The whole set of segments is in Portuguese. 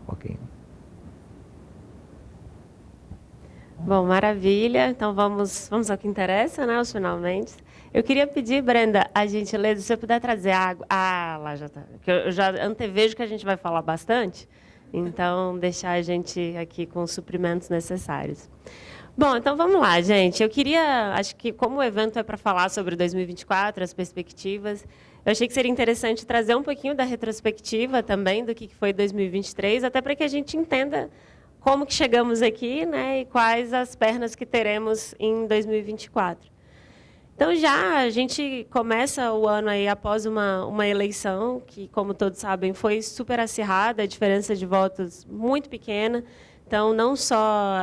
Ok. Bom, maravilha. Então, vamos ao que interessa, né, os finalmente. Eu queria pedir, Brenda, a gentileza, se você puder trazer água. Ah, lá já está. Eu já antevejo que a gente vai falar bastante, então, deixar a gente aqui com os suprimentos necessários. Bom, então vamos lá, gente. Eu queria, acho que como o evento é para falar sobre 2024, as perspectivas, eu achei que seria interessante trazer um pouquinho da retrospectiva também do que foi 2023, até para que a gente entenda como que chegamos aqui, né, e quais as pernas que teremos em 2024. Então, já a gente começa o ano aí após uma eleição que, como todos sabem, foi super acirrada, a diferença de votos muito pequena. Então, não só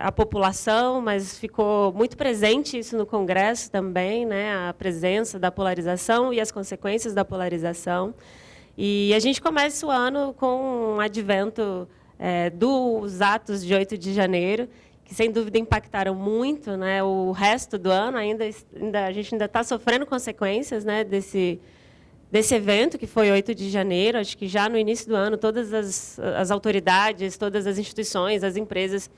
a população, mas ficou muito presente isso no Congresso também, né, a presença da polarização e as consequências da polarização. E a gente começa o ano com um advento dos atos de 8 de janeiro, que sem dúvida impactaram muito, né, o resto do ano. A gente ainda está sofrendo consequências, né, desse evento que foi 8 de janeiro. Acho que já no início do ano todas as autoridades, todas as instituições, as empresas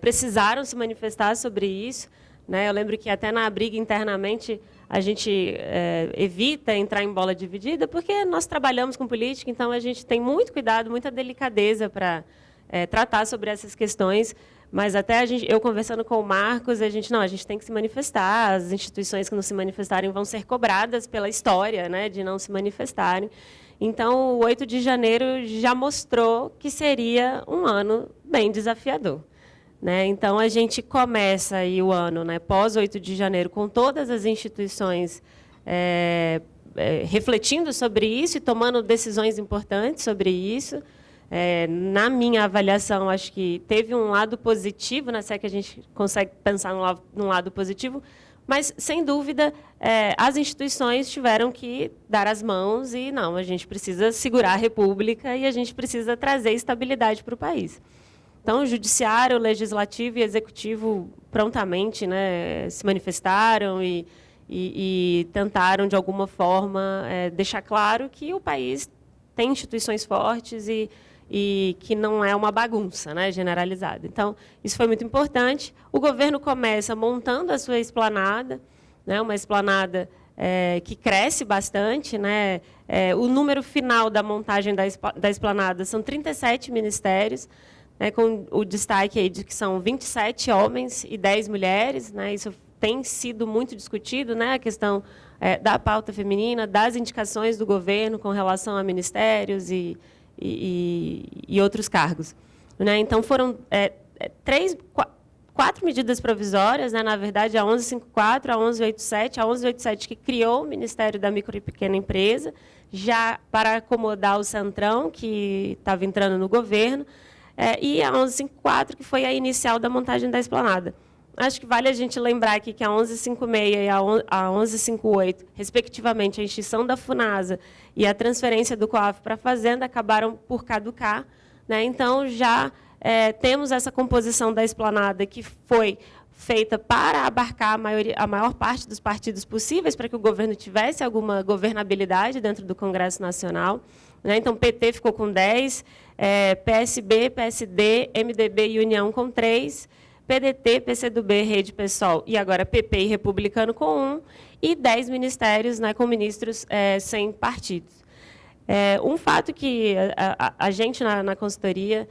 precisaram se manifestar sobre isso, né? Eu lembro que até na briga internamente a gente evita entrar em bola dividida, porque nós trabalhamos com política, então a gente tem muito cuidado, muita delicadeza para tratar sobre essas questões. Mas até eu conversando com o Marcos, a gente tem que se manifestar, as instituições que não se manifestarem vão ser cobradas pela história, né, de não se manifestarem. Então, o 8 de janeiro já mostrou que seria um ano bem desafiador, né? Então, a gente começa aí o ano, né, pós 8 de janeiro, com todas as instituições refletindo sobre isso e tomando decisões importantes sobre isso. Na minha avaliação, acho que teve um lado positivo, né, se é que a gente consegue pensar num lado positivo, mas, sem dúvida, as instituições tiveram que dar as mãos e, não, a gente precisa segurar a República e a gente precisa trazer estabilidade para o país. Então, o Judiciário, o Legislativo e o Executivo prontamente, né, se manifestaram e tentaram, de alguma forma, deixar claro que o país tem instituições fortes e que não é uma bagunça, né, generalizada. Então, isso foi muito importante. O governo começa montando a sua esplanada, né, uma esplanada que cresce bastante, né? O número final da montagem da esplanada são 37 ministérios, né, com o destaque aí de que são 27 homens e 10 mulheres, né? Isso tem sido muito discutido, né, a questão da pauta feminina, das indicações do governo com relação a ministérios e outros cargos, né? Então, foram quatro medidas provisórias, né? Na verdade, a 1154, a 1187, a 1187 que criou o Ministério da Micro e Pequena Empresa, já para acomodar o Centrão, que estava entrando no governo, e a 1154, que foi a inicial da montagem da esplanada. Acho que vale a gente lembrar aqui que a 1156 e a 1158, respectivamente, a extinção da FUNASA e a transferência do COAF para a Fazenda acabaram por caducar, né? Então, já temos essa composição da esplanada que foi feita para abarcar a maior parte dos partidos possíveis, para que o governo tivesse alguma governabilidade dentro do Congresso Nacional, né? Então, PT ficou com 10, PSB, PSD, MDB e União com 3, PDT, PCdoB, Rede, PSOL e agora PP e Republicano com 1, e 10 ministérios, né, com ministros sem partidos. Um fato que a gente, na consultoria,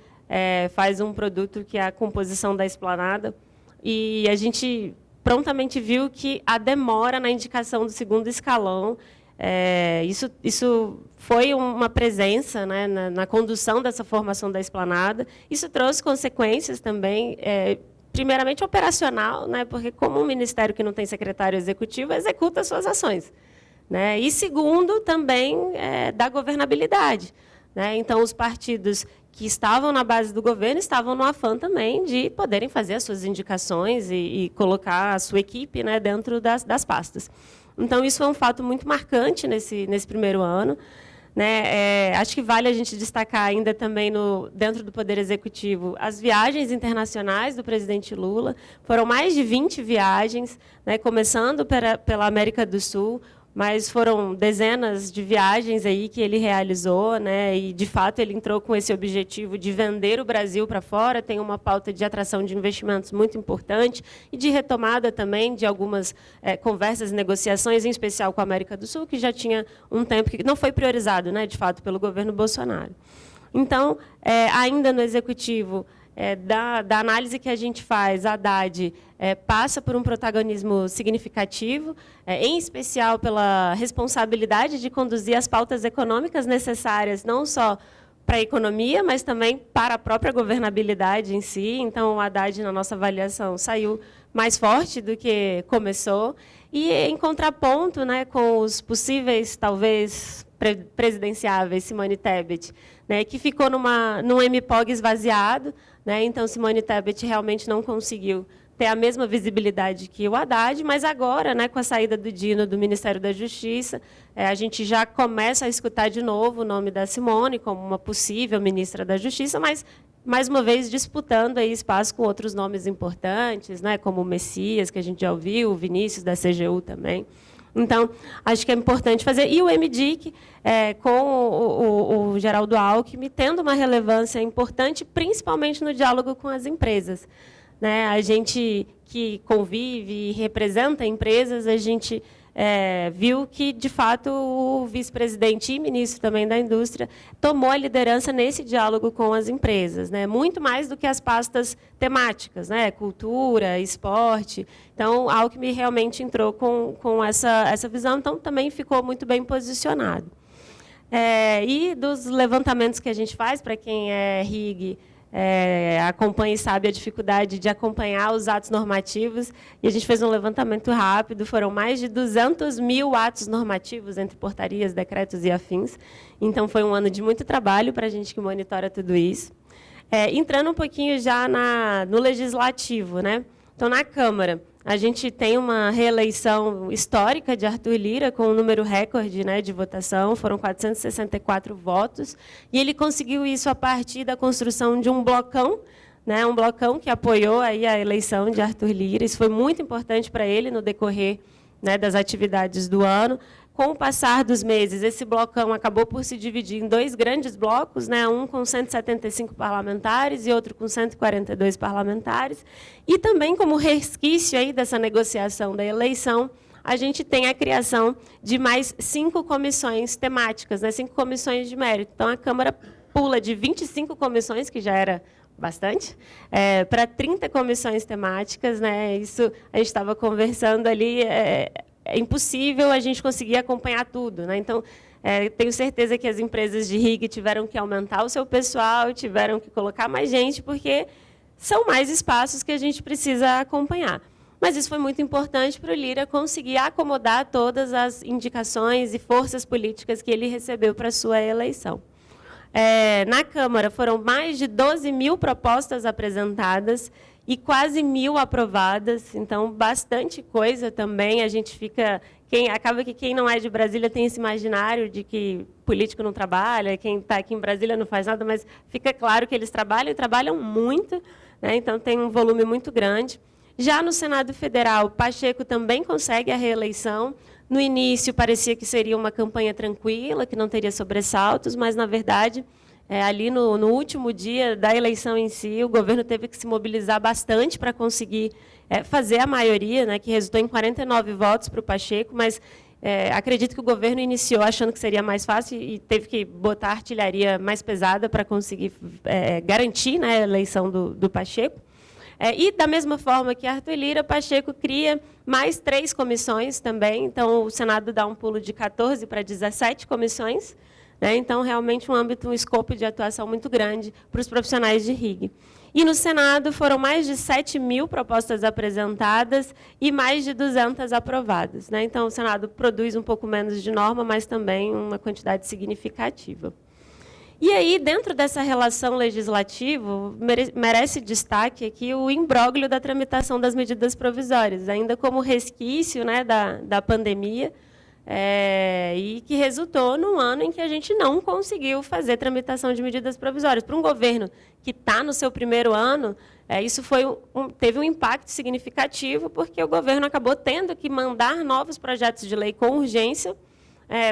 faz um produto que é a composição da esplanada, e a gente prontamente viu que a demora na indicação do segundo escalão, isso foi uma presença, né, na condução dessa formação da esplanada. Isso trouxe consequências também, primeiramente operacional, né, porque como um ministério que não tem secretário executivo, executa suas ações, né? E segundo, também da governabilidade, né? Então, os partidos que estavam na base do governo estavam no afã também de poderem fazer as suas indicações e colocar a sua equipe, né, dentro das pastas. Então, isso foi um fato muito marcante nesse primeiro ano, né? Acho que vale a gente destacar ainda também dentro do Poder Executivo as viagens internacionais do presidente Lula. Foram mais de 20 viagens, né, começando pela América do Sul, mas foram dezenas de viagens aí que ele realizou, né? E de fato ele entrou com esse objetivo de vender o Brasil para fora. Tem uma pauta de atração de investimentos muito importante e de retomada também de algumas conversas e negociações, em especial com a América do Sul, que já tinha um tempo que não foi priorizado, né? De fato, pelo governo Bolsonaro. Então, ainda no executivo, da análise que a gente faz, a Haddad passa por um protagonismo significativo, em especial pela responsabilidade de conduzir as pautas econômicas necessárias, não só para a economia, mas também para a própria governabilidade em si. Então, o Haddad, na nossa avaliação, saiu mais forte do que começou. E, em contraponto, né, com os possíveis, talvez, presidenciáveis, Simone Tebet, né, que ficou num MPOG esvaziado, né, então Simone Tebet realmente não conseguiu ter a mesma visibilidade que o Haddad, mas agora, né, com a saída do Dino do Ministério da Justiça, a gente já começa a escutar de novo o nome da Simone como uma possível ministra da Justiça, mas, mais uma vez, disputando aí espaço com outros nomes importantes, né, como o Messias, que a gente já ouviu, o Vinícius, da CGU também. Então, acho que é importante fazer. E o MDIC, com o Geraldo Alckmin, tendo uma relevância importante, principalmente no diálogo com as empresas. Né? A gente que convive e representa empresas, a gente viu que, de fato, o vice-presidente e ministro também da indústria tomou a liderança nesse diálogo com as empresas, né? Muito mais do que as pastas temáticas, né? Cultura, esporte. Então, Alckmin realmente entrou com essa visão, então também ficou muito bem posicionado. E dos levantamentos que a gente faz, para quem é RIG, acompanha e sabe a dificuldade de acompanhar os atos normativos, e a gente fez um levantamento rápido, foram mais de 200 mil atos normativos entre portarias, decretos e afins, então foi um ano de muito trabalho para a gente que monitora tudo isso. Entrando um pouquinho já no legislativo, né? Então, na Câmara, a gente tem uma reeleição histórica de Arthur Lira, com um número recorde, né, de votação, foram 464 votos, e ele conseguiu isso a partir da construção de um blocão, né, um blocão que apoiou aí a eleição de Arthur Lira. Isso foi muito importante para ele no decorrer, né, das atividades do ano. Com o passar dos meses, esse blocão acabou por se dividir em dois grandes blocos, né, um com 175 parlamentares e outro com 142 parlamentares. E também, como resquício aí dessa negociação da eleição, a gente tem a criação de mais 5 comissões temáticas, né, 5 comissões de mérito. Então, a Câmara pula de 25 comissões, que já era bastante, para 30 comissões temáticas. Né, isso a gente estava conversando ali, é impossível a gente conseguir acompanhar tudo. Né? Então, tenho certeza que as empresas de RIG tiveram que aumentar o seu pessoal, tiveram que colocar mais gente, porque são mais espaços que a gente precisa acompanhar. Mas isso foi muito importante para o Lira conseguir acomodar todas as indicações e forças políticas que ele recebeu para a sua eleição. Na Câmara, foram mais de 12 mil propostas apresentadas e quase 1.000 aprovadas, então, bastante coisa também. A gente acaba que quem não é de Brasília tem esse imaginário de que político não trabalha, quem está aqui em Brasília não faz nada, mas fica claro que eles trabalham e trabalham muito, né? Então, tem um volume muito grande. Já no Senado Federal, Pacheco também consegue a reeleição. No início, parecia que seria uma campanha tranquila, que não teria sobressaltos, mas, na verdade, ali no último dia da eleição em si, o governo teve que se mobilizar bastante para conseguir fazer a maioria, né, que resultou em 49 votos para o Pacheco, mas acredito que o governo iniciou achando que seria mais fácil e teve que botar a artilharia mais pesada para conseguir garantir, né, a eleição do Pacheco. E, da mesma forma que Arthur Lira, Pacheco cria mais 3 comissões também, então o Senado dá um pulo de 14 para 17 comissões, né? Então, realmente, um escopo de atuação muito grande para os profissionais de RIG. E no Senado foram mais de 7 mil propostas apresentadas e mais de 200 aprovadas. Né? Então, o Senado produz um pouco menos de norma, mas também uma quantidade significativa. E aí, dentro dessa relação legislativa, merece destaque aqui o imbróglio da tramitação das medidas provisórias, ainda como resquício, né, da pandemia. e que resultou num ano em que a gente não conseguiu fazer tramitação de medidas provisórias. Para um governo que está no seu primeiro ano, isso teve um impacto significativo, porque o governo acabou tendo que mandar novos projetos de lei com urgência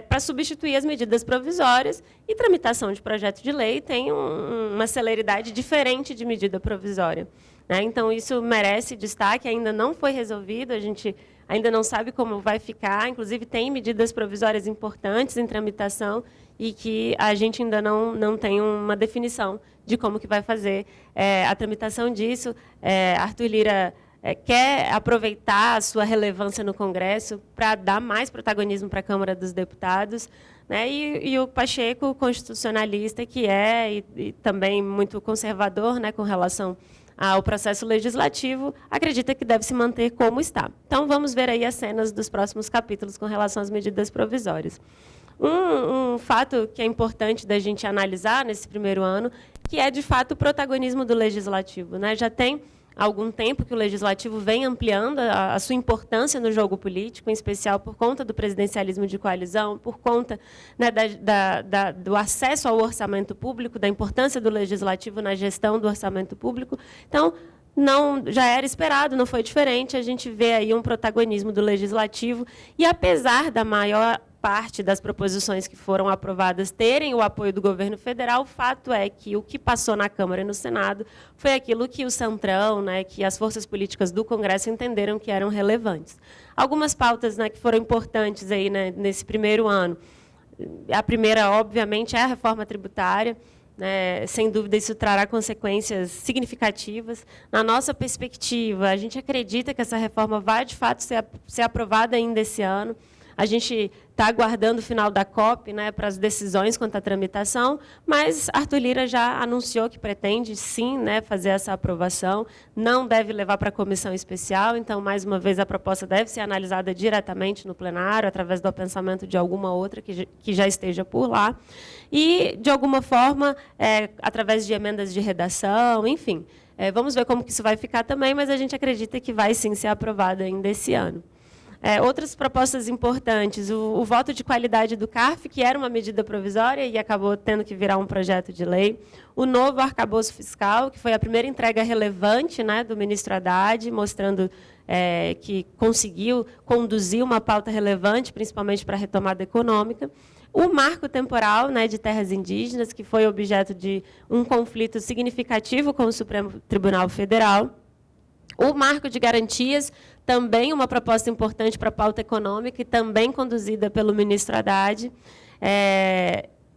para substituir as medidas provisórias, e tramitação de projeto de lei tem uma celeridade diferente de medida provisória. Então, isso merece destaque, ainda não foi resolvido, a gente ainda não sabe como vai ficar, inclusive tem medidas provisórias importantes em tramitação e que a gente ainda não tem uma definição de como que vai fazer a tramitação disso. Arthur Lira quer aproveitar a sua relevância no Congresso para dar mais protagonismo para a Câmara dos Deputados, né? E o Pacheco, constitucionalista que e também muito conservador, né, com relação ao processo legislativo, acredita que deve se manter como está. Então, vamos ver aí as cenas dos próximos capítulos com relação às medidas provisórias. Um fato que é importante da gente analisar nesse primeiro ano, que é, de fato, o protagonismo do Legislativo, né? Já tem algum tempo que o Legislativo vem ampliando a sua importância no jogo político, em especial por conta do presidencialismo de coalizão, por conta, né, do acesso ao orçamento público, da importância do Legislativo na gestão do orçamento público. Então, já era esperado, não foi diferente, a gente vê aí um protagonismo do Legislativo, e apesar da maior parte das proposições que foram aprovadas terem o apoio do governo federal, o fato é que o que passou na Câmara e no Senado foi aquilo que o Centrão, né, que as forças políticas do Congresso entenderam que eram relevantes. Algumas pautas, né, que foram importantes aí, né, nesse primeiro ano. A primeira, obviamente, é a reforma tributária. Sem dúvida, isso trará consequências significativas. Na nossa perspectiva, a gente acredita que essa reforma vai, de fato, ser aprovada ainda esse ano. A gente está aguardando o final da COP, né, para as decisões quanto à tramitação, mas Arthur Lira já anunciou que pretende, sim, né, fazer essa aprovação, não deve levar para a comissão especial, então, mais uma vez, a proposta deve ser analisada diretamente no plenário, através do pensamento de alguma outra que já esteja por lá, e, de alguma forma, através de emendas de redação, enfim. Vamos ver como que isso vai ficar também, mas a gente acredita que vai, sim, ser aprovada ainda esse ano. Outras propostas importantes, o voto de qualidade do CARF, que era uma medida provisória e acabou tendo que virar um projeto de lei, o novo arcabouço fiscal, que foi a primeira entrega relevante, né, do ministro Haddad, mostrando que conseguiu conduzir uma pauta relevante, principalmente para a retomada econômica, o marco temporal, né, de terras indígenas, que foi objeto de um conflito significativo com o Supremo Tribunal Federal, o marco de garantias, também uma proposta importante para a pauta econômica e também conduzida pelo ministro Haddad.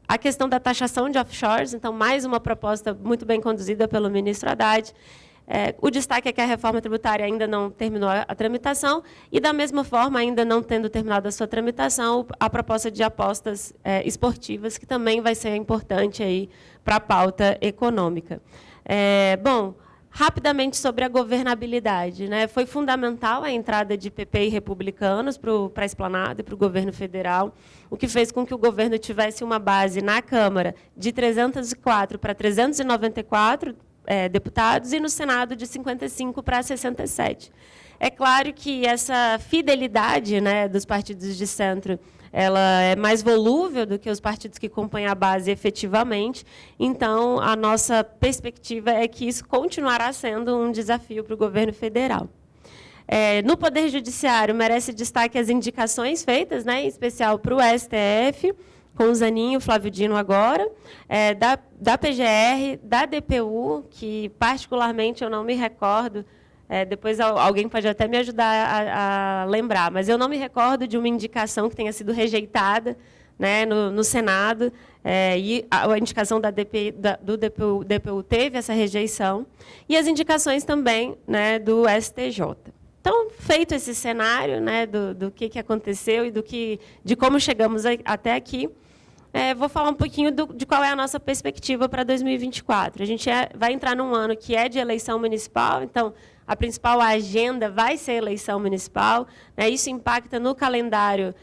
A questão da taxação de offshores, então, mais uma proposta muito bem conduzida pelo ministro Haddad. O destaque é que a reforma tributária ainda não terminou a tramitação e, da mesma forma, ainda não tendo terminado a sua tramitação, a proposta de apostas esportivas, que também vai ser importante aí para a pauta econômica. Bom, rapidamente sobre a governabilidade, né? Foi fundamental a entrada de PP e republicanos para a Esplanada e para o governo federal, o que fez com que o governo tivesse uma base na Câmara de 304 para 394 deputados e no Senado de 55 para 67. É claro que essa fidelidade, né, dos partidos de centro, ela é mais volúvel do que os partidos que compõem a base efetivamente. Então, a nossa perspectiva é que isso continuará sendo um desafio para o governo federal. No Poder Judiciário, merece destaque as indicações feitas, né, em especial para o STF, com o Zanin e o Flávio Dino agora, da PGR, da DPU, que particularmente eu não me recordo, depois alguém pode até me ajudar a lembrar, mas eu não me recordo de uma indicação que tenha sido rejeitada, né, no Senado, e a indicação do DPU teve essa rejeição, e as indicações também, né, do STJ. Então, feito esse cenário, né, do que aconteceu e de como chegamos até aqui, vou falar um pouquinho de qual é a nossa perspectiva para 2024. A gente vai entrar num ano que é de eleição municipal, então, a principal agenda vai ser a eleição municipal, né? Isso impacta no calendário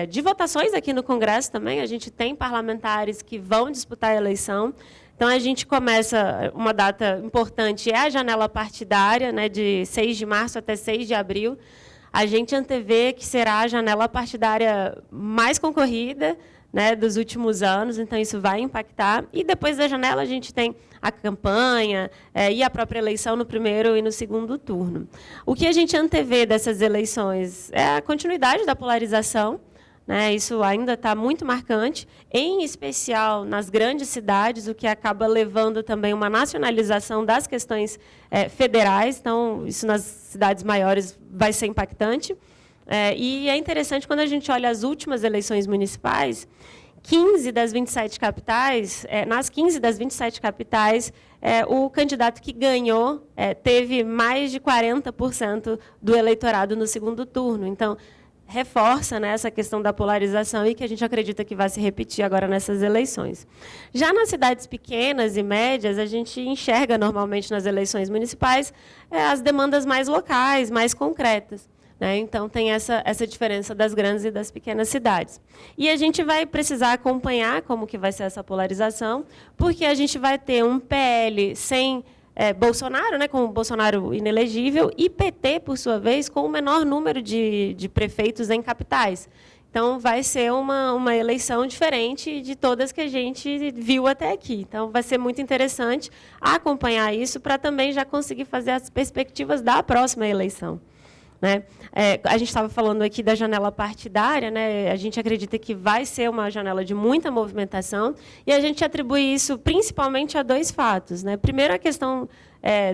de votações aqui no Congresso também. A gente tem parlamentares que vão disputar a eleição. Então, a gente começa, uma data importante é a janela partidária, né, de 6 de março até 6 de abril. a gente antevê que será a janela partidária mais concorrida, né, dos últimos anos, então isso vai impactar. E depois da janela a gente tem a campanha e a própria eleição no primeiro e no segundo turno. O que a gente antevê dessas eleições é a continuidade da polarização, né, isso ainda está muito marcante, em especial nas grandes cidades, o que acaba levando também uma nacionalização das questões federais, então isso nas cidades maiores vai ser impactante. E é interessante quando a gente olha as últimas eleições municipais, 15 das 27 capitais, nas 15 das 27 capitais, o candidato que ganhou teve mais de 40% do eleitorado no segundo turno. Então, reforça, né, essa questão da polarização e que a gente acredita que vai se repetir agora nessas eleições. Já nas cidades pequenas e médias, a gente enxerga normalmente nas eleições municipais as demandas mais locais, mais concretas. Né? Então, tem essa diferença das grandes e das pequenas cidades. E a gente vai precisar acompanhar como que vai ser essa polarização, porque a gente vai ter um PL sem Bolsonaro, né, com o Bolsonaro inelegível, e PT, por sua vez, com o menor número de prefeitos em capitais. Então, vai ser uma eleição diferente de todas que a gente viu até aqui. Então, vai ser muito interessante acompanhar isso para também já conseguir fazer as perspectivas da próxima eleição. Né? A gente estava falando aqui da janela partidária, né? A gente acredita que vai ser uma janela de muita movimentação, e a gente atribui isso principalmente a dois fatos. Né? Primeiro, a questão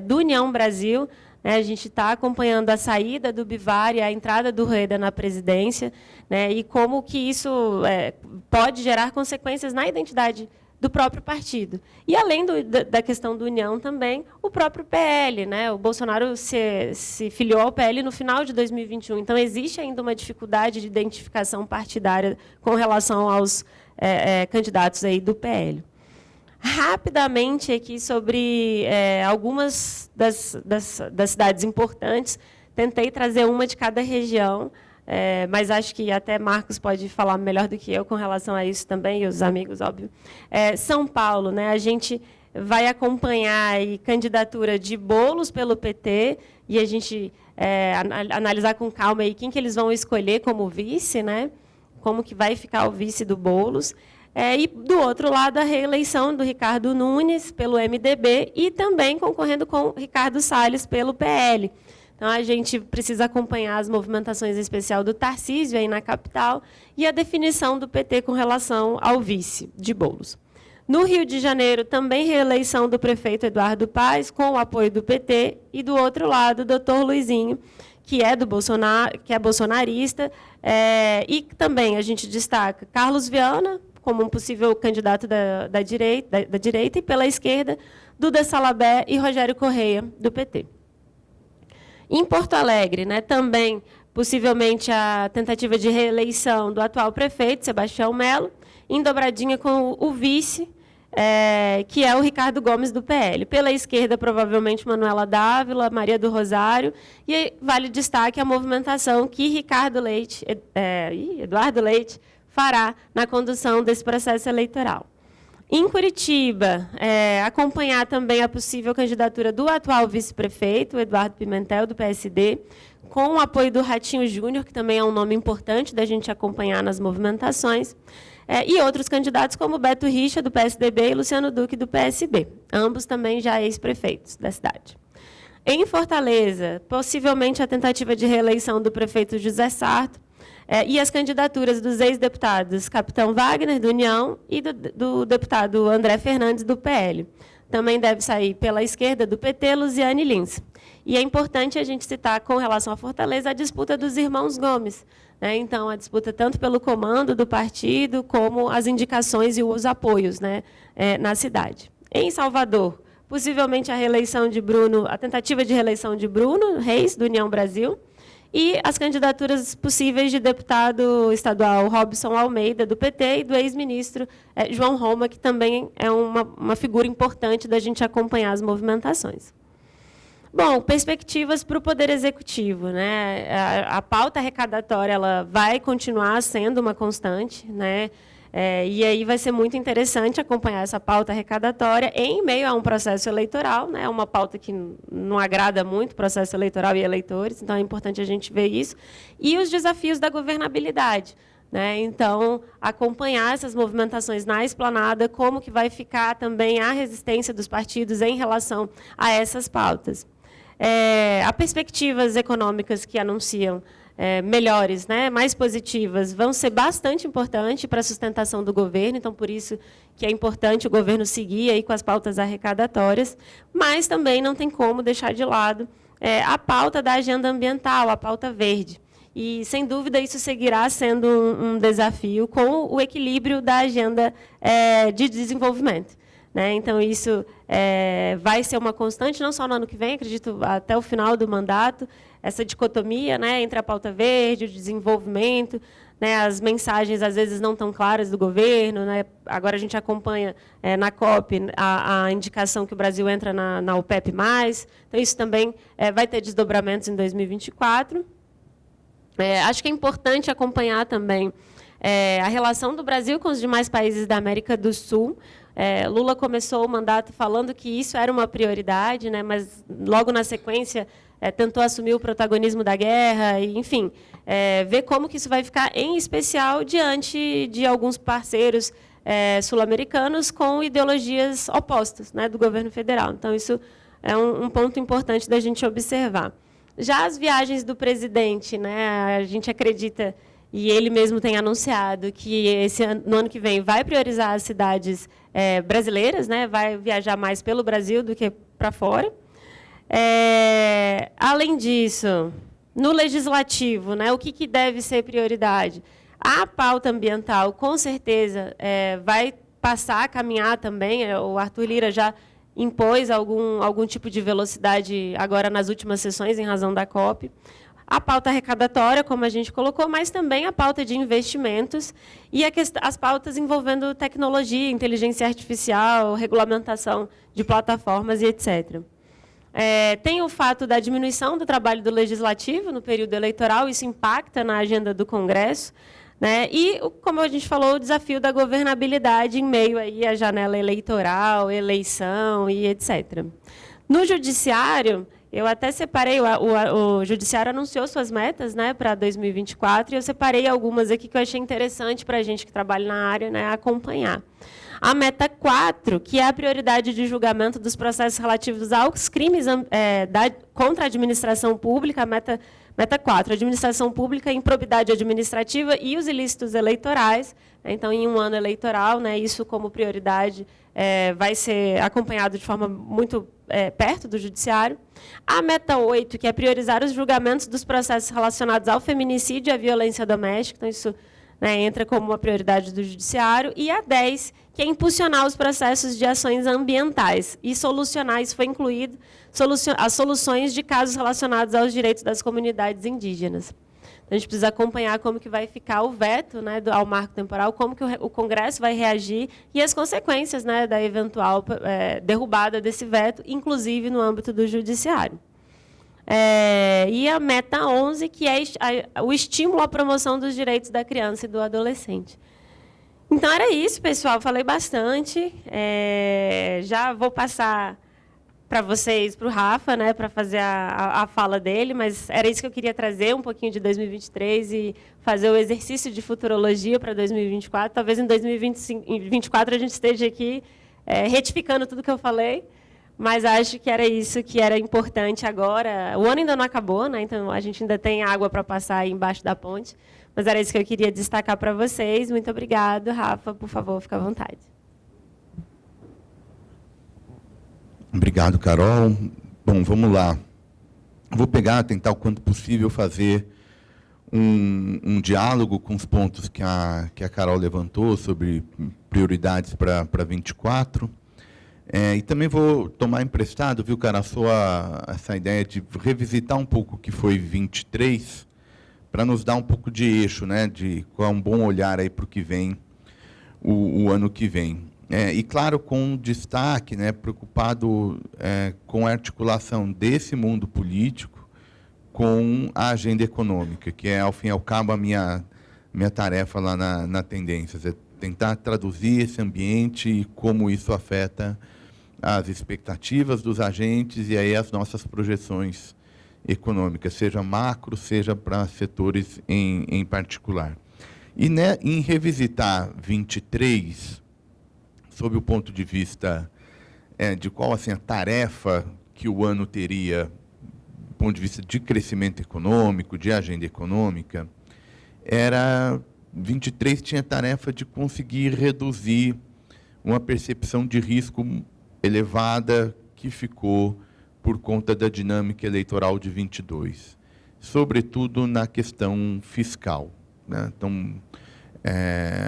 do União Brasil. Né? A gente está acompanhando a saída do Bivar e a entrada do Rueda na presidência, né? E como que isso pode gerar consequências na identidade do próprio partido. E, além da questão do União também, o próprio PL. Né? O Bolsonaro se filiou ao PL no final de 2021, então existe ainda uma dificuldade de identificação partidária com relação aos candidatos aí do PL. Rapidamente, aqui, sobre algumas das cidades importantes, tentei trazer uma de cada região, mas acho que até Marcos pode falar melhor do que eu com relação a isso também, e os amigos, óbvio. São Paulo, né, a gente vai acompanhar a candidatura de Boulos pelo PT, e a gente analisar com calma aí quem que eles vão escolher como vice, né, como que vai ficar o vice do Boulos. E, do outro lado, a reeleição do Ricardo Nunes pelo MDB e também concorrendo com Ricardo Salles pelo PL. Então, a gente precisa acompanhar as movimentações, em especial do Tarcísio, aí na capital, e a definição do PT com relação ao vice de Boulos. No Rio de Janeiro, também reeleição do prefeito Eduardo Paes, com o apoio do PT, e, do outro lado, o doutor Luizinho, que é do Bolsonaro, que é bolsonarista, e também a gente destaca Carlos Viana, como um possível candidato da direita, e, pela esquerda, Duda Salabé e Rogério Correia, do PT. Em Porto Alegre, né, também, possivelmente, a tentativa de reeleição do atual prefeito, Sebastião Melo, em dobradinha com o vice, que é o Ricardo Gomes, do PL. Pela esquerda, provavelmente, Manuela Dávila, Maria do Rosário, e vale destaque a movimentação que Eduardo Leite fará na condução desse processo eleitoral. Em Curitiba, acompanhar também a possível candidatura do atual vice-prefeito, Eduardo Pimentel, do PSD, com o apoio do Ratinho Júnior, que também é um nome importante da gente acompanhar nas movimentações, e outros candidatos como Beto Richa, do PSDB, e Luciano Duque, do PSB, ambos também já ex-prefeitos da cidade. Em Fortaleza, possivelmente a tentativa de reeleição do prefeito José Sarto, e as candidaturas dos ex-deputados Capitão Wagner, do União, e do deputado André Fernandes, do PL. Também deve sair pela esquerda, do PT, Luziane Lins. E é importante a gente citar, com relação à Fortaleza, a disputa dos irmãos Gomes. Né? Então, a disputa tanto pelo comando do partido, como as indicações e os apoios, né, na cidade. Em Salvador, possivelmente a tentativa de reeleição de Bruno Reis, do União Brasil, e as candidaturas possíveis de deputado estadual Robson Almeida, do PT, e do ex-ministro João Roma, que também é uma figura importante da gente acompanhar as movimentações. Bom, perspectivas para o Poder Executivo. Né? A pauta arrecadatória ela vai continuar sendo uma constante. Né? E aí vai ser muito interessante acompanhar essa pauta arrecadatória em meio a um processo eleitoral, né? Uma pauta que não agrada muito o processo eleitoral e eleitores, então é importante a gente ver isso. E os desafios da governabilidade, né? Então, acompanhar essas movimentações na esplanada, como que vai ficar também a resistência dos partidos em relação a essas pautas. Há perspectivas econômicas que anunciam melhores, né, mais positivas, vão ser bastante importantes para a sustentação do governo, então, por isso que é importante o governo seguir aí com as pautas arrecadatórias, mas também não tem como deixar de lado a pauta da agenda ambiental, a pauta verde. E, sem dúvida, isso seguirá sendo um desafio com o equilíbrio da agenda de desenvolvimento. Né? Então, isso vai ser uma constante, não só no ano que vem, acredito, até o final do mandato, essa dicotomia, né, entre a pauta verde, o desenvolvimento, né, as mensagens, às vezes, não tão claras do governo. Né? Agora, a gente acompanha na COP a indicação que o Brasil entra na OPEP+. Então, isso também vai ter desdobramentos em 2024. Acho que é importante acompanhar também a relação do Brasil com os demais países da América do Sul. Lula começou o mandato falando que isso era uma prioridade, né, mas logo na sequência tentou assumir o protagonismo da guerra, e, enfim, ver como que isso vai ficar, em especial diante de alguns parceiros sul-americanos com ideologias opostas, né, do governo federal. Então, isso é um ponto importante da gente observar. Já as viagens do presidente, né, a gente acredita, e ele mesmo tem anunciado, que no ano que vem vai priorizar as cidades brasileiras, né, vai viajar mais pelo Brasil do que para fora. Além disso, no legislativo, né, o que deve ser prioridade? A pauta ambiental, com certeza, vai passar a caminhar também. O Arthur Lira já impôs algum tipo de velocidade agora nas últimas sessões, em razão da COP. A pauta arrecadatória, como a gente colocou, mas também a pauta de investimentos e as pautas envolvendo tecnologia, inteligência artificial, regulamentação de plataformas e etc. Tem o fato da diminuição do trabalho do Legislativo no período eleitoral, isso impacta na agenda do Congresso, né? E, como a gente falou, o desafio da governabilidade em meio aí à janela eleitoral, eleição e etc. No Judiciário, eu até separei, o Judiciário anunciou suas metas, né, para 2024, e eu separei algumas aqui que eu achei interessante para a gente que trabalha na área, né, acompanhar. A meta 4, que é a prioridade de julgamento dos processos relativos aos crimes contra a administração pública, a meta 4, administração pública, improbidade administrativa e os ilícitos eleitorais. Então, em um ano eleitoral, né, isso como prioridade vai ser acompanhado de forma muito perto do Judiciário. A meta 8, que é priorizar os julgamentos dos processos relacionados ao feminicídio e à violência doméstica. Então, isso, né, entra como uma prioridade do Judiciário. E a 10, que é impulsionar os processos de ações ambientais e solucionar, isso foi incluído, as soluções de casos relacionados aos direitos das comunidades indígenas. Então, a gente precisa acompanhar como que vai ficar o veto, né, ao marco temporal, como que o Congresso vai reagir e as consequências, né, da eventual derrubada desse veto, inclusive no âmbito do Judiciário. E a meta 11, que é o estímulo à promoção dos direitos da criança e do adolescente. Então, era isso, pessoal. Falei bastante. Já vou passar para vocês, para o Rafa, né, para fazer a fala dele, mas era isso que eu queria trazer, um pouquinho de 2023 e fazer o exercício de futurologia para 2024. Talvez em 2024 a gente esteja aqui retificando tudo que eu falei, mas acho que era isso que era importante agora. O ano ainda não acabou, né, então a gente ainda tem água para passar aí embaixo da ponte, mas era isso que eu queria destacar para vocês. Muito obrigado, Rafa. Por favor, fique à vontade. Obrigado, Carol. Bom, vamos lá. Vou tentar o quanto possível fazer um diálogo com os pontos que a Carol levantou sobre prioridades para 24. E também vou tomar emprestado, viu, cara, essa ideia de revisitar um pouco o que foi 23, para nos dar um pouco de eixo, né, de qual é um bom olhar aí para o que vem, o ano que vem. E, claro, com destaque, né, preocupado com a articulação desse mundo político com a agenda econômica, que é, ao fim e ao cabo, a minha tarefa lá na Tendências. tentar traduzir esse ambiente e como isso afeta as expectativas dos agentes e aí as nossas projeções econômicas, seja macro, seja para setores em particular. E né, em revisitar 23, sob o ponto de vista de qual assim, a tarefa que o ano teria, do ponto de vista de crescimento econômico, de agenda econômica, 23 tinha a tarefa de conseguir reduzir uma percepção de risco elevada que ficou por conta da dinâmica eleitoral de 22, sobretudo na questão fiscal, né? Então,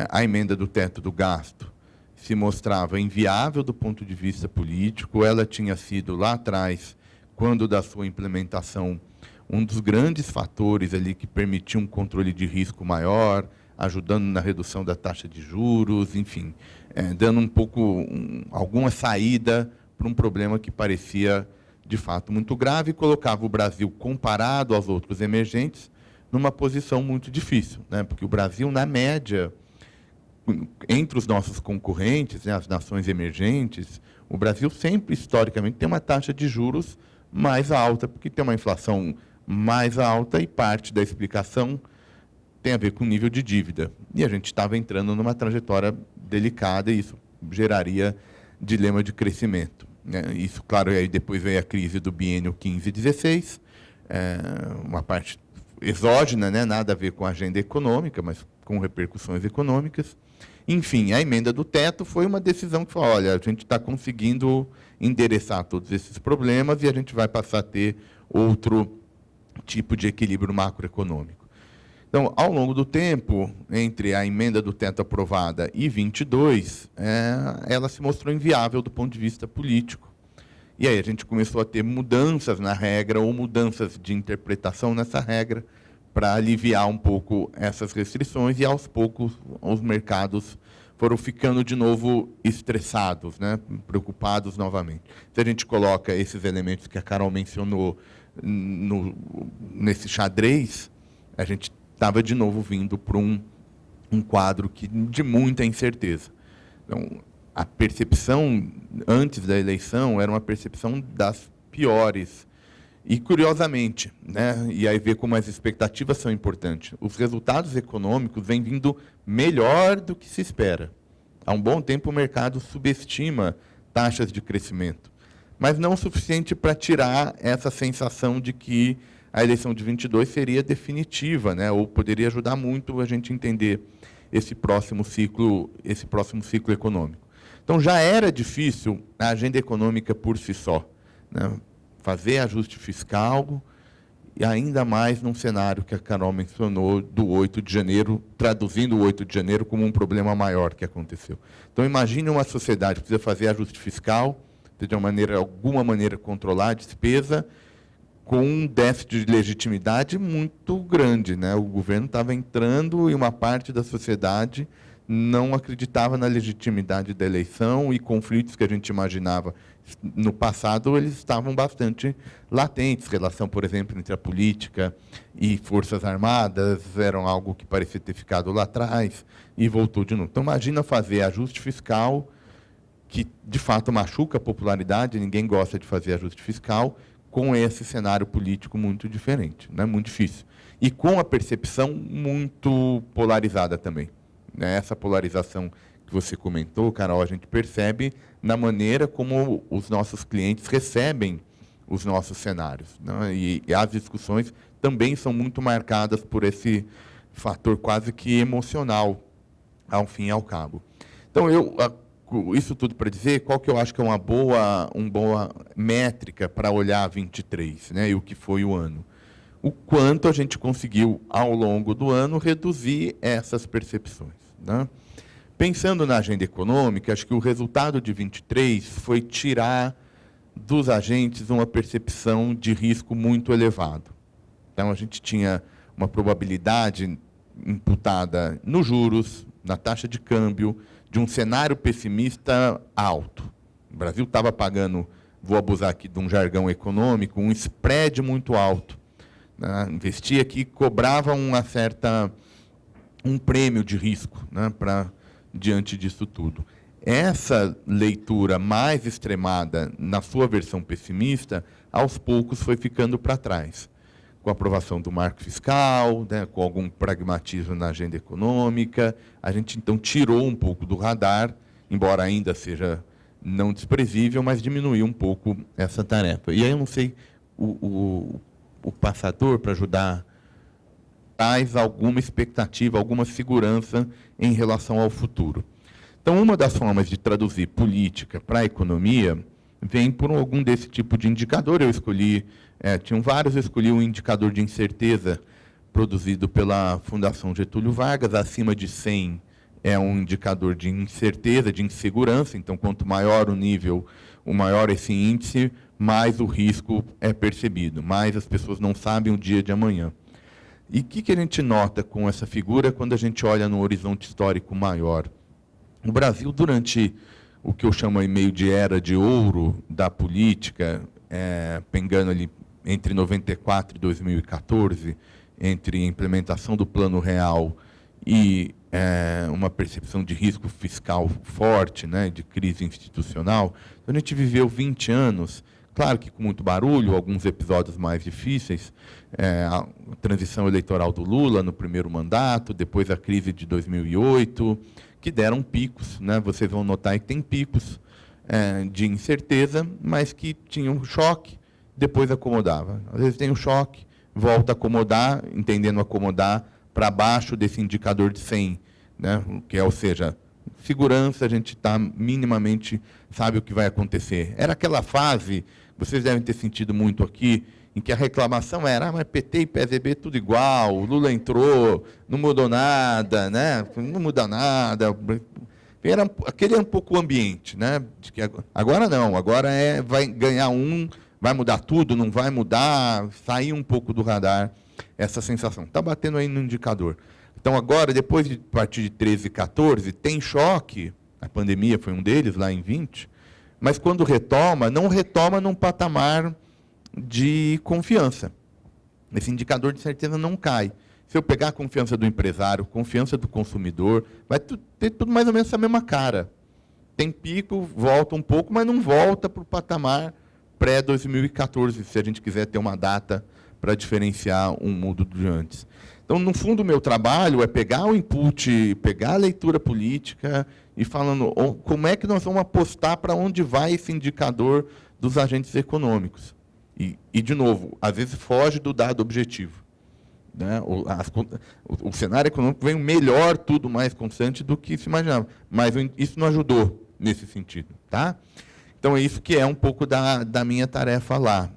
a emenda do teto do gasto se mostrava inviável do ponto de vista político. Ela tinha sido, lá atrás, quando da sua implementação, um dos grandes fatores ali que permitia um controle de risco maior, ajudando na redução da taxa de juros, enfim, dando um pouco, alguma saída para um problema que parecia, de fato, muito grave e colocava o Brasil, comparado aos outros emergentes, numa posição muito difícil, né? Porque o Brasil, na média, entre os nossos concorrentes, né, as nações emergentes, o Brasil sempre, historicamente, tem uma taxa de juros mais alta, porque tem uma inflação mais alta e parte da explicação tem a ver com o nível de dívida. E a gente estava entrando numa trajetória delicada e isso geraria dilema de crescimento, né? Isso, claro, aí depois veio a crise do biênio 15-16, uma parte exógena, né? Nada a ver com a agenda econômica, mas com repercussões econômicas. Enfim, a emenda do teto foi uma decisão que falou, olha, a gente está conseguindo endereçar todos esses problemas e a gente vai passar a ter outro tipo de equilíbrio macroeconômico. Então, ao longo do tempo, entre a emenda do teto aprovada e 22, ela se mostrou inviável do ponto de vista político. E aí a gente começou a ter mudanças na regra ou mudanças de interpretação nessa regra para aliviar um pouco essas restrições e, aos poucos, os mercados foram ficando de novo estressados, né, preocupados novamente. Se a gente coloca esses elementos que a Carol mencionou nesse xadrez, a gente estava de novo vindo para um quadro de muita incerteza. Então, a percepção antes da eleição era uma percepção das piores. E, curiosamente, né, e aí ver como as expectativas são importantes, os resultados econômicos vêm vindo melhor do que se espera. Há um bom tempo o mercado subestima taxas de crescimento, mas não o suficiente para tirar essa sensação de que a eleição de 22 seria definitiva, né, ou poderia ajudar muito a gente entender esse próximo ciclo econômico. Então, já era difícil a agenda econômica por si só, né? Fazer ajuste fiscal, e ainda mais num cenário que a Carol mencionou do 8 de janeiro, traduzindo o 8 de janeiro como um problema maior que aconteceu. Então, imagine uma sociedade que precisa fazer ajuste fiscal, de alguma maneira controlar a despesa, com um déficit de legitimidade muito grande, né? O governo estava entrando e uma parte da sociedade não acreditava na legitimidade da eleição e conflitos que a gente imaginava no passado, eles estavam bastante latentes. Relação, por exemplo, entre a política e Forças Armadas eram algo que parecia ter ficado lá atrás e voltou de novo. Então, imagina fazer ajuste fiscal, que, de fato, machuca a popularidade, ninguém gosta de fazer ajuste fiscal, com esse cenário político muito diferente, né? Muito difícil. E com a percepção muito polarizada também. Essa polarização que você comentou, Carol, a gente percebe na maneira como os nossos clientes recebem os nossos cenários, né? E as discussões também são muito marcadas por esse fator quase que emocional, ao fim e ao cabo. Então, isso tudo para dizer qual que eu acho que é uma boa métrica para olhar 23, né, e o que foi o ano. O quanto a gente conseguiu, ao longo do ano, reduzir essas percepções, né? Pensando na agenda econômica, acho que o resultado de 23 foi tirar dos agentes uma percepção de risco muito elevado. Então, a gente tinha uma probabilidade imputada nos juros, na taxa de câmbio, de um cenário pessimista alto. O Brasil estava pagando, vou abusar aqui de um jargão econômico, um spread muito alto, né? Investia aqui, cobrava um prêmio de risco, né, para diante disso tudo. Essa leitura mais extremada, na sua versão pessimista, aos poucos foi ficando para trás. Com a aprovação do marco fiscal, né, com algum pragmatismo na agenda econômica, a gente, então, tirou um pouco do radar, embora ainda seja não desprezível, mas diminuiu um pouco essa tarefa. E aí eu não sei, o passador, para ajudar, traz alguma expectativa, alguma segurança em relação ao futuro. Então, uma das formas de traduzir política para a economia vem por algum desse tipo de indicador. Eu escolhi, tinham vários, eu escolhi um indicador de incerteza produzido pela Fundação Getúlio Vargas. Acima de 100 é um indicador de incerteza, de insegurança. Então, quanto maior o nível, o maior esse índice, mais o risco é percebido, mais as pessoas não sabem o dia de amanhã. E o que a gente nota com essa figura quando a gente olha no horizonte histórico maior? O Brasil, durante o que eu chamo aí meio de era de ouro da política, pegando ali entre 94 e 2014, entre a implementação do Plano Real e uma percepção de risco fiscal forte, né, de crise institucional, a gente viveu 20 anos, claro que com muito barulho, alguns episódios mais difíceis, a transição eleitoral do Lula no primeiro mandato, depois a crise de 2008, que deram picos, né? Vocês vão notar que tem picos de incerteza, mas que tinham um choque, depois acomodava. Às vezes tem um choque, volta a acomodar, entendendo acomodar para baixo desse indicador de 100, né? Que é, ou seja, segurança, a gente está minimamente, sabe o que vai acontecer. Era aquela fase, vocês devem ter sentido muito aqui, em que a reclamação era, mas PT e PSDB tudo igual, o Lula entrou, não mudou nada, né? Não muda nada. Aquele é um pouco o ambiente, né? De que agora não, agora vai ganhar vai mudar tudo, não vai mudar, sair um pouco do radar essa sensação. Está batendo aí no indicador. Então, agora, depois de partir de 13 e 14, tem choque, a pandemia foi um deles, lá em 20, mas quando retoma, não retoma num patamar de confiança. Esse indicador de certeza não cai. Se eu pegar a confiança do empresário, confiança do consumidor, vai ter tudo mais ou menos a mesma cara. Tem pico, volta um pouco, mas não volta para o patamar pré-2014, se a gente quiser ter uma data para diferenciar um mundo de antes. Então, no fundo, o meu trabalho é pegar o input, pegar a leitura política e falando como é que nós vamos apostar para onde vai esse indicador dos agentes econômicos. E, de novo, às vezes foge do dado objetivo, né? O cenário econômico vem melhor, tudo mais constante do que se imaginava. Mas isso não ajudou nesse sentido. Tá? Então, é isso que é um pouco da minha tarefa lá.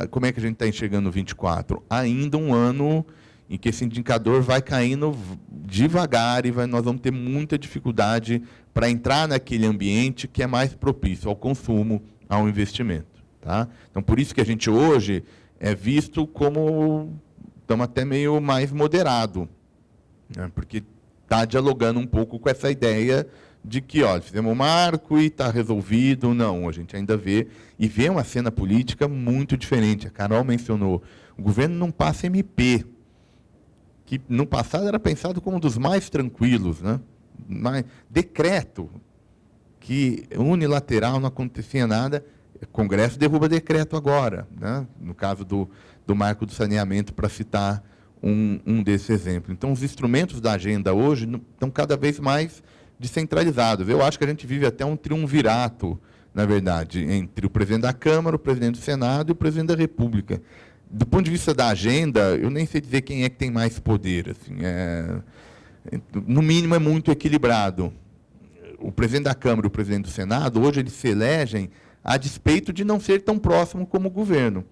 Como é que a gente está enxergando o 24? Ainda um ano em que esse indicador vai caindo devagar e nós vamos ter muita dificuldade para entrar naquele ambiente que é mais propício ao consumo, ao investimento. Tá? Então, por isso que a gente hoje é visto como estamos até meio mais moderado, né? Porque está dialogando um pouco com essa ideia de que, olha, fizemos um marco e está resolvido. Não, a gente ainda vê uma cena política muito diferente. A Carol mencionou, o governo não passa MP, que no passado era pensado como um dos mais tranquilos, né? Mas decreto, que unilateral, não acontecia nada. O Congresso derruba decreto agora, né? No caso do marco do saneamento, para citar um desses exemplos. Então, os instrumentos da agenda hoje estão cada vez mais descentralizados. Eu acho que a gente vive até um triunvirato, na verdade, entre o presidente da Câmara, o presidente do Senado e o presidente da República. Do ponto de vista da agenda, eu nem sei dizer quem é que tem mais poder. Assim, no mínimo, é muito equilibrado. O presidente da Câmara e o presidente do Senado, hoje, eles se elegem a despeito de não ser tão próximo como o governo.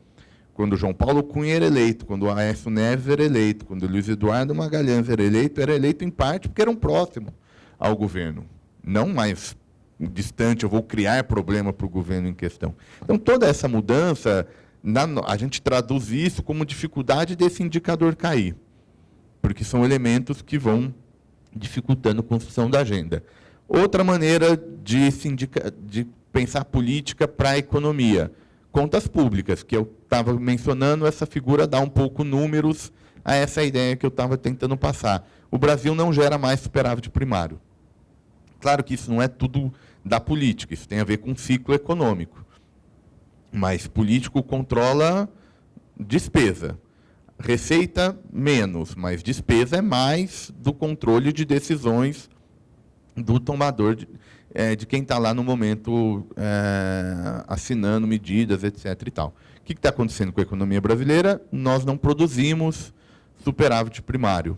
Quando o João Paulo Cunha era eleito, quando o Aécio Neves era eleito, quando o Luiz Eduardo Magalhães era eleito em parte porque eram próximos ao governo. Não mais distante, eu vou criar problema para o governo em questão. Então, toda essa mudança, a gente traduz isso como dificuldade desse indicador cair, porque são elementos que vão dificultando a construção da agenda. Outra maneira de pensar política para a economia, contas públicas, que eu estava mencionando, essa figura dá um pouco números a essa ideia que eu estava tentando passar. O Brasil não gera mais superávit primário. Claro que isso não é tudo da política, isso tem a ver com o ciclo econômico. Mas político controla despesa. Receita, menos, mas despesa é mais do controle de decisões do tomador, de quem está lá no momento assinando medidas, etc. E tal. O que está acontecendo com a economia brasileira? Nós não produzimos superávit primário.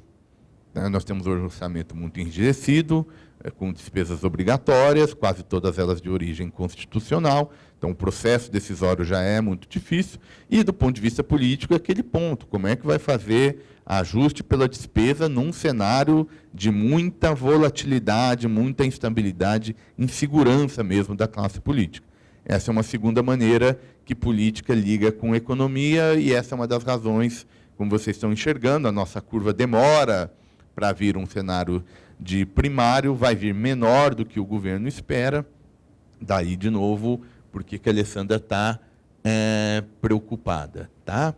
Nós temos hoje um orçamento muito enrijecido, com despesas obrigatórias, quase todas elas de origem constitucional. Então, o processo decisório já é muito difícil. E, do ponto de vista político, é aquele ponto. Como é que vai fazer ajuste pela despesa num cenário de muita volatilidade, muita instabilidade, insegurança mesmo da classe política? Essa é uma segunda maneira que política liga com economia, e essa é uma das razões, como vocês estão enxergando, a nossa curva demora para vir um cenário de primário, vai vir menor do que o governo espera. Daí, de novo, por que a Alessandra está preocupada. Tá?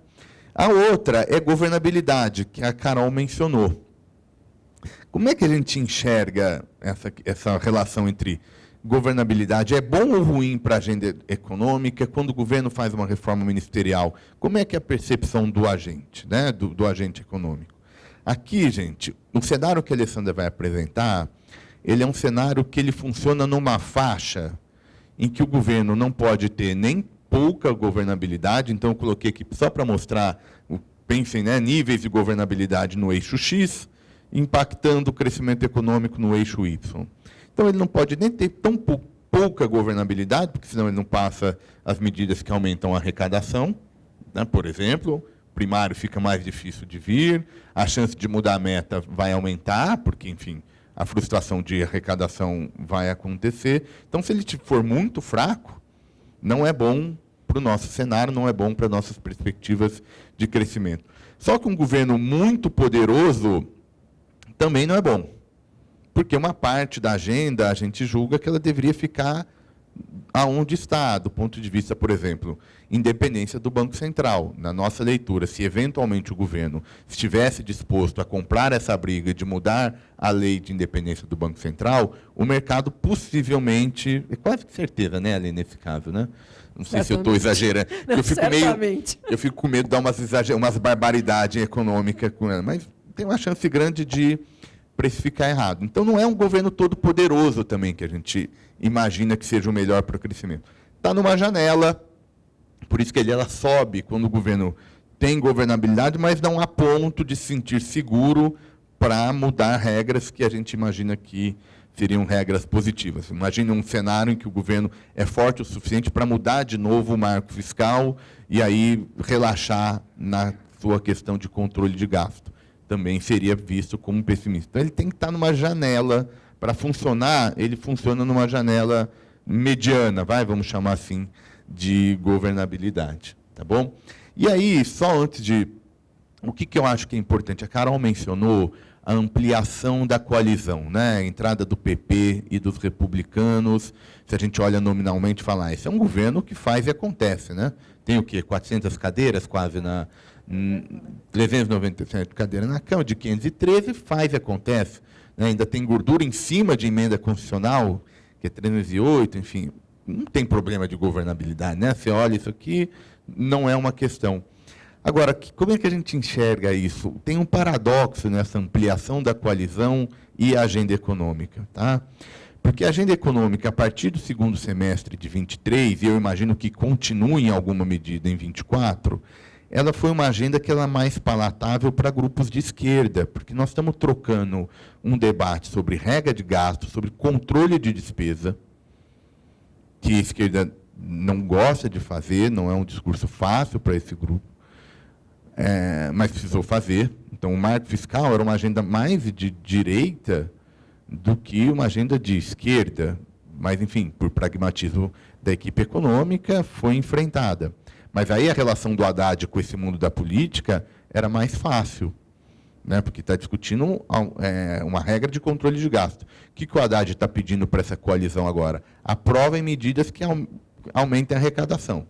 A outra é governabilidade, que a Carol mencionou. Como é que a gente enxerga essa relação entre governabilidade? É bom ou ruim para a agenda econômica? Quando o governo faz uma reforma ministerial, como é que é a percepção do agente, né, do agente econômico? Aqui, gente, o cenário que a Alessandra vai apresentar, ele é um cenário que ele funciona numa faixa em que o governo não pode ter nem pouca governabilidade. Então, eu coloquei aqui só para mostrar, pensem, né, níveis de governabilidade no eixo X, impactando o crescimento econômico no eixo Y. Então, ele não pode nem ter tão pouca governabilidade, porque senão ele não passa as medidas que aumentam a arrecadação, né, por exemplo. Primário fica mais difícil de vir, a chance de mudar a meta vai aumentar, porque, enfim, a frustração de arrecadação vai acontecer. Então, se ele for muito fraco, não é bom para o nosso cenário, não é bom para nossas perspectivas de crescimento. Só que um governo muito poderoso também não é bom, porque uma parte da agenda a gente julga que ela deveria ficar aonde está, do ponto de vista, por exemplo, independência do Banco Central. Na nossa leitura, se eventualmente o governo estivesse disposto a comprar essa briga de mudar a lei de independência do Banco Central, o mercado possivelmente, é quase que certeza, né, Ali, nesse caso, né? Não sei se eu estou exagerando. Não, eu fico com medo de dar umas barbaridades econômicas com ela, mas tem uma chance grande de precificar errado. Então, não é um governo todo poderoso também que a gente imagina que seja o melhor para o crescimento. Está numa janela, por isso que ela sobe quando o governo tem governabilidade, mas não há ponto de se sentir seguro para mudar regras que a gente imagina que seriam regras positivas. Imagine um cenário em que o governo é forte o suficiente para mudar de novo o marco fiscal e aí relaxar na sua questão de controle de gasto. Também seria visto como pessimista. Então, ele tem que estar numa janela. Para funcionar, ele funciona numa janela mediana, vamos chamar assim, de governabilidade. Tá bom? E aí, só antes de... O que eu acho que é importante? A Carol mencionou a ampliação da coalizão, né? A entrada do PP e dos republicanos. Se a gente olha nominalmente, fala, esse é um governo que faz e acontece, né? Tem o quê? 400 cadeiras quase 397 cadeiras na Câmara, de 513, faz e acontece. Né? Ainda tem gordura em cima de emenda constitucional, que é 308, enfim, não tem problema de governabilidade, né? Você olha isso aqui, não é uma questão. Agora, como é que a gente enxerga isso? Tem um paradoxo nessa ampliação da coalizão e a agenda econômica, tá? Porque a agenda econômica, a partir do segundo semestre de 23, e eu imagino que continue em alguma medida em 24, ela foi uma agenda que ela é mais palatável para grupos de esquerda, porque nós estamos trocando um debate sobre regra de gasto, sobre controle de despesa, que a esquerda não gosta de fazer, não é um discurso fácil para esse grupo, mas precisou fazer. Então, o marco fiscal era uma agenda mais de direita do que uma agenda de esquerda, mas, enfim, por pragmatismo da equipe econômica, foi enfrentada. Mas aí a relação do Haddad com esse mundo da política era mais fácil, né? Porque está discutindo uma regra de controle de gasto. O que o Haddad está pedindo para essa coalizão agora? Aprovem medidas que aumentem a arrecadação.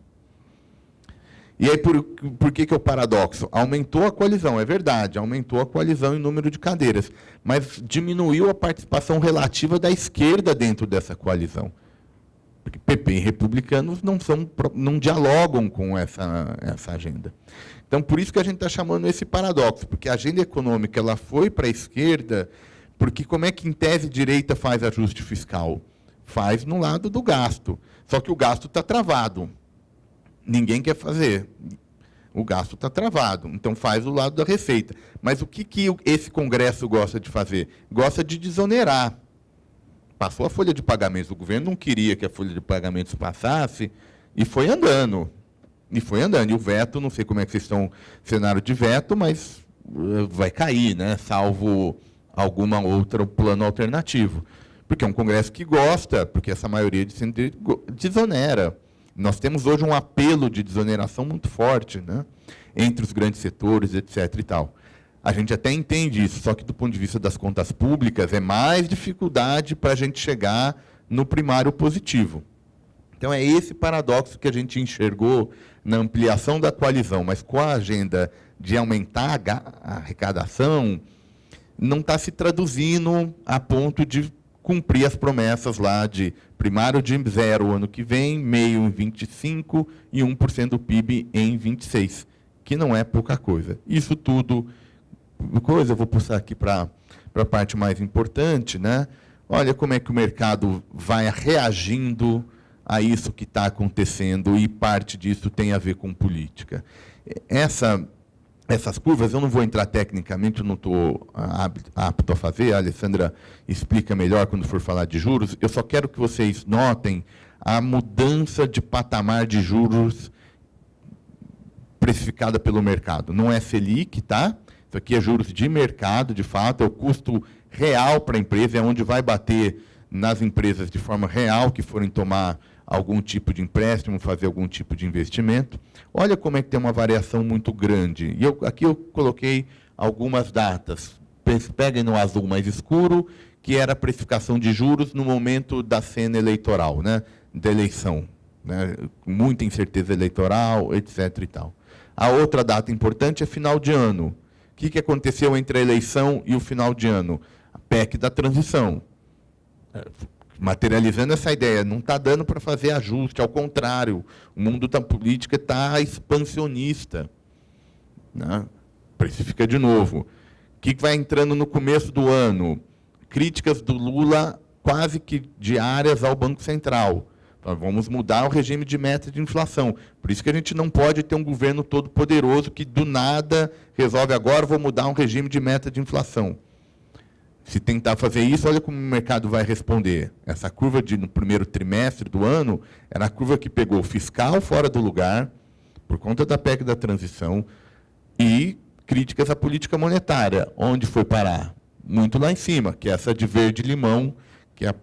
E aí, por que é o paradoxo? Aumentou a coalizão, é verdade, aumentou a coalizão em número de cadeiras, mas diminuiu a participação relativa da esquerda dentro dessa coalizão. Porque PP e republicanos não dialogam com essa agenda. Então, por isso que a gente está chamando esse paradoxo, porque a agenda econômica ela foi para a esquerda, porque como é que, em tese, direita faz ajuste fiscal? Faz no lado do gasto. Só que o gasto está travado. Ninguém quer fazer. O gasto está travado. Então, faz o lado da receita. Mas o que esse Congresso gosta de fazer? Gosta de desonerar. Passou a folha de pagamentos. O governo não queria que a folha de pagamentos passasse e foi andando. E foi andando. E o veto, não sei como é que vocês estão no cenário de veto, mas vai cair, né? Salvo alguma outra plano alternativo. Porque é um Congresso que gosta, porque essa maioria de centro desonera. Nós temos hoje um apelo de desoneração muito forte, né, entre os grandes setores, etc. e tal. A gente até entende isso, só que do ponto de vista das contas públicas é mais dificuldade para a gente chegar no primário positivo. Então é esse paradoxo que a gente enxergou na ampliação da coalizão, mas com a agenda de aumentar a arrecadação, não está se traduzindo a ponto de cumprir as promessas lá de primário de 0 ano que vem, meio em 25 e 1% do PIB em 26, que não é pouca coisa. Isso tudo, eu vou passar aqui para a parte mais importante, né? Olha como é que o mercado vai reagindo a isso que está acontecendo, e parte disso tem a ver com política. Essas curvas, eu não vou entrar tecnicamente, eu não estou apto a fazer, a Alessandra explica melhor quando for falar de juros. Eu só quero que vocês notem a mudança de patamar de juros precificada pelo mercado. Não é Selic, tá? Isso aqui é juros de mercado, de fato, é o custo real para a empresa, é onde vai bater nas empresas de forma real que forem tomar algum tipo de empréstimo, fazer algum tipo de investimento. Olha como é que tem uma variação muito grande. E aqui eu coloquei algumas datas. Peguem no azul mais escuro, que era a precificação de juros no momento da cena eleitoral, né, da eleição, né, muita incerteza eleitoral, etc. e tal. A outra data importante é final de ano. O que aconteceu entre a eleição e o final de ano? A PEC da transição. Materializando essa ideia, não está dando para fazer ajuste, ao contrário, o mundo da política está expansionista. Né? Precifica de novo. O que vai entrando no começo do ano? Críticas do Lula quase que diárias ao Banco Central. Então, vamos mudar o regime de meta de inflação. Por isso que a gente não pode ter um governo todo poderoso que, do nada, resolve agora, vou mudar um regime de meta de inflação. Se tentar fazer isso, olha como o mercado vai responder. Essa curva no primeiro trimestre do ano era a curva que pegou o fiscal fora do lugar, por conta da PEC da transição, e críticas à política monetária. Onde foi parar? Muito lá em cima, que é essa de verde-limão, que é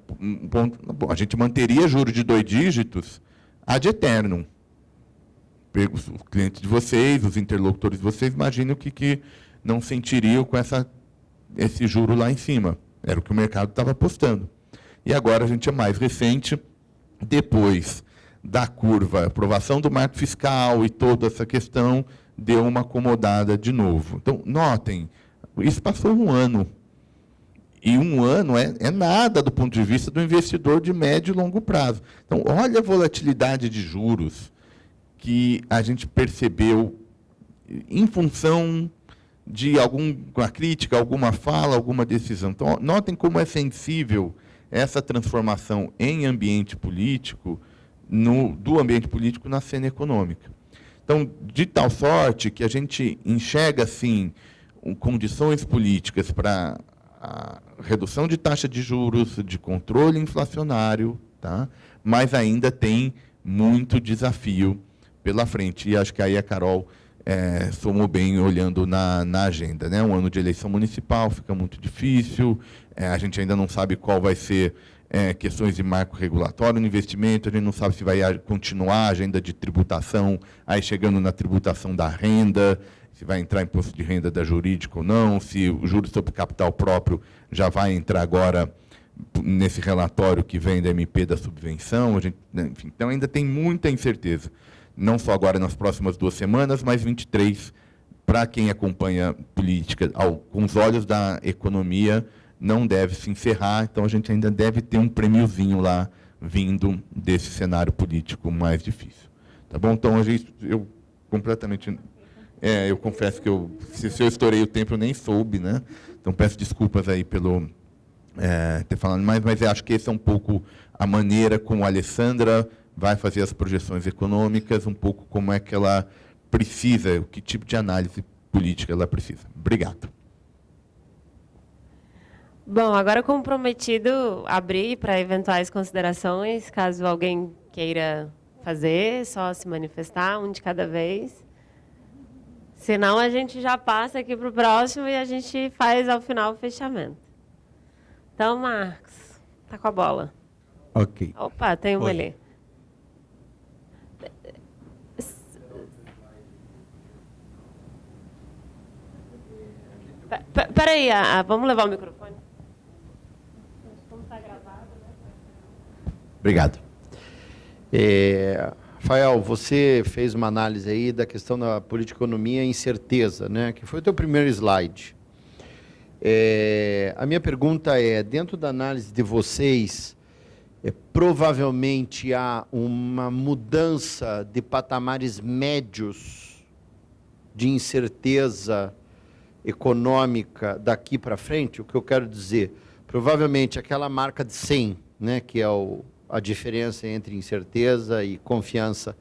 a gente manteria juros de 2 dígitos ad eternum. Os clientes de vocês, os interlocutores de vocês, imaginem o que não sentiriam com esse juro lá em cima. Era o que o mercado estava apostando. E agora a gente é mais recente, depois da curva, aprovação do marco fiscal e toda essa questão, deu uma acomodada de novo. Então, notem, isso passou um ano. E um ano é nada do ponto de vista do investidor de médio e longo prazo. Então, olha a volatilidade de juros que a gente percebeu em função de alguma crítica, alguma fala, alguma decisão. Então, notem como é sensível essa transformação em ambiente político, do ambiente político na cena econômica. Então, de tal sorte que a gente enxerga, assim, condições políticas para a redução de taxa de juros, de controle inflacionário, tá? Mas ainda tem muito desafio pela frente. E acho que aí a Carol somou bem olhando na agenda, né? Um ano de eleição municipal fica muito difícil, a gente ainda não sabe qual vai ser questões de marco regulatório no investimento, a gente não sabe se vai continuar a agenda de tributação, aí chegando na tributação da renda, se vai entrar imposto de renda da jurídica ou não, se o juros sobre capital próprio já vai entrar agora nesse relatório que vem da MP da subvenção, enfim, então ainda tem muita incerteza. não só agora nas próximas 2 semanas, mas 23, para quem acompanha política com os olhos da economia, não deve se encerrar. Então, a gente ainda deve ter um prêmiozinho lá vindo desse cenário político mais difícil. Tá bom? Então, eu completamente... eu confesso que se eu estourei o tempo, eu nem soube, né? Então, peço desculpas aí pelo ter falado mais, mas eu acho que esse é um pouco a maneira como a Alessandra vai fazer as projeções econômicas, um pouco como é que ela precisa, que tipo de análise política ela precisa. Obrigado. Bom, agora, como prometido, abrir para eventuais considerações, caso alguém queira fazer, só se manifestar, um de cada vez. Senão, a gente já passa aqui para o próximo e a gente faz, ao final, o fechamento. Então, Marcos, está com a bola. Ok. Opa, tem uma ali. Espera aí, vamos levar o microfone? Como está gravado, né? Obrigado. Rafael, você fez uma análise aí da questão da política-economia e incerteza, né? Que foi o teu primeiro slide. A minha pergunta é, dentro da análise de vocês, provavelmente há uma mudança de patamares médios de incerteza econômica daqui para frente? O que eu quero dizer, provavelmente aquela marca de 100, né, que é a diferença entre incerteza e confiança,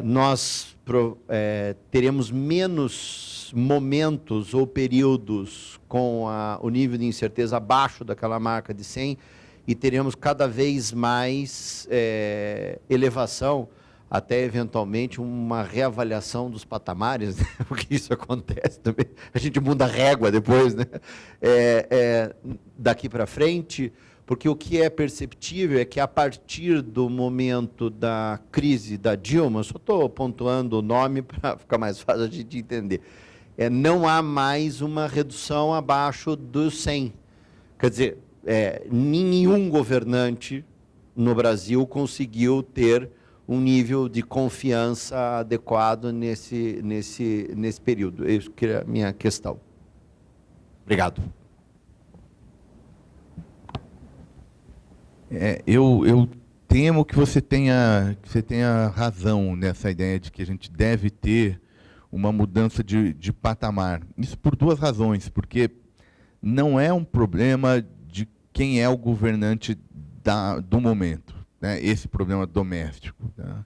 nós teremos menos momentos ou períodos com o nível de incerteza abaixo daquela marca de 100 e teremos cada vez mais elevação, até eventualmente uma reavaliação dos patamares, né? Porque isso acontece também, a gente muda a régua depois, né? Daqui para frente, porque o que é perceptível é que a partir do momento da crise da Dilma, só estou pontuando o nome para ficar mais fácil de entender, não há mais uma redução abaixo dos 100. Quer dizer, nenhum governante no Brasil conseguiu ter um nível de confiança adequado nesse período. Isso que é a minha questão. Obrigado. Eu temo que você tenha razão nessa ideia de que a gente deve ter uma mudança de patamar. Isso por 2 razões, porque não é um problema de quem é o governante do momento, né? Esse problema doméstico. Tá?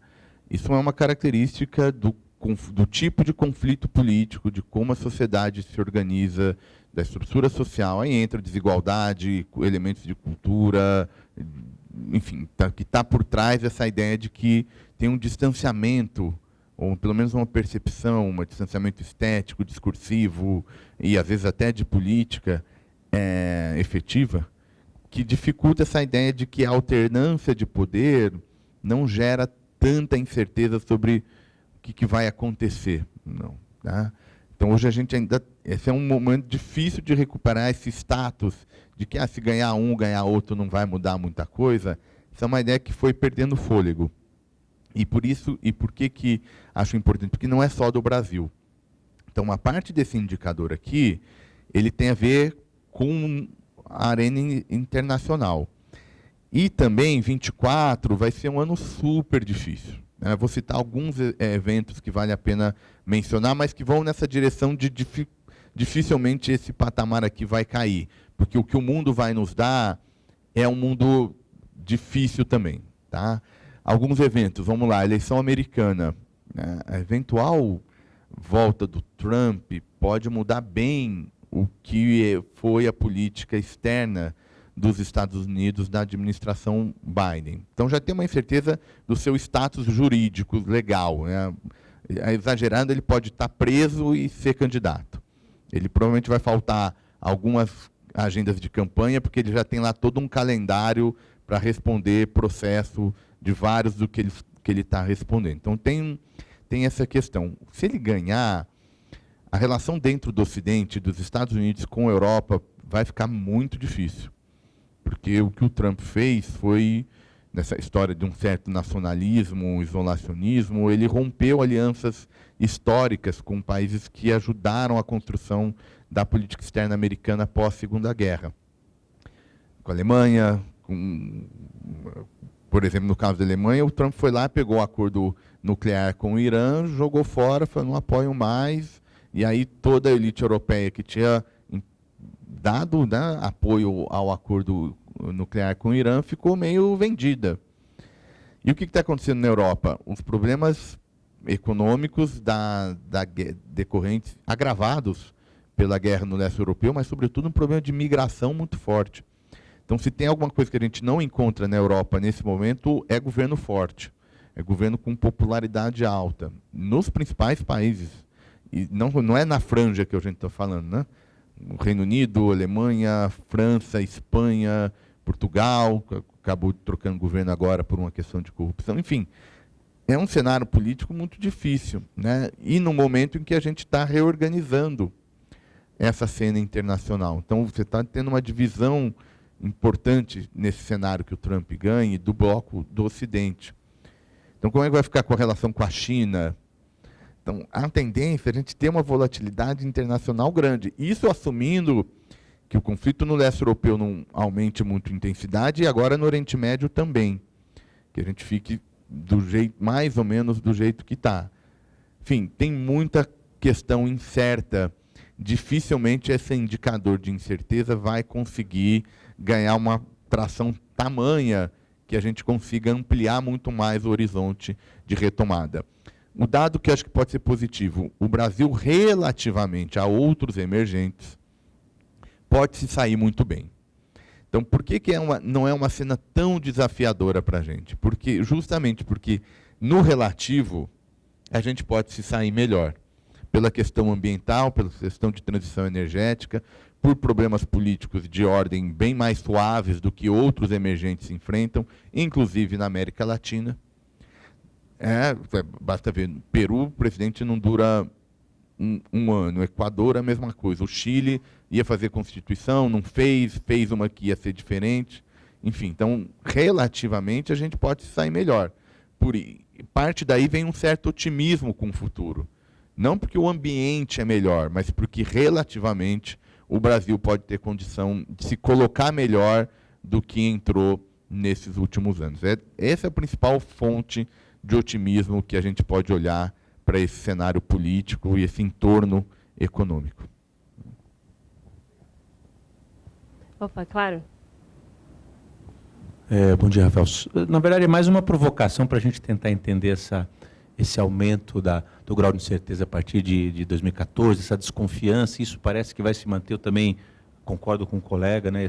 Isso é uma característica do tipo de conflito político, de como a sociedade se organiza, da estrutura social. Aí entra desigualdade, elementos de cultura, enfim, que está por trás dessa ideia de que tem um distanciamento, ou pelo menos uma percepção, um distanciamento estético, discursivo, e às vezes até de política efetiva, que dificulta essa ideia de que a alternância de poder não gera tanta incerteza sobre o que vai acontecer. Não, tá? Então, hoje a gente ainda... Esse é um momento difícil de recuperar esse status de que se ganhar um, ganhar outro não vai mudar muita coisa. Essa é uma ideia que foi perdendo fôlego. E por isso, e por que acho importante? Porque não é só do Brasil. Então, uma parte desse indicador aqui, ele tem a ver com a arena internacional. E também, 24 vai ser um ano super difícil. Vou citar alguns eventos que vale a pena mencionar, mas que vão nessa direção de dificilmente esse patamar aqui vai cair. Porque o que o mundo vai nos dar é um mundo difícil também. Tá? Alguns eventos, vamos lá, eleição americana. A eventual volta do Trump pode mudar bem o que foi a política externa dos Estados Unidos da administração Biden. Então, já tem uma incerteza do seu status jurídico legal. Né? Exagerando, ele pode estar preso e ser candidato. Ele provavelmente vai faltar algumas agendas de campanha, porque ele já tem lá todo um calendário para responder processo de vários do que ele está respondendo. Então, tem essa questão. Se ele ganhar, a relação dentro do Ocidente, dos Estados Unidos com a Europa, vai ficar muito difícil. Porque o que o Trump fez foi nessa história de um certo nacionalismo, um isolacionismo, ele rompeu alianças históricas com países que ajudaram a construção da política externa americana pós-Segunda Guerra. Com a Alemanha, por exemplo, no caso da Alemanha, o Trump foi lá, pegou o acordo nuclear com o Irã, jogou fora, falou, não apoio mais, e aí toda a elite europeia que tinha dado, né, apoio ao acordo nuclear com o Irã ficou meio vendida. E o que está acontecendo na Europa? Os problemas econômicos decorrentes, agravados pela guerra no leste europeu, mas, sobretudo, um problema de migração muito forte. Então, se tem alguma coisa que a gente não encontra na Europa nesse momento, é governo forte, é governo com popularidade alta, nos principais países. E não é na franja que a gente está falando, né? O Reino Unido, Alemanha, França, Espanha, Portugal, acabou trocando governo agora por uma questão de corrupção. Enfim, é um cenário político muito difícil, né? E no momento em que a gente está reorganizando essa cena internacional. Então, você está tendo uma divisão importante nesse cenário que o Trump ganhe do bloco do Ocidente. Então, como é que vai ficar com a relação com a China? Então, a tendência é a gente ter uma volatilidade internacional grande. Isso assumindo que o conflito no leste europeu não aumente muito a intensidade e agora no Oriente Médio também. Que a gente fique mais ou menos do jeito que está. Enfim, tem muita questão incerta. Dificilmente esse indicador de incerteza vai conseguir ganhar uma tração tamanha que a gente consiga ampliar muito mais o horizonte de retomada. O dado que acho que pode ser positivo, o Brasil, relativamente a outros emergentes, pode se sair muito bem. Então, por que não é uma cena tão desafiadora para a gente? Justamente porque, no relativo, a gente pode se sair melhor. Pela questão ambiental, pela questão de transição energética, por problemas políticos de ordem bem mais suaves do que outros emergentes enfrentam, inclusive na América Latina. Basta ver, no Peru, o presidente não dura um ano. No Equador, a mesma coisa. O Chile ia fazer Constituição, não fez uma que ia ser diferente. Enfim, então, relativamente, a gente pode sair melhor. Parte daí vem um certo otimismo com o futuro. Não porque o ambiente é melhor, mas porque, relativamente, o Brasil pode ter condição de se colocar melhor do que entrou nesses últimos anos. Essa é a principal fonte de otimismo que a gente pode olhar para esse cenário político e esse entorno econômico. Opa, claro. Bom dia, Rafael. Na verdade, é mais uma provocação para a gente tentar entender esse aumento do grau de incerteza a partir de 2014, essa desconfiança. Isso parece que vai se manter. Eu também concordo com o colega, né?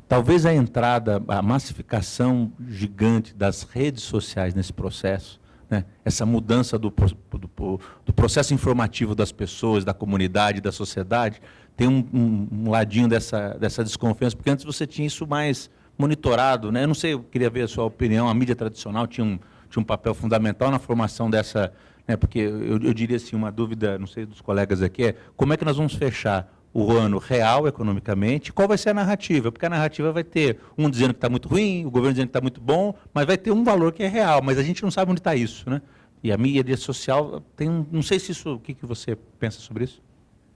Talvez a entrada, a massificação gigante das redes sociais nesse processo, né? Essa mudança do processo informativo das pessoas, da comunidade, da sociedade, tem um ladinho dessa desconfiança, porque antes você tinha isso mais monitorado, né? Eu não sei, eu queria ver a sua opinião. A mídia tradicional tinha um papel fundamental na formação dessa, né? Porque eu diria assim, uma dúvida, não sei dos colegas aqui, é como é que nós vamos fechar o ano real economicamente, qual vai ser a narrativa? Porque a narrativa vai ter um dizendo que está muito ruim, o governo dizendo que está muito bom, mas vai ter um valor que é real, mas a gente não sabe onde está isso, né? E a mídia social tem não sei se isso, o que você pensa sobre isso?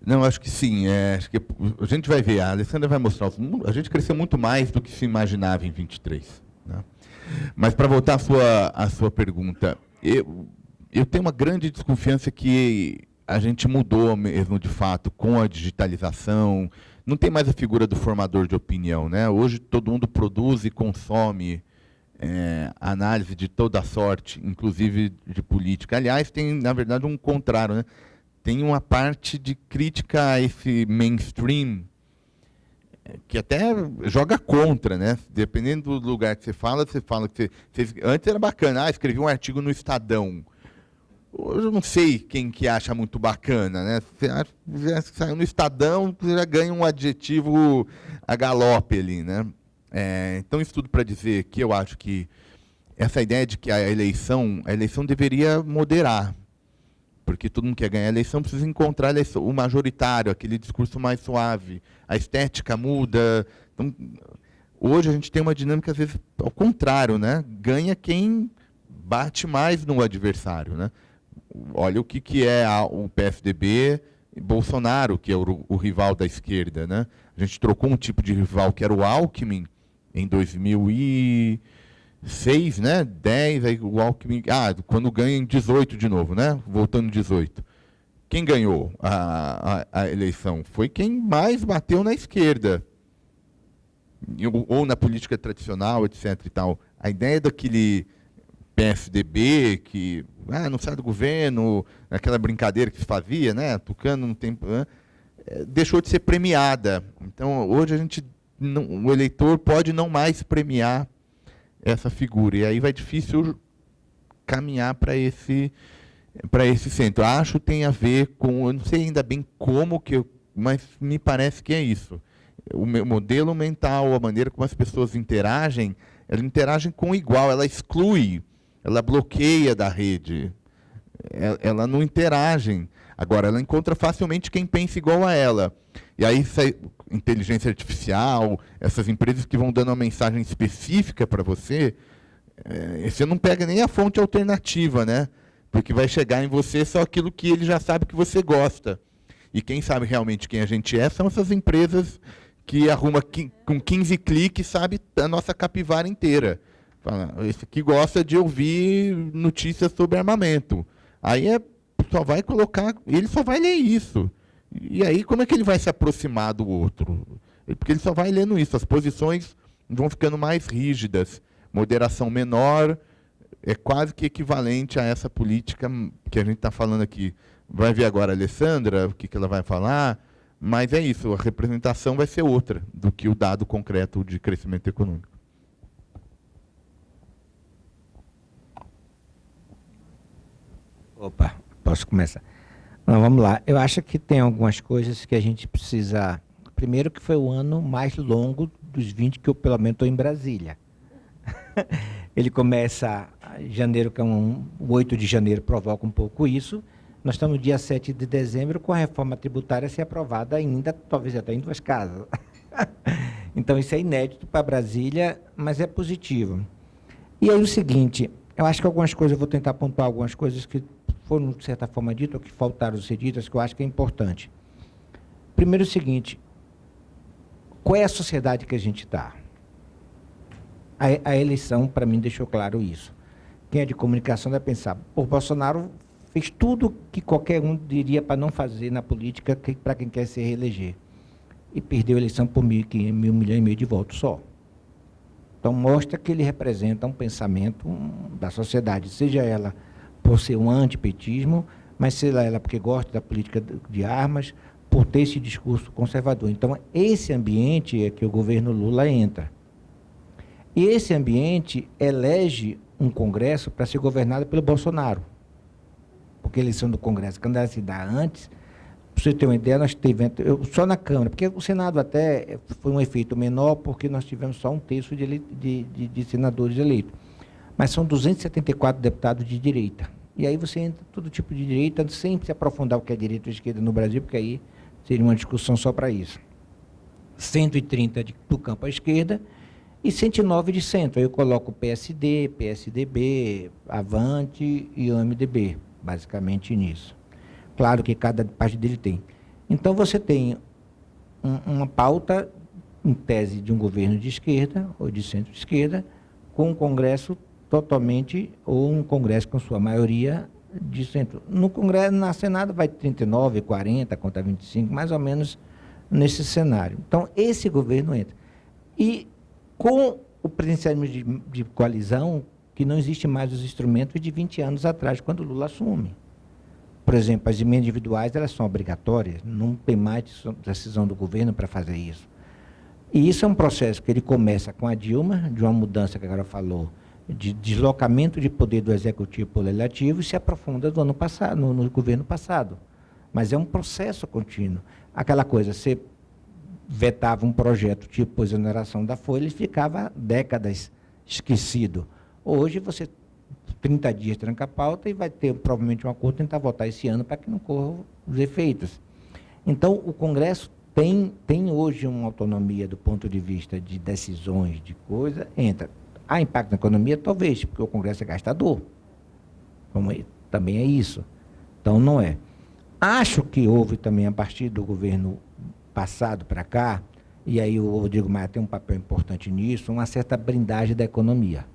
Não, acho que sim. Acho que a gente vai ver, a Alessandra vai mostrar, a gente cresceu muito mais do que se imaginava em 23. Né? Mas, para voltar à sua pergunta, eu tenho uma grande desconfiança que a gente mudou mesmo, de fato, com a digitalização. Não tem mais a figura do formador de opinião. Né? Hoje, todo mundo produz e consome análise de toda sorte, inclusive de política. Aliás, tem, na verdade, um contrário. Né? Tem uma parte de crítica a esse mainstream que até joga contra, né? Dependendo do lugar que você fala que antes era bacana, escrevi um artigo no Estadão. Hoje eu não sei quem que acha muito bacana, né? Você saiu no Estadão, você já ganha um adjetivo a galope ali, né? Então, isso tudo para dizer que eu acho que essa ideia de que a eleição deveria moderar, porque todo mundo quer ganhar a eleição, precisa encontrar o majoritário, aquele discurso mais suave. A estética muda. Então, Hoje a gente tem uma dinâmica, às vezes, ao contrário, né? Ganha quem bate mais no adversário, né? Olha o que é o PSDB e Bolsonaro, que é o rival da esquerda, né? A gente trocou um tipo de rival que era o Alckmin em 2006, né? 10, aí o Alckmin, quando ganha em 18 de novo, né? Voltando em 18. Quem ganhou a eleição? Foi quem mais bateu na esquerda. Ou na política tradicional, etc. E tal. A ideia daquele PSDB que não sai do governo, aquela brincadeira que se fazia, né? Tucano não tem, deixou de ser premiada. Então, hoje o eleitor pode não mais premiar essa figura. E aí vai difícil caminhar para esse centro. Acho que tem a ver com, eu não sei ainda bem como, mas me parece que é isso. O modelo mental, a maneira como as pessoas interagem, ela interagem com o igual, ela exclui, ela bloqueia da rede, ela não interage. Agora, ela encontra facilmente quem pensa igual a ela. E aí, inteligência artificial, essas empresas que vão dando uma mensagem específica para você, você não pega nem a fonte alternativa, né? Porque vai chegar em você só aquilo que ele já sabe que você gosta. E quem sabe realmente quem a gente é são essas empresas que arruma com 15 cliques, sabe a nossa capivara inteira. Fala, esse aqui gosta de ouvir notícias sobre armamento. Aí só vai colocar, ele só vai ler isso. E aí como é que ele vai se aproximar do outro? Porque ele só vai lendo isso, as posições vão ficando mais rígidas, moderação menor, é quase que equivalente a essa política que a gente está falando aqui. Vai ver agora a Alessandra, o que ela vai falar, mas é isso, a representação vai ser outra do que o dado concreto de crescimento econômico. Opa, posso começar? Não, vamos lá. Eu acho que tem algumas coisas que a gente precisa... Primeiro que foi o ano mais longo dos 20 que eu, pelo menos, estou em Brasília. Ele começa em janeiro, que é o 8 de janeiro provoca um pouco isso. Nós estamos no dia 7 de dezembro com a reforma tributária a ser aprovada ainda, talvez até em 2 casas. Então, isso é inédito para Brasília, mas é positivo. E aí o seguinte, eu acho que algumas coisas, eu vou tentar pontuar algumas coisas que foram, de certa forma, ditas ou que faltaram ser ditas, que eu acho que é importante. Primeiro o seguinte, qual é a sociedade que a gente está? A eleição, para mim, deixou claro isso. Quem é de comunicação deve pensar, o Bolsonaro fez tudo que qualquer um diria para não fazer na política para quem quer se reeleger. E perdeu a eleição por 1,5 milhão de votos só. Então, mostra que ele representa um pensamento da sociedade, seja ela por ser um antipetismo, mas seja ela porque gosta da política de armas, por ter esse discurso conservador. Então, esse ambiente é que o governo Lula entra. E esse ambiente elege um Congresso para ser governado pelo Bolsonaro. Porque a eleição do Congresso, quando ela se dá antes, para você ter uma ideia, nós tivemos, só na Câmara, porque o Senado até foi um efeito menor, porque nós tivemos só 1/3 de senadores eleitos. Mas são 274 deputados de direita. E aí você entra todo tipo de direita, sem se aprofundar o que é direita ou esquerda no Brasil, porque aí seria uma discussão só para isso. 130 do campo à esquerda e 109 de centro. Aí eu coloco o PSD, PSDB, Avante e o MDB, basicamente nisso. Claro que cada parte dele tem. Então, você tem uma pauta, em tese, de um governo de esquerda ou de centro-esquerda, com um Congresso totalmente, ou um Congresso com sua maioria de centro. No Congresso, na Senado, vai 39, 40 contra 25, mais ou menos nesse cenário. Então, esse governo entra. E com o presidencialismo de coalizão, que não existe mais os instrumentos de 20 anos atrás, quando o Lula assume. Por exemplo, as emendas individuais, elas são obrigatórias, não tem mais decisão do governo para fazer isso. E isso é um processo que ele começa com a Dilma, de uma mudança que agora falou, de deslocamento de poder do executivo para o legislativo, e se aprofunda do ano passado, no governo passado. Mas é um processo contínuo. Aquela coisa, você vetava um projeto tipo exoneração da folha e ficava décadas esquecido. Hoje você 30 dias tranca a pauta e vai ter provavelmente um acordo, tentar votar esse ano para que não corram os efeitos. Então, o Congresso tem hoje uma autonomia do ponto de vista de decisões, de coisa, entra. Há impacto na economia? Talvez, porque o Congresso é gastador. Também é isso. Então, não é. Acho que houve também, a partir do governo passado para cá, e aí o Rodrigo Maia tem um papel importante nisso, uma certa blindagem da economia.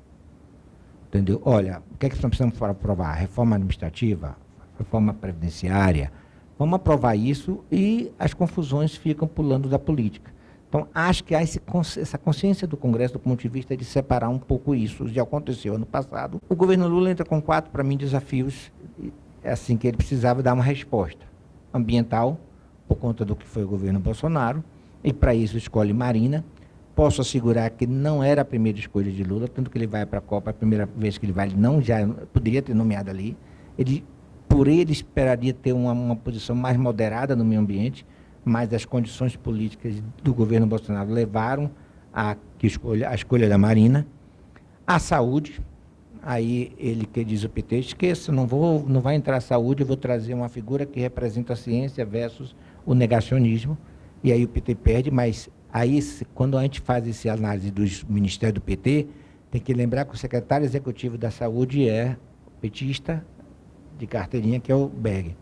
Entendeu? Olha, o que é que nós precisamos aprovar? Reforma administrativa, reforma previdenciária. Vamos aprovar isso e as confusões ficam pulando da política. Então, acho que há essa consciência do Congresso do ponto de vista de separar um pouco isso. Já aconteceu ano passado. O governo Lula entra com 4, para mim, desafios, assim, que ele precisava dar uma resposta. Ambiental, por conta do que foi o governo Bolsonaro, e para isso escolhe Marina. Posso assegurar que não era a primeira escolha de Lula, tanto que ele vai para a Copa, a primeira vez que ele vai, ele não já poderia ter nomeado ali. Por ele esperaria ter uma posição mais moderada no meio ambiente, mas as condições políticas do governo Bolsonaro levaram a escolha da Marina. A saúde, aí ele que diz o PT, esqueça, não vai entrar a saúde, eu vou trazer uma figura que representa a ciência versus o negacionismo, e aí o PT perde, mas aí quando a gente faz essa análise dos ministérios do PT, tem que lembrar que o secretário executivo da saúde é petista de carteirinha, que é o Berg.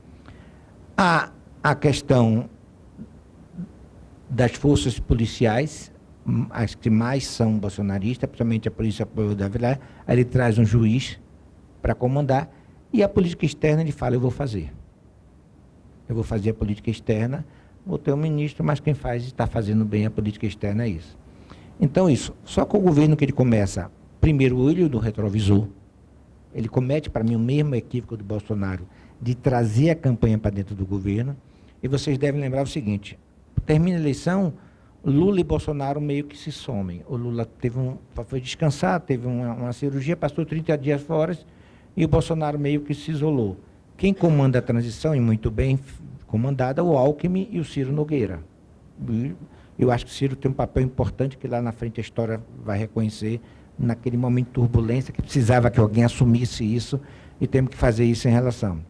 A questão das forças policiais, as que mais são bolsonaristas, principalmente a Polícia Apoio da Vila, ele traz um juiz para comandar, e a política externa ele fala, eu vou fazer a política externa, vou ter um ministro, mas quem faz está fazendo bem a política externa é isso. Então isso, só que o governo que ele começa, primeiro o olho do retrovisor, ele comete para mim o mesmo equívoco do Bolsonaro, de trazer a campanha para dentro do governo, e vocês devem lembrar o seguinte, termina a eleição, Lula e Bolsonaro meio que se somem. O Lula foi descansar, teve uma cirurgia, passou 30 dias fora, e o Bolsonaro meio que se isolou. Quem comanda a transição, e muito bem comandada, o Alckmin e o Ciro Nogueira. Eu acho que o Ciro tem um papel importante, que lá na frente a história vai reconhecer, naquele momento de turbulência, que precisava que alguém assumisse isso, e temos que fazer isso em relação.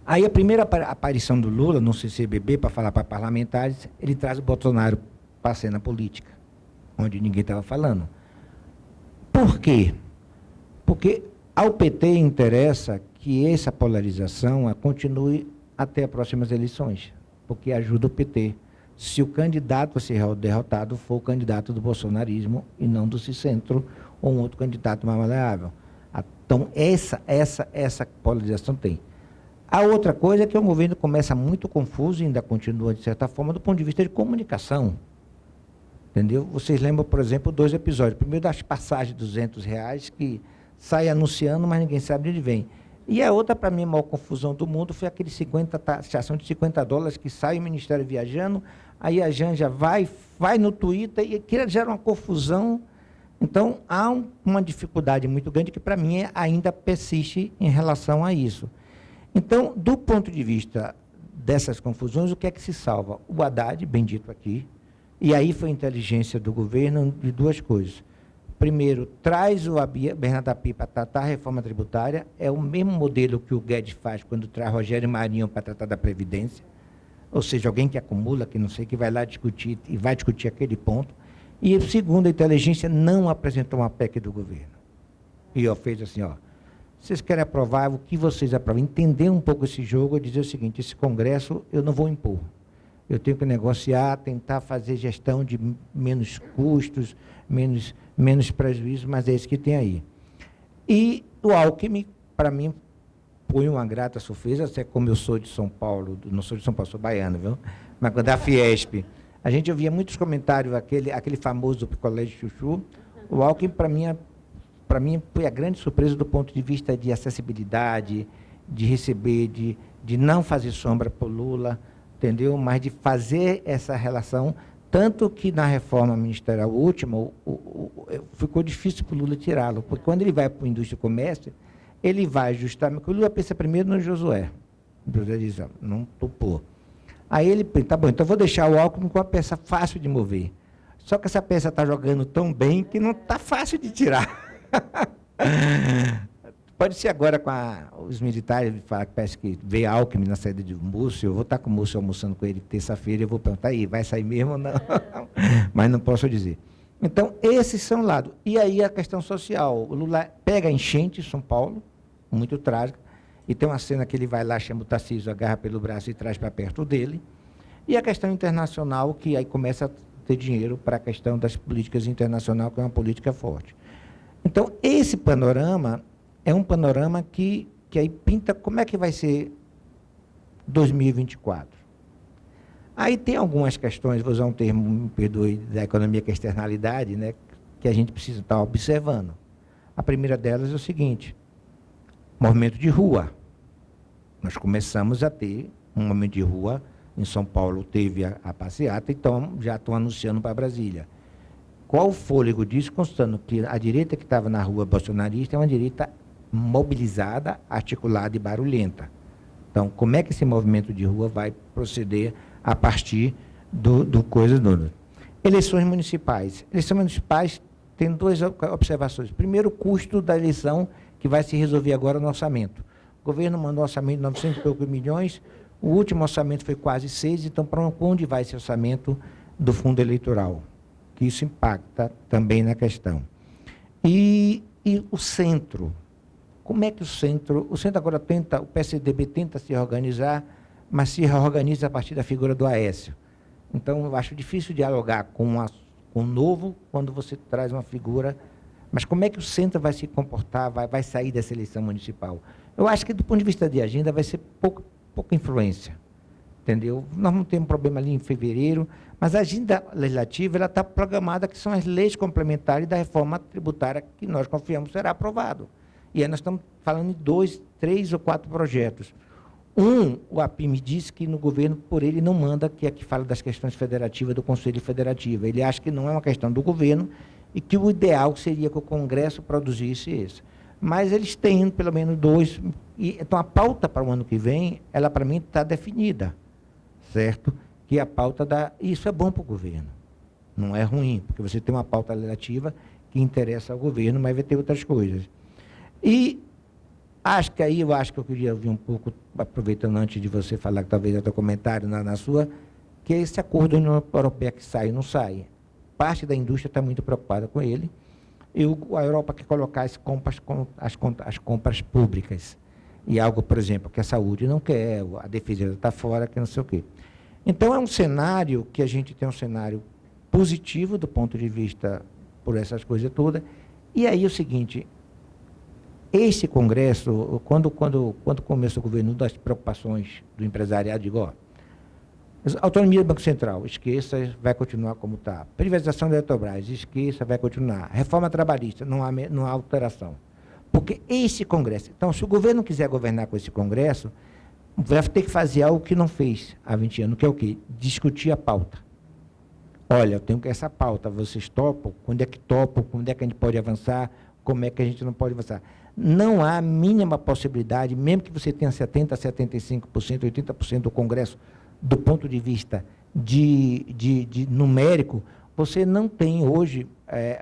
Aí a primeira aparição do Lula no CCBB, para falar para parlamentares, ele traz o Bolsonaro para a cena política, onde ninguém estava falando. Por quê? Porque ao PT interessa que essa polarização continue até as próximas eleições, porque ajuda o PT. Se o candidato a ser derrotado for o candidato do bolsonarismo e não do centro ou um outro candidato mais maleável. Então, essa polarização tem. A outra coisa é que o governo começa muito confuso e ainda continua, de certa forma, do ponto de vista de comunicação. Entendeu? Vocês lembram, por exemplo, 2 episódios. Primeiro, das passagens de R$200, que sai anunciando, mas ninguém sabe de onde vem. E a outra, para mim, a maior confusão do mundo foi aquele taxação de $50 que sai o Ministério viajando, aí a Janja vai no Twitter e aquilo gera uma confusão. Então, há uma dificuldade muito grande que, para mim, ainda persiste em relação a isso. Então, do ponto de vista dessas confusões, o que é que se salva? O Haddad, bem dito aqui, e aí foi a inteligência do governo de 2 coisas. Primeiro, traz o Bernardo Api para tratar a reforma tributária, é o mesmo modelo que o Guedes faz quando traz Rogério Marinho para tratar da Previdência, ou seja, alguém que acumula, que não sei, que vai lá discutir, e vai discutir aquele ponto. E, segundo, a inteligência não apresentou uma PEC do governo. E fez assim, vocês querem aprovar, o que vocês aprovam? Entender um pouco esse jogo e dizer o seguinte, esse Congresso eu não vou impor. Eu tenho que negociar, tentar fazer gestão de menos custos, menos prejuízo, mas é isso que tem aí. E o Alckmin, para mim, foi uma grata surpresa, até como eu sou de São Paulo, não sou de São Paulo, sou baiano, viu? Mas quando da Fiesp, a gente ouvia muitos comentários, aquele famoso picolé de chuchu. O Alckmin, para mim, foi a grande surpresa do ponto de vista de acessibilidade, de receber, de não fazer sombra para o Lula, entendeu? Mas de fazer essa relação, tanto que na reforma ministerial última, ficou difícil para o Lula tirá-lo, porque quando ele vai para o indústria e comércio, ele vai justamente, porque o Lula pensa primeiro no Josué. O Josué diz, não topou. Aí ele pensa, tá bom, então vou deixar o Alckmin com uma peça fácil de mover. Só que essa peça está jogando tão bem que não está fácil de tirar. Pode ser agora com os militares, falar que parece que veio Alckmin na saída de Múcio, eu vou estar com o Múcio almoçando com ele terça-feira, eu vou perguntar, aí, vai sair mesmo ou não? Mas não posso dizer. Então, esses são lados. E aí a questão social. O Lula pega a enchente em São Paulo, muito trágica, e tem uma cena que ele vai lá, chama o Tarcísio, agarra pelo braço e traz para perto dele. E a questão internacional, que aí começa a ter dinheiro para a questão das políticas internacionais, que é uma política forte. Então, esse panorama é um panorama que aí pinta como é que vai ser 2024. Aí tem algumas questões, vou usar um termo, me perdoe, da economia, que é externalidade, né, que a gente precisa estar observando. A primeira delas é o seguinte: movimento de rua. Nós começamos a ter um movimento de rua. Em São Paulo teve a passeata, então já estão anunciando para Brasília. Qual o fôlego disso? Constando que a direita que estava na rua bolsonarista é uma direita mobilizada, articulada e barulhenta. Então, como é que esse movimento de rua vai proceder a partir do coisa do... Eleições municipais. Eleições municipais tem duas observações. Primeiro, o custo da eleição, que vai se resolver agora no orçamento. O governo mandou um orçamento de 900 e poucos milhões, o último orçamento foi quase 6, então para onde vai esse orçamento do fundo eleitoral? Que isso impacta também na questão. E o centro? Como é que o centro agora tenta, o PSDB tenta se reorganizar, mas se reorganiza a partir da figura do Aécio. Então, eu acho difícil dialogar com o novo quando você traz uma figura. Mas como é que o centro vai se comportar, vai sair dessa eleição municipal? Eu acho que, do ponto de vista de agenda, vai ser pouca influência. Entendeu? Nós não temos problema ali em fevereiro, mas a agenda legislativa está programada, que são as leis complementares da reforma tributária que nós confiamos será aprovado. E aí nós estamos falando em 2, 3 ou 4 projetos. O API me disse que no governo, por ele, não manda, que é que fala das questões federativas do Conselho Federativo. Ele acha que não é uma questão do governo e que o ideal seria que o Congresso produzisse isso. Mas eles têm pelo menos 2. Então, a pauta para o ano que vem, ela, para mim, está definida, certo? Que a pauta isso é bom para o governo. Não é ruim, porque você tem uma pauta legislativa que interessa ao governo, mas vai ter outras coisas. E acho que eu queria ouvir um pouco, aproveitando antes de você falar, que talvez outro comentário na sua, que é esse acordo da União Europeia que sai ou não sai. Parte da indústria está muito preocupada com ele, e a Europa quer colocar as compras públicas. E algo, por exemplo, que a saúde não quer, a defesa está fora, que não sei o quê. Então, é um cenário que a gente tem um cenário positivo do ponto de vista por essas coisas todas. E aí é o seguinte: esse Congresso, quando começa o governo, das preocupações do empresariado, digo, ó, autonomia do Banco Central, esqueça, vai continuar como está. Privatização da Eletrobras, esqueça, vai continuar. Reforma trabalhista, não há alteração. Porque esse Congresso... Então, se o governo quiser governar com esse Congresso, vai ter que fazer algo que não fez há 20 anos, que é o quê? Discutir a pauta. Olha, eu tenho que essa pauta, vocês topam? Quando é que topam? Quando é que a gente pode avançar? Como é que a gente não pode avançar? Não há a mínima possibilidade, mesmo que você tenha 70%, 75%, 80% do Congresso, do ponto de vista de numérico, você não tem hoje,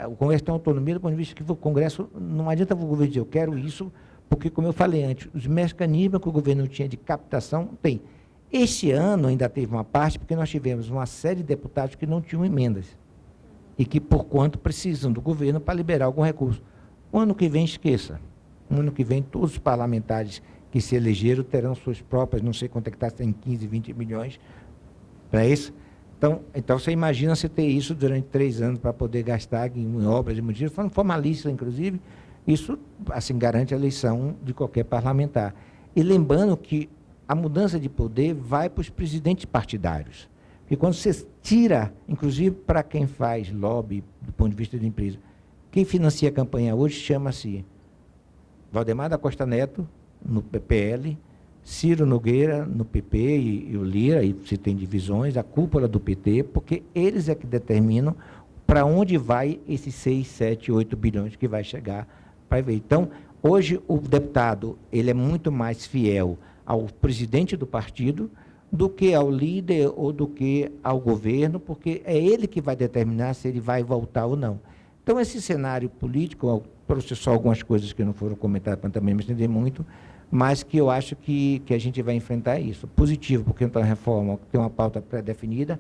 o Congresso tem autonomia do ponto de vista que o Congresso, não adianta o governo dizer, eu quero isso, porque, como eu falei antes, os mecanismos que o governo tinha de captação, tem. Este ano ainda teve uma parte, porque nós tivemos uma série de deputados que não tinham emendas, e que, por quanto, precisam do governo para liberar algum recurso. O ano que vem, esqueça. O ano que vem, todos os parlamentares que se elegeram terão suas próprias, não sei quanto é que está, tem 15, 20 milhões para isso. Então, você imagina você ter isso durante 3 anos para poder gastar em obras de muitos, formalista, inclusive, isso assim garante a eleição de qualquer parlamentar. E lembrando que a mudança de poder vai para os presidentes partidários. Porque quando você tira, inclusive para quem faz lobby do ponto de vista de empresa, quem financia a campanha hoje chama-se Valdemar da Costa Neto, no PPL, Ciro Nogueira, no PP, e o Lira, e se tem divisões, a cúpula do PT, porque eles é que determinam para onde vai esses 6, 7, 8 bilhões que vai chegar para ver. Então, hoje, o deputado ele é muito mais fiel ao presidente do partido do que ao líder ou do que ao governo, porque é ele que vai determinar se ele vai voltar ou não. Então, esse cenário político trouxe só algumas coisas que não foram comentadas para também me estender muito, mas que eu acho que a gente vai enfrentar isso. Positivo, porque então a reforma tem uma pauta pré-definida.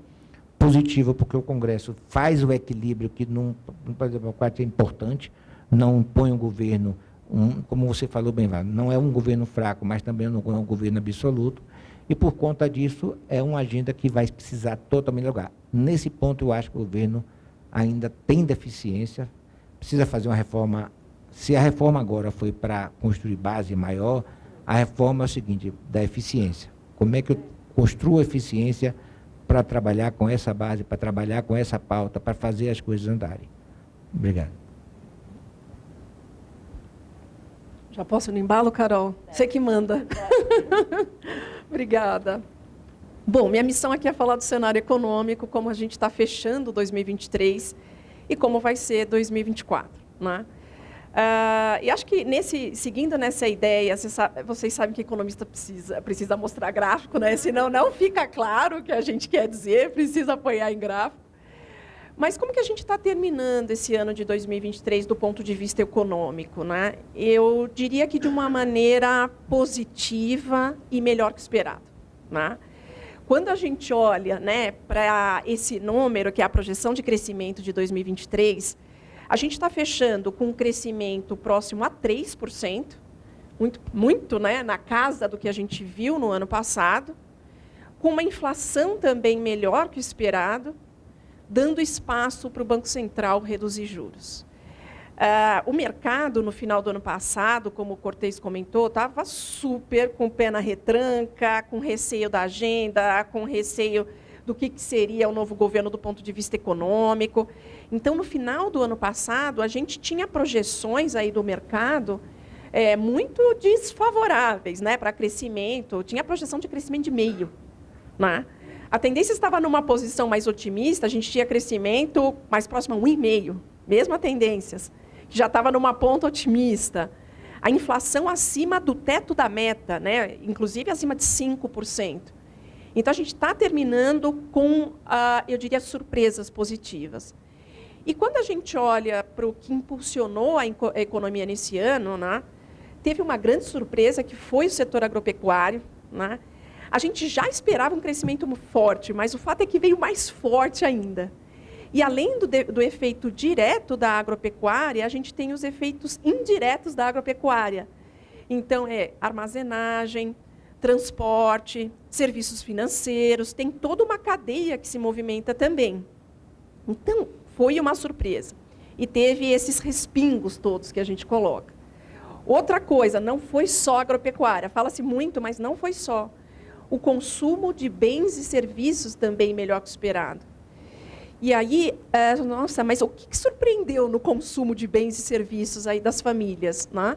Positivo, porque o Congresso faz o equilíbrio que, no Partido Democrático, é importante, não põe o governo, como você falou bem, não é um governo fraco, mas também não é um governo absoluto, e por conta disso é uma agenda que vai precisar totalmente lugar. Nesse ponto eu acho que o governo ainda tem deficiência, precisa fazer uma reforma. Se a reforma agora foi para construir base maior, a reforma é o seguinte, da eficiência. Como é que eu construo eficiência para trabalhar com essa base, para trabalhar com essa pauta, para fazer as coisas andarem? Obrigado. Já posso ir no embalo, Carol? Você que manda. Obrigada. Bom, minha missão aqui é falar do cenário econômico, como a gente está fechando 2023 e como vai ser 2024. Né? E acho que, seguindo nessa ideia, vocês sabem que economista precisa mostrar gráfico, né? Senão não fica claro o que a gente quer dizer, precisa apoiar em gráfico. Mas como que a gente está terminando esse ano de 2023 do ponto de vista econômico? Né? Eu diria que de uma maneira positiva e melhor que esperado. Né? Quando a gente olha, né, para esse número, que é a projeção de crescimento de 2023, a gente está fechando com um crescimento próximo a 3%, muito, né, na casa do que a gente viu no ano passado, com uma inflação também melhor que o esperado, dando espaço para o Banco Central reduzir juros. O mercado, no final do ano passado, como o Cortez comentou, estava super com o pé na retranca, com receio da agenda, com receio do que seria o novo governo do ponto de vista econômico. Então, no final do ano passado, a gente tinha projeções aí do mercado muito desfavoráveis, né, para crescimento. Tinha projeção de crescimento de meio. Né? A tendência estava numa posição mais otimista, a gente tinha crescimento mais próximo a 1,5%, mesmo a tendências, que já estava numa ponta otimista. A inflação acima do teto da meta, né, inclusive acima de 5%. Então, a gente está terminando com, eu diria, surpresas positivas. E quando a gente olha para o que impulsionou a economia nesse ano, né, teve uma grande surpresa, que foi o setor agropecuário. Né? A gente já esperava um crescimento forte, mas o fato é que veio mais forte ainda. E, além do efeito direto da agropecuária, a gente tem os efeitos indiretos da agropecuária. Então, armazenagem, transporte, serviços financeiros, tem toda uma cadeia que se movimenta também. Então, foi uma surpresa. E teve esses respingos todos que a gente coloca. Outra coisa, não foi só agropecuária. Fala-se muito, mas não foi só. O consumo de bens e serviços também melhor que o esperado. E aí, nossa, mas o que surpreendeu no consumo de bens e serviços aí das famílias? Né?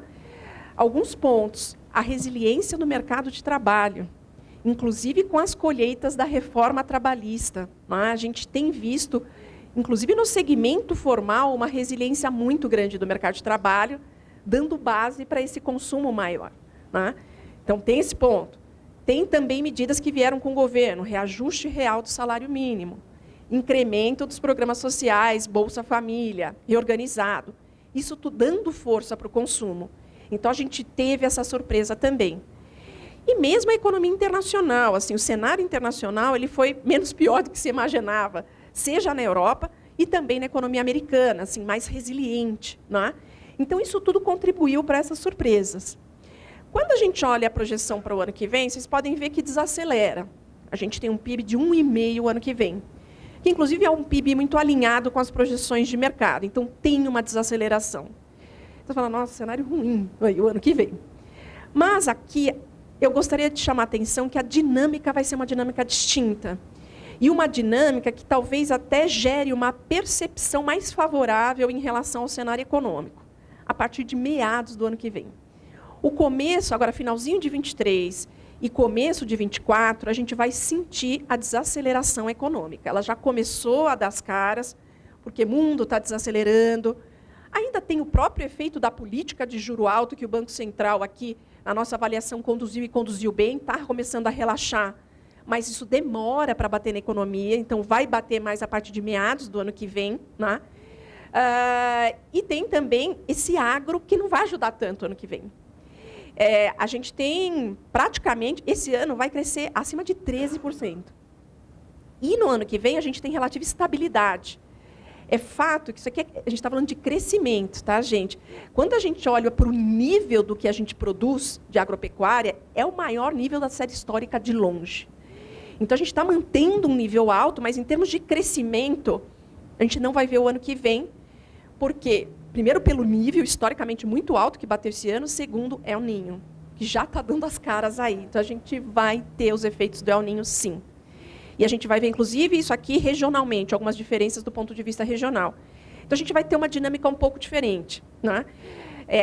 Alguns pontos. A resiliência no mercado de trabalho, inclusive com as colheitas da reforma trabalhista. Né? A gente tem visto, inclusive no segmento formal, uma resiliência muito grande do mercado de trabalho, dando base para esse consumo maior. Né? Então, tem esse ponto. Tem também medidas que vieram com o governo, reajuste real do salário mínimo, incremento dos programas sociais, Bolsa Família, reorganizado. Isso tudo dando força para o consumo. Então, a gente teve essa surpresa também. E mesmo a economia internacional, assim, o cenário internacional ele foi menos pior do que se imaginava, seja na Europa e também na economia americana, assim, mais resiliente. Né? Então, isso tudo contribuiu para essas surpresas. Quando a gente olha a projeção para o ano que vem, vocês podem ver que desacelera. A gente tem um PIB de 1,5% ano que vem, que, inclusive, é um PIB muito alinhado com as projeções de mercado. Então, tem uma desaceleração. Você fala, nossa, cenário ruim aí, o ano que vem. Mas aqui, eu gostaria de chamar a atenção que a dinâmica vai ser uma dinâmica distinta. E uma dinâmica que talvez até gere uma percepção mais favorável em relação ao cenário econômico, a partir de meados do ano que vem. O começo, agora finalzinho de 23 e começo de 24, a gente vai sentir a desaceleração econômica. Ela já começou a dar as caras, porque o mundo está desacelerando. Ainda tem o próprio efeito da política de juro alto, que o Banco Central aqui, na nossa avaliação, conduziu e conduziu bem, está começando a relaxar, mas isso demora para bater na economia, então vai bater mais a partir de meados do ano que vem. Né? E tem também esse agro que não vai ajudar tanto ano que vem. A gente tem, praticamente, esse ano vai crescer acima de 13%. E no ano que vem a gente tem relativa estabilidade. É fato que isso aqui, a gente está falando de crescimento, tá, gente? Quando a gente olha para o nível do que a gente produz de agropecuária, é o maior nível da série histórica de longe. Então, a gente está mantendo um nível alto, mas em termos de crescimento, a gente não vai ver o ano que vem, porque, primeiro, pelo nível historicamente muito alto que bateu esse ano, segundo, El Niño, que já está dando as caras aí. Então, a gente vai ter os efeitos do El Niño, sim. E a gente vai ver, inclusive, isso aqui regionalmente, algumas diferenças do ponto de vista regional. Então, a gente vai ter uma dinâmica um pouco diferente, né?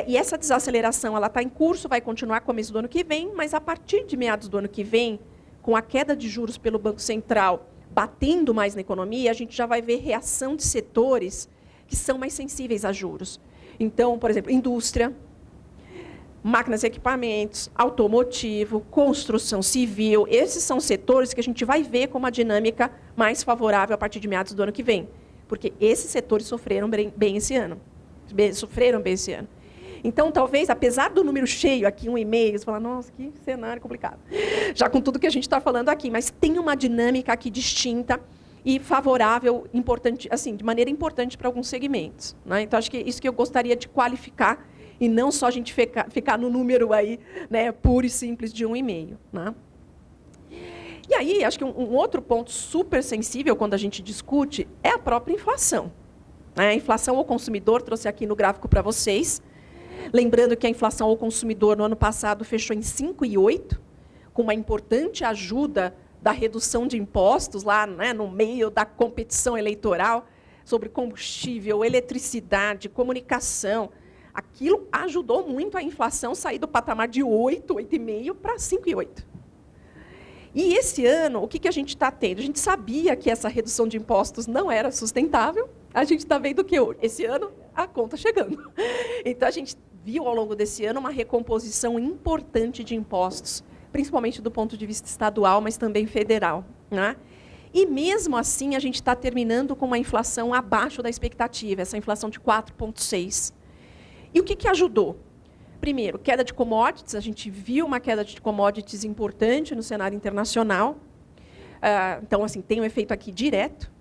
E essa desaceleração ela está em curso, vai continuar começo do ano que vem, mas a partir de meados do ano que vem, com a queda de juros pelo Banco Central batendo mais na economia, a gente já vai ver reação de setores que são mais sensíveis a juros. Então, por exemplo, indústria, máquinas e equipamentos, automotivo, construção civil, esses são setores que a gente vai ver com uma dinâmica mais favorável a partir de meados do ano que vem, porque esses setores sofreram bem esse ano. Então, talvez, apesar do número cheio aqui, 1,5, você fala, nossa, que cenário complicado, já com tudo que a gente está falando aqui, mas tem uma dinâmica aqui distinta e favorável, importante, assim, de maneira importante para alguns segmentos, né? Então, acho que isso que eu gostaria de qualificar, e não só a gente ficar no número aí, né, puro e simples de 1,5. Né? E aí, acho que um outro ponto super sensível quando a gente discute é a própria inflação. A inflação ao consumidor, trouxe aqui no gráfico para vocês. Lembrando que a inflação ao consumidor no ano passado fechou em 5,8, com uma importante ajuda da redução de impostos lá, né, no meio da competição eleitoral sobre combustível, eletricidade, comunicação. Aquilo ajudou muito a inflação sair do patamar de 8, 8,5 para 5,8. E esse ano, o que a gente está tendo? A gente sabia que essa redução de impostos não era sustentável. A gente está vendo que esse ano a conta chegando. Então, a gente viu ao longo desse ano uma recomposição importante de impostos, principalmente do ponto de vista estadual, mas também federal. Né? E, mesmo assim, a gente está terminando com uma inflação abaixo da expectativa, essa inflação de 4,6%. E o que ajudou? Primeiro, queda de commodities. A gente viu uma queda de commodities importante no cenário internacional. Então, assim, tem um efeito aqui direto.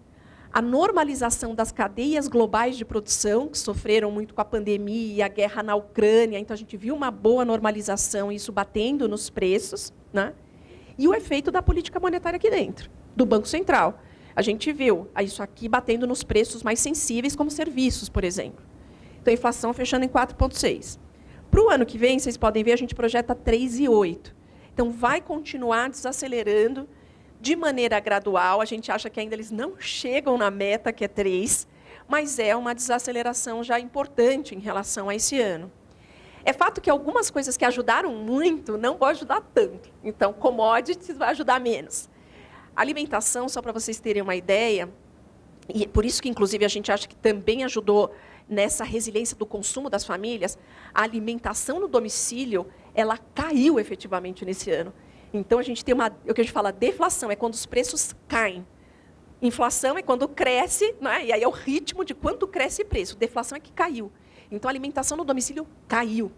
A normalização das cadeias globais de produção, que sofreram muito com a pandemia e a guerra na Ucrânia. Então, a gente viu uma boa normalização, isso batendo nos preços. Né? E o efeito da política monetária aqui dentro, do Banco Central. A gente viu isso aqui batendo nos preços mais sensíveis, como serviços, por exemplo. Então, a inflação fechando em 4,6%. Para o ano que vem, vocês podem ver, a gente projeta 3,8%. Então, vai continuar desacelerando de maneira gradual. A gente acha que ainda eles não chegam na meta, que é 3%, mas é uma desaceleração já importante em relação a esse ano. É fato que algumas coisas que ajudaram muito não vão ajudar tanto. Então, commodities vai ajudar menos. Alimentação, só para vocês terem uma ideia, e por isso que, inclusive, a gente acha que também ajudou nessa resiliência do consumo das famílias, a alimentação no domicílio, ela caiu efetivamente nesse ano. Então, a gente tem o que a gente fala, deflação, é quando os preços caem. Inflação é quando cresce, né? E aí é o ritmo de quanto cresce o preço. Deflação é que caiu. Então, a alimentação no domicílio caiu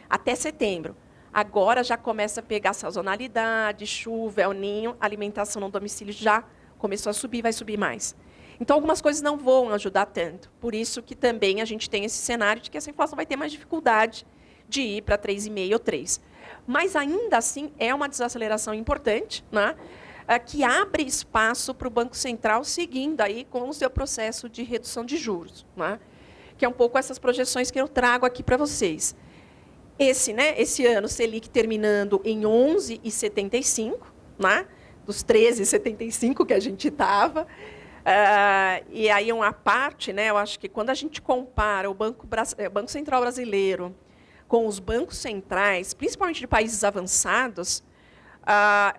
até setembro. Agora já começa a pegar sazonalidade, chuva, El Niño, a alimentação no domicílio já começou a subir, vai subir mais. Então, algumas coisas não vão ajudar tanto. Por isso que também a gente tem esse cenário de que essa inflação vai ter mais dificuldade de ir para 3,5% ou 3%. Mas, ainda assim, é uma desaceleração importante, né, que abre espaço para o Banco Central seguindo aí com o seu processo de redução de juros. Né, que é um pouco essas projeções que eu trago aqui para vocês. Esse ano, Selic terminando em 11,75%, né, dos 13,75% que a gente estava. E aí uma parte, né, eu acho que quando a gente compara o Banco Central brasileiro com os bancos centrais, principalmente de países avançados,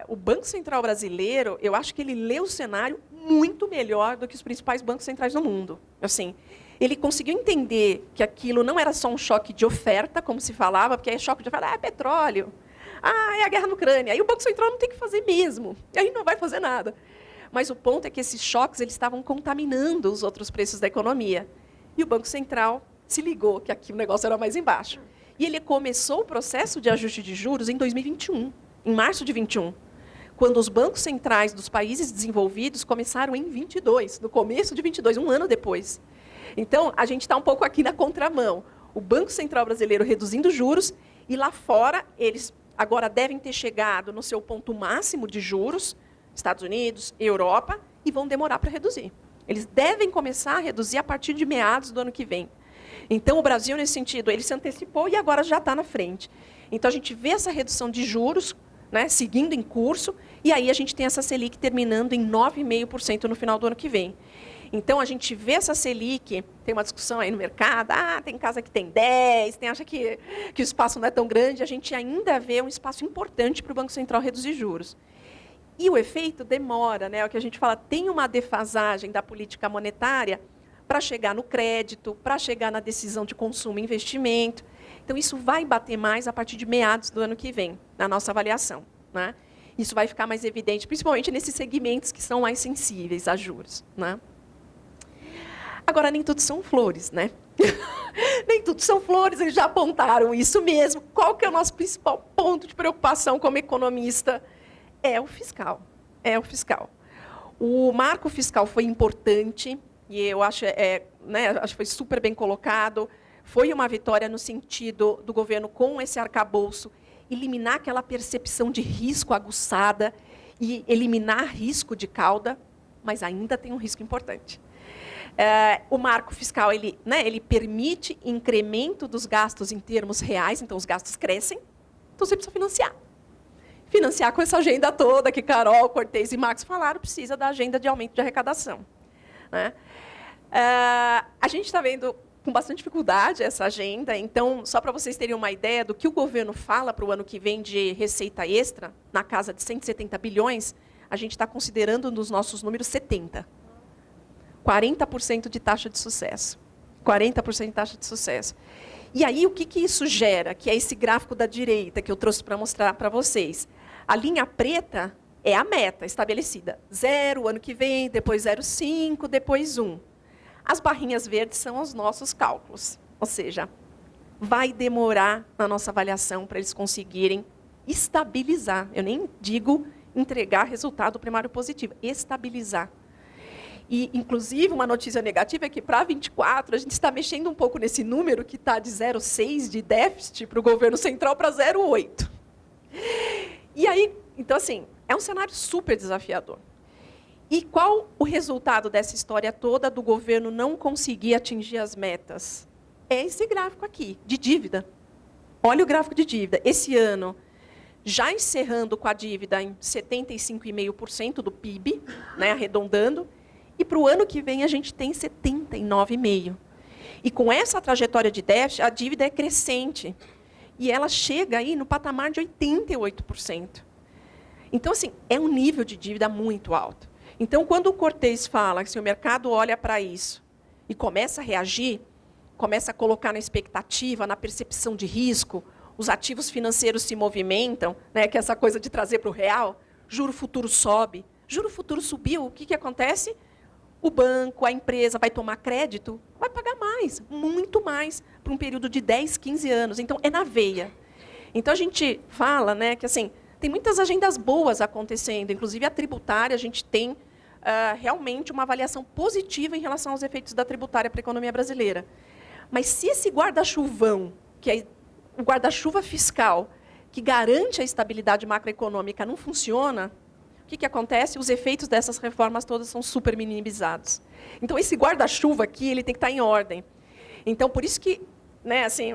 o Banco Central brasileiro, eu acho que ele lê o cenário muito melhor do que os principais bancos centrais do mundo. Assim, ele conseguiu entender que aquilo não era só um choque de oferta, como se falava, porque é choque de oferta, é petróleo, é a guerra na Ucrânia. Aí o Banco Central não tem que fazer mesmo, e aí não vai fazer nada. Mas o ponto é que esses choques eles estavam contaminando os outros preços da economia. E o Banco Central se ligou que aqui o negócio era mais embaixo. E ele começou o processo de ajuste de juros em 2021, em março de 21, quando os bancos centrais dos países desenvolvidos começaram em 22, no começo de 22, um ano depois. Então, a gente está um pouco aqui na contramão. O Banco Central brasileiro reduzindo juros, e lá fora, eles agora devem ter chegado no seu ponto máximo de juros, Estados Unidos, Europa, e vão demorar para reduzir. Eles devem começar a reduzir a partir de meados do ano que vem. Então, o Brasil, nesse sentido, ele se antecipou e agora já está na frente. Então, a gente vê essa redução de juros, né, seguindo em curso, e aí a gente tem essa Selic terminando em 9,5% no final do ano que vem. Então, a gente vê essa Selic, tem uma discussão aí no mercado, tem casa que tem 10, tem acha que o espaço não é tão grande, a gente ainda vê um espaço importante para o Banco Central reduzir juros. E o efeito demora, né? É o que a gente fala, tem uma defasagem da política monetária para chegar no crédito, para chegar na decisão de consumo e investimento. Então, isso vai bater mais a partir de meados do ano que vem, na nossa avaliação, né? Isso vai ficar mais evidente, principalmente nesses segmentos que são mais sensíveis a juros, né? Agora, nem tudo são flores, né? Nem tudo são flores, eles já apontaram isso mesmo. Qual que é o nosso principal ponto de preocupação como economista? É o fiscal. É o fiscal. O marco fiscal foi importante, e eu acho, acho que foi super bem colocado. Foi uma vitória no sentido do governo, com esse arcabouço, eliminar aquela percepção de risco aguçada e eliminar risco de cauda, mas ainda tem um risco importante. O marco fiscal ele permite incremento dos gastos em termos reais, então os gastos crescem, então você precisa financiar. Financiar com essa agenda toda que Carol, Cortez e Max falaram, precisa da agenda de aumento de arrecadação, né? A gente está vendo com bastante dificuldade essa agenda, então, só para vocês terem uma ideia do que o governo fala para o ano que vem de receita extra, na casa de 170 bilhões, a gente está considerando nos nossos números 70. 40% de taxa de sucesso. 40% de taxa de sucesso. E aí, o que isso gera? Que é esse gráfico da direita que eu trouxe para mostrar para vocês. A linha preta é a meta estabelecida. 0 ano que vem, depois 0,5, depois 1. As barrinhas verdes são os nossos cálculos. Ou seja, vai demorar na nossa avaliação para eles conseguirem estabilizar. Eu nem digo entregar resultado primário positivo, estabilizar. E, inclusive, uma notícia negativa é que, para 24, a gente está mexendo um pouco nesse número que está de 0,6 de déficit para o governo central para 0,8. E aí, então, assim, é um cenário super desafiador. E qual o resultado dessa história toda do governo não conseguir atingir as metas? É esse gráfico aqui, de dívida. Olha o gráfico de dívida. Esse ano, já encerrando com a dívida em 75,5% do PIB, né, arredondando, e para o ano que vem a gente tem 79,5%. E com essa trajetória de déficit, a dívida é crescente. E ela chega aí no patamar de 88%. Então, assim, é um nível de dívida muito alto. Então, quando o Cortez fala que se o mercado olha para isso e começa a reagir, começa a colocar na expectativa, na percepção de risco, os ativos financeiros se movimentam, né, que é essa coisa de trazer para o real, juro futuro sobe. Juro futuro subiu, o que acontece? O banco, a empresa vai tomar crédito, vai pagar mais, muito mais, por um período de 10, 15 anos. Então, é na veia. Então, a gente fala, né, que assim, tem muitas agendas boas acontecendo, inclusive a tributária, a gente tem realmente uma avaliação positiva em relação aos efeitos da tributária para a economia brasileira. Mas se esse guarda-chuvão, que é o guarda-chuva fiscal, que garante a estabilidade macroeconômica, não funciona, o que acontece? Os efeitos dessas reformas todas são super minimizados. Então, esse guarda-chuva aqui ele tem que estar em ordem. Então, por isso que, né, assim,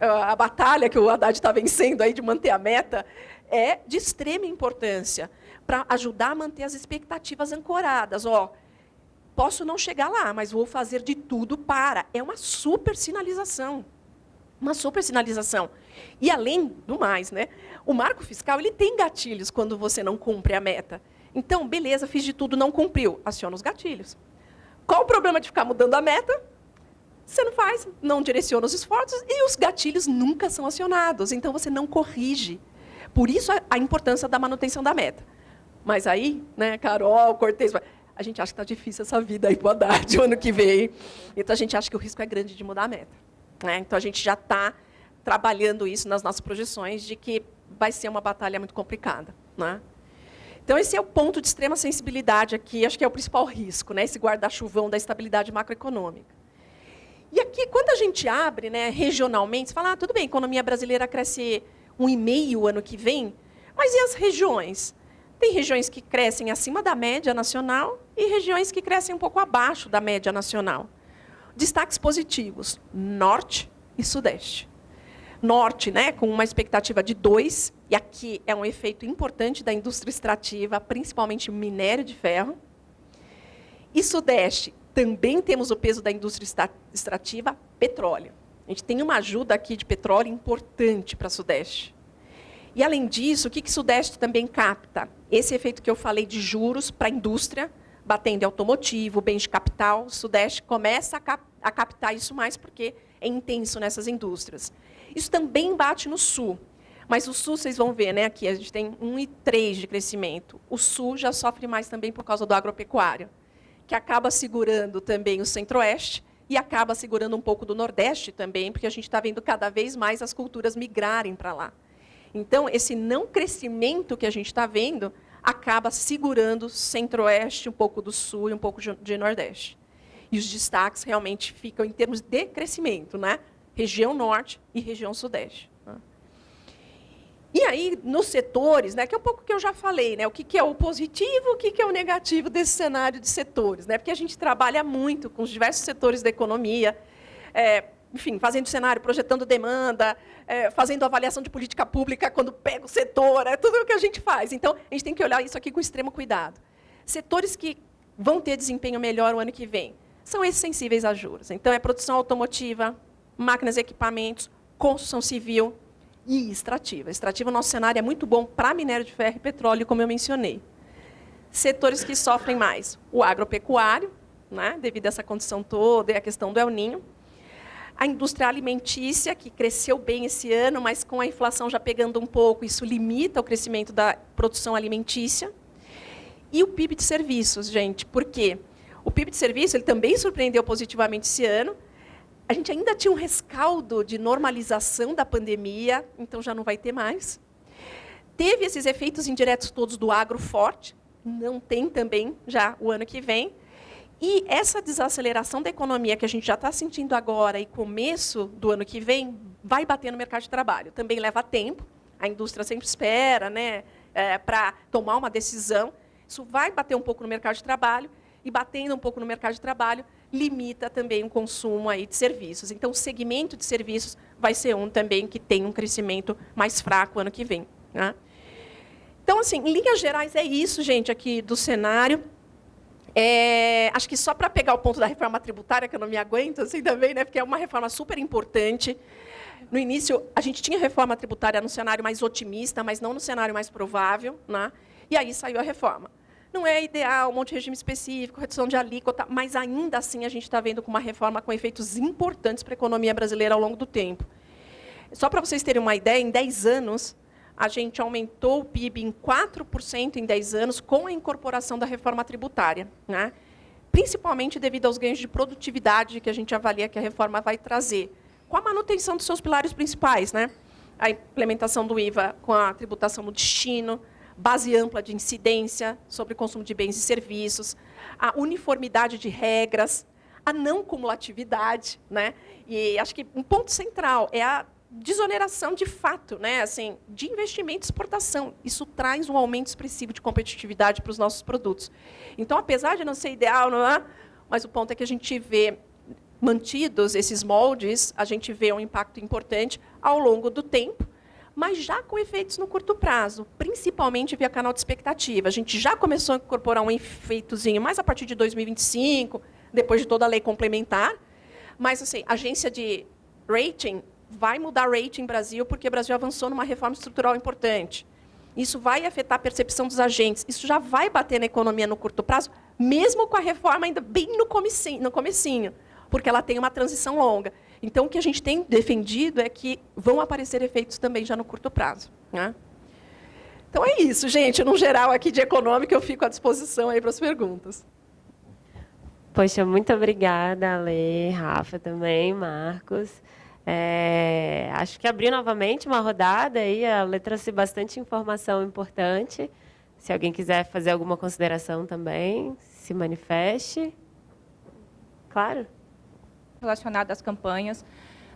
a batalha que o Haddad está vencendo aí de manter a meta é de extrema importância para ajudar a manter as expectativas ancoradas. Posso não chegar lá, mas vou fazer de tudo para. É uma super sinalização. Uma super sinalização. E, além do mais, né, o marco fiscal ele tem gatilhos quando você não cumpre a meta. Então, beleza, fiz de tudo, não cumpriu. Aciona os gatilhos. Qual o problema de ficar mudando a meta? Você não faz, não direciona os esforços e os gatilhos nunca são acionados. Então, você não corrige. Por isso, a importância da manutenção da meta. Mas aí, né, Carol, Cortez, a gente acha que está difícil essa vida aí para o Haddad o ano que vem. Então, a gente acha que o risco é grande de mudar a meta. Né? Então, a gente já está trabalhando isso nas nossas projeções de que vai ser uma batalha muito complicada. Né? Então, esse é o ponto de extrema sensibilidade aqui, acho que é o principal risco, né? Esse guarda-chuvão da estabilidade macroeconômica. E aqui, quando a gente abre, né, regionalmente, você fala, tudo bem, a economia brasileira cresce 1,5% ano que vem, mas e as regiões? Tem regiões que crescem acima da média nacional e regiões que crescem um pouco abaixo da média nacional. Destaques positivos, Norte e Sudeste. Norte, né, com uma expectativa de 2%, e aqui é um efeito importante da indústria extrativa, principalmente minério de ferro. E Sudeste, também temos o peso da indústria extrativa, petróleo. A gente tem uma ajuda aqui de petróleo importante para Sudeste. E, além disso, o que o Sudeste também capta? Esse efeito que eu falei de juros para a indústria, batendo em automotivo, bens de capital, o Sudeste começa a captar isso mais porque é intenso nessas indústrias. Isso também bate no Sul. Mas o Sul, vocês vão ver, né, aqui a gente tem 1,3% de crescimento. O Sul já sofre mais também por causa do agropecuário, que acaba segurando também o Centro-Oeste e acaba segurando um pouco do Nordeste também, porque a gente está vendo cada vez mais as culturas migrarem para lá. Então, esse não crescimento que a gente está vendo acaba segurando Centro-Oeste, um pouco do Sul e um pouco de Nordeste. E os destaques realmente ficam em termos de crescimento, né? Região Norte e região Sudeste. Né? E aí, nos setores, né, que é um pouco que eu já falei, né, o que é o positivo, o que é o negativo desse cenário de setores. Né, porque a gente trabalha muito com os diversos setores da economia, enfim, fazendo cenário, projetando demanda, fazendo avaliação de política pública quando pega o setor, é tudo o que a gente faz. Então, a gente tem que olhar isso aqui com extremo cuidado. Setores que vão ter desempenho melhor o ano que vem são esses sensíveis a juros. Então, é produção automotiva, máquinas e equipamentos, construção civil e extrativa. Extrativa, o nosso cenário é muito bom para minério de ferro e petróleo, como eu mencionei. Setores que sofrem mais, o agropecuário, né, devido a essa condição toda e a questão do El Niño. A indústria alimentícia, que cresceu bem esse ano, mas com a inflação já pegando um pouco, isso limita o crescimento da produção alimentícia. E o PIB de serviços, gente, por quê? O PIB de serviços ele também surpreendeu positivamente esse ano. A gente ainda tinha um rescaldo de normalização da pandemia, então já não vai ter mais. Teve esses efeitos indiretos todos do agro forte, não tem também já o ano que vem. E essa desaceleração da economia que a gente já está sentindo agora e começo do ano que vem, vai bater no mercado de trabalho. Também leva tempo, a indústria sempre espera, né, para tomar uma decisão. Isso vai bater um pouco no mercado de trabalho, e batendo um pouco no mercado de trabalho, limita também o consumo aí de serviços. Então, o segmento de serviços vai ser um também que tem um crescimento mais fraco ano que vem. Né? Então, assim, em linhas gerais, é isso, gente, aqui do cenário. Acho que só para pegar o ponto da reforma tributária, que eu não me aguento, assim, também, né, porque é uma reforma super importante. No início, a gente tinha reforma tributária no cenário mais otimista, mas não no cenário mais provável. Né? E aí saiu a reforma. Não é ideal, um monte de regime específico, redução de alíquota, mas ainda assim a gente está vendo com uma reforma com efeitos importantes para a economia brasileira ao longo do tempo. Só para vocês terem uma ideia, em 10 anos, a gente aumentou o PIB em 4% em 10 anos com a incorporação da reforma tributária, né? Principalmente devido aos ganhos de produtividade que a gente avalia que a reforma vai trazer, com a manutenção dos seus pilares principais, né? A implementação do IVA com a tributação no destino, base ampla de incidência sobre consumo de bens e serviços, a uniformidade de regras, a não cumulatividade, né? E acho que um ponto central é a desoneração de fato, né? Assim, de investimento e exportação. Isso traz um aumento expressivo de competitividade para os nossos produtos. Então, apesar de não ser ideal, não é? Mas o ponto é que a gente vê, mantidos esses moldes, a gente vê um impacto importante ao longo do tempo, mas já com efeitos no curto prazo, principalmente via canal de expectativa. A gente já começou a incorporar um efeitozinho mais a partir de 2025, depois de toda a lei complementar. Mas, assim, a agência de rating vai mudar rating no Brasil, porque o Brasil avançou numa reforma estrutural importante. Isso vai afetar a percepção dos agentes. Isso já vai bater na economia no curto prazo, mesmo com a reforma ainda bem no comecinho, porque ela tem uma transição longa. Então, o que a gente tem defendido é que vão aparecer efeitos também já no curto prazo. Né? Então, é isso, gente. No geral, aqui de econômica, eu fico à disposição aí para as perguntas. Poxa, muito obrigada, Ale, Rafa também, Marcos. Acho que abri novamente uma rodada aí, a Ale trouxe bastante informação importante. Se alguém quiser fazer alguma consideração também, se manifeste. Claro. Relacionado às campanhas.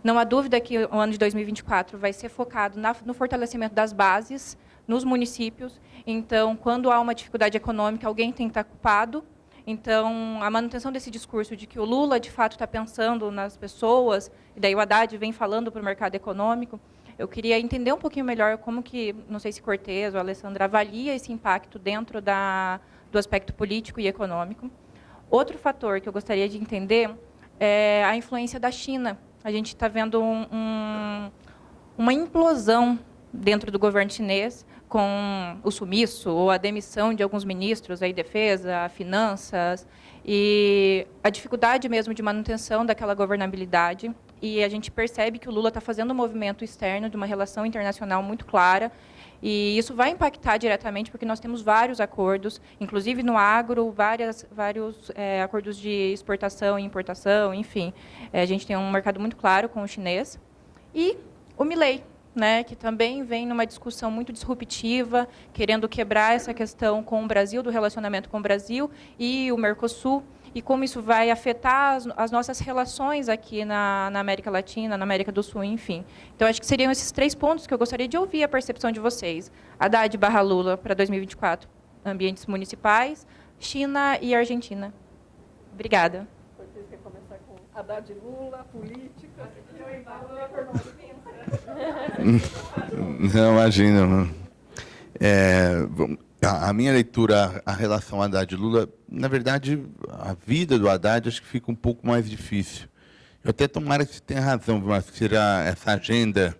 Não há dúvida que o ano de 2024 vai ser focado no fortalecimento das bases, nos municípios. Então, quando há uma dificuldade econômica, alguém tem que estar culpado. Então, a manutenção desse discurso de que o Lula, de fato, está pensando nas pessoas, e daí o Haddad vem falando para o mercado econômico, eu queria entender um pouquinho melhor como que, não sei se Cortez ou Alessandra, avalia esse impacto dentro do aspecto político e econômico. Outro fator que eu gostaria de entender é a influência da China. A gente está vendo uma implosão dentro do governo chinês, com o sumiço ou a demissão de alguns ministros, aí defesa, finanças, e a dificuldade mesmo de manutenção daquela governabilidade. E a gente percebe que o Lula está fazendo um movimento externo de uma relação internacional muito clara, e isso vai impactar diretamente, porque nós temos vários acordos, inclusive no agro, vários acordos de exportação e importação, enfim. A gente tem um mercado muito claro com o chinês. E o Milei, né, que também vem numa discussão muito disruptiva, querendo quebrar essa questão com o Brasil, do relacionamento com o Brasil e o Mercosul, e como isso vai afetar as nossas relações aqui na América Latina, na América do Sul, enfim. Então, acho que seriam esses 3 pontos que eu gostaria de ouvir a percepção de vocês. Haddad / Lula para 2024, ambientes municipais, China e Argentina. Obrigada. Vocês querem começar com Haddad e Lula, política, Não, imagina. A minha leitura, a relação Haddad e Lula, na verdade, a vida do Haddad acho que fica um pouco mais difícil. Eu até tomara que você tenha razão, mas que essa agenda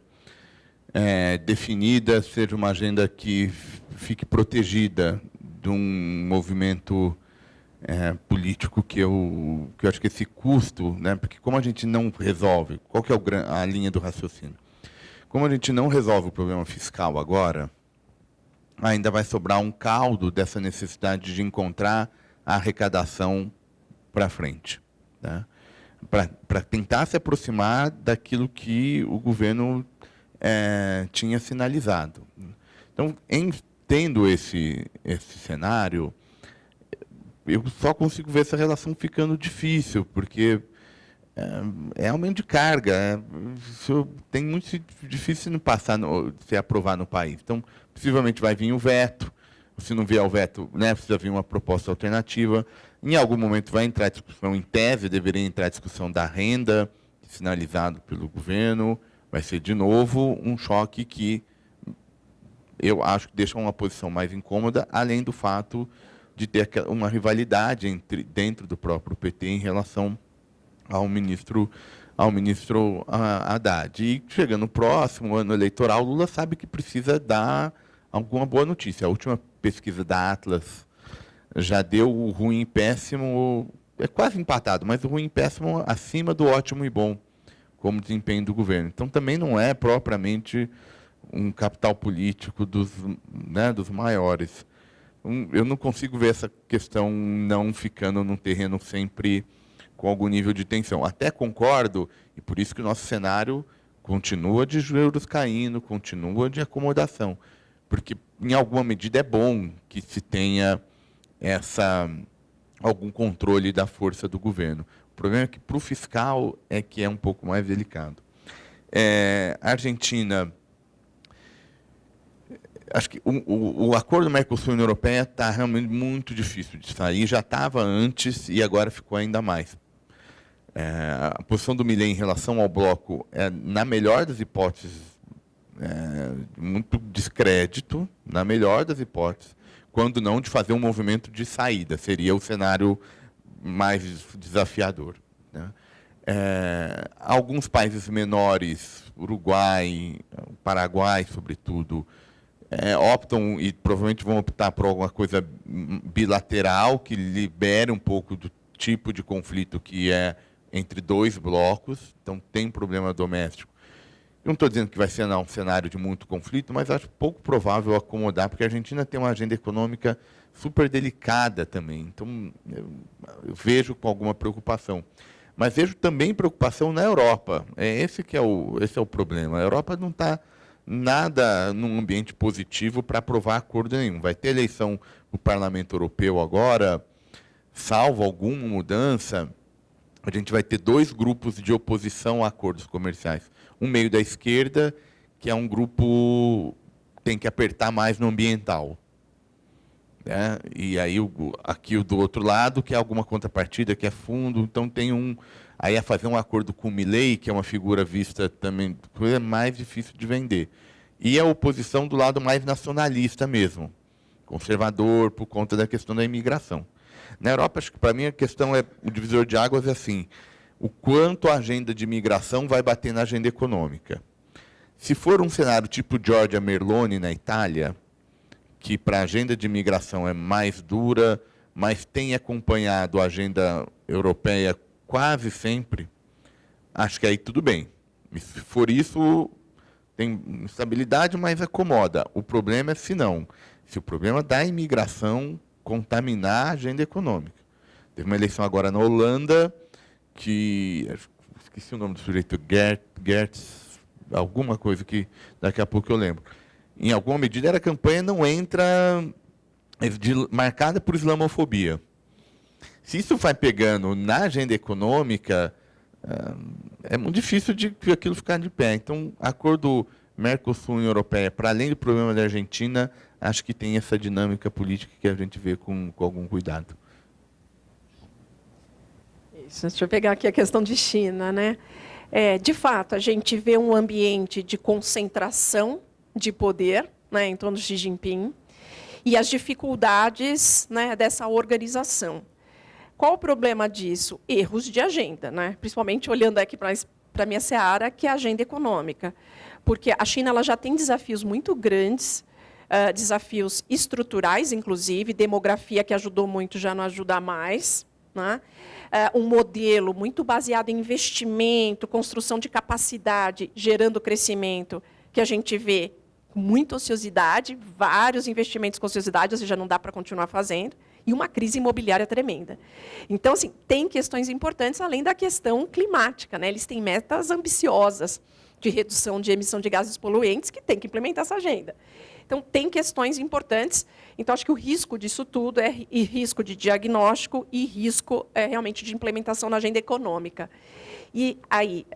definida seja uma agenda que fique protegida de um movimento político que eu acho que esse custo, né, porque como a gente não resolve, qual que é a linha do raciocínio? Como a gente não resolve o problema fiscal agora, ainda vai sobrar um caldo dessa necessidade de encontrar a arrecadação para frente, né? Para tentar se aproximar daquilo que o governo tinha sinalizado. Então, tendo esse cenário, eu só consigo ver essa relação ficando difícil, porque é aumento de carga. Isso tem muito difícil não passar, se aprovar no país. Então, possivelmente vai vir o veto. Se não vier o veto, né, precisa vir uma proposta alternativa. Em algum momento vai entrar a discussão, em tese, deveria entrar a discussão da renda, sinalizado pelo governo. Vai ser, de novo, um choque que eu acho que deixa uma posição mais incômoda, além do fato de ter uma rivalidade dentro do próprio PT em relação ao ministro Haddad. E chegando no próximo ano eleitoral, Lula sabe que precisa dar alguma boa notícia. A última pesquisa da Atlas já deu o ruim e péssimo, é quase empatado, mas o ruim e péssimo acima do ótimo e bom, como desempenho do governo. Então, também não é propriamente um capital político dos maiores. Eu não consigo ver essa questão não ficando num terreno sempre com algum nível de tensão. Até concordo, e por isso que o nosso cenário continua de juros caindo, continua de acomodação, porque, em alguma medida, é bom que se tenha algum controle da força do governo. O problema é que, para o fiscal, é que é um pouco mais delicado. A Argentina, acho que o acordo Mercosul-União Europeia está realmente muito difícil de sair. Já estava antes e agora ficou ainda mais. A posição do Milei em relação ao bloco é, na melhor das hipóteses, muito descrédito, na melhor das hipóteses, quando não de fazer um movimento de saída. Seria o cenário mais desafiador, né? Alguns países menores, Uruguai, Paraguai, sobretudo, optam e provavelmente vão optar por alguma coisa bilateral que libere um pouco do tipo de conflito que é entre 2 blocos. Então, tem problema doméstico. Eu não estou dizendo que vai ser um cenário de muito conflito, mas acho pouco provável acomodar, porque a Argentina tem uma agenda econômica super delicada também. Então, eu vejo com alguma preocupação. Mas vejo também preocupação na Europa. Esse é o problema. A Europa não está nada num ambiente positivo para aprovar acordo nenhum. Vai ter eleição no Parlamento Europeu agora, salvo alguma mudança, a gente vai ter 2 grupos de oposição a acordos comerciais. Um meio da esquerda, que é um grupo que tem que apertar mais no ambiental. Né? E aí aqui o do outro lado, que é alguma contrapartida, que é fundo. Então tem aí a fazer um acordo com o Milei, que é uma figura vista também, coisa mais difícil de vender. E a oposição do lado mais nacionalista mesmo, conservador, por conta da questão da imigração. Na Europa, acho que para mim a questão o divisor de águas é assim, o quanto a agenda de imigração vai bater na agenda econômica. Se for um cenário tipo Giorgia Meloni na Itália, que para a agenda de imigração é mais dura, mas tem acompanhado a agenda europeia quase sempre, acho que aí tudo bem. E se for isso, tem estabilidade, mas acomoda. O problema é se não. Se o problema da imigração contaminar a agenda econômica. Teve uma eleição agora na Holanda, que esqueci o nome do sujeito, Gertz, alguma coisa que daqui a pouco eu lembro. Em alguma medida, a campanha não entra marcada por islamofobia. Se isso vai pegando na agenda econômica, é muito difícil de aquilo ficar de pé. Então, acordo Mercosul-União Europeia, para além do problema da Argentina, acho que tem essa dinâmica política que a gente vê com algum cuidado. Isso, deixa eu pegar aqui a questão de China, né? De fato, a gente vê um ambiente de concentração de poder, né, em torno de Xi Jinping, e as dificuldades, né, dessa organização. Qual o problema disso? Erros de agenda, né? Principalmente olhando aqui para a minha seara, que é a agenda econômica. Porque a China ela já tem desafios muito grandes, desafios estruturais, inclusive, demografia que ajudou muito já não ajuda mais, né? Um modelo muito baseado em investimento, construção de capacidade, gerando crescimento, que a gente vê com muita ociosidade, vários investimentos com ociosidade, ou seja, não dá para continuar fazendo, e uma crise imobiliária tremenda. Então, assim, tem questões importantes, além da questão climática, né? Eles têm metas ambiciosas de redução de emissão de gases poluentes, que tem que implementar essa agenda. Então, tem questões importantes. Então, acho que o risco disso tudo é risco de diagnóstico e risco realmente de implementação na agenda econômica. E aí,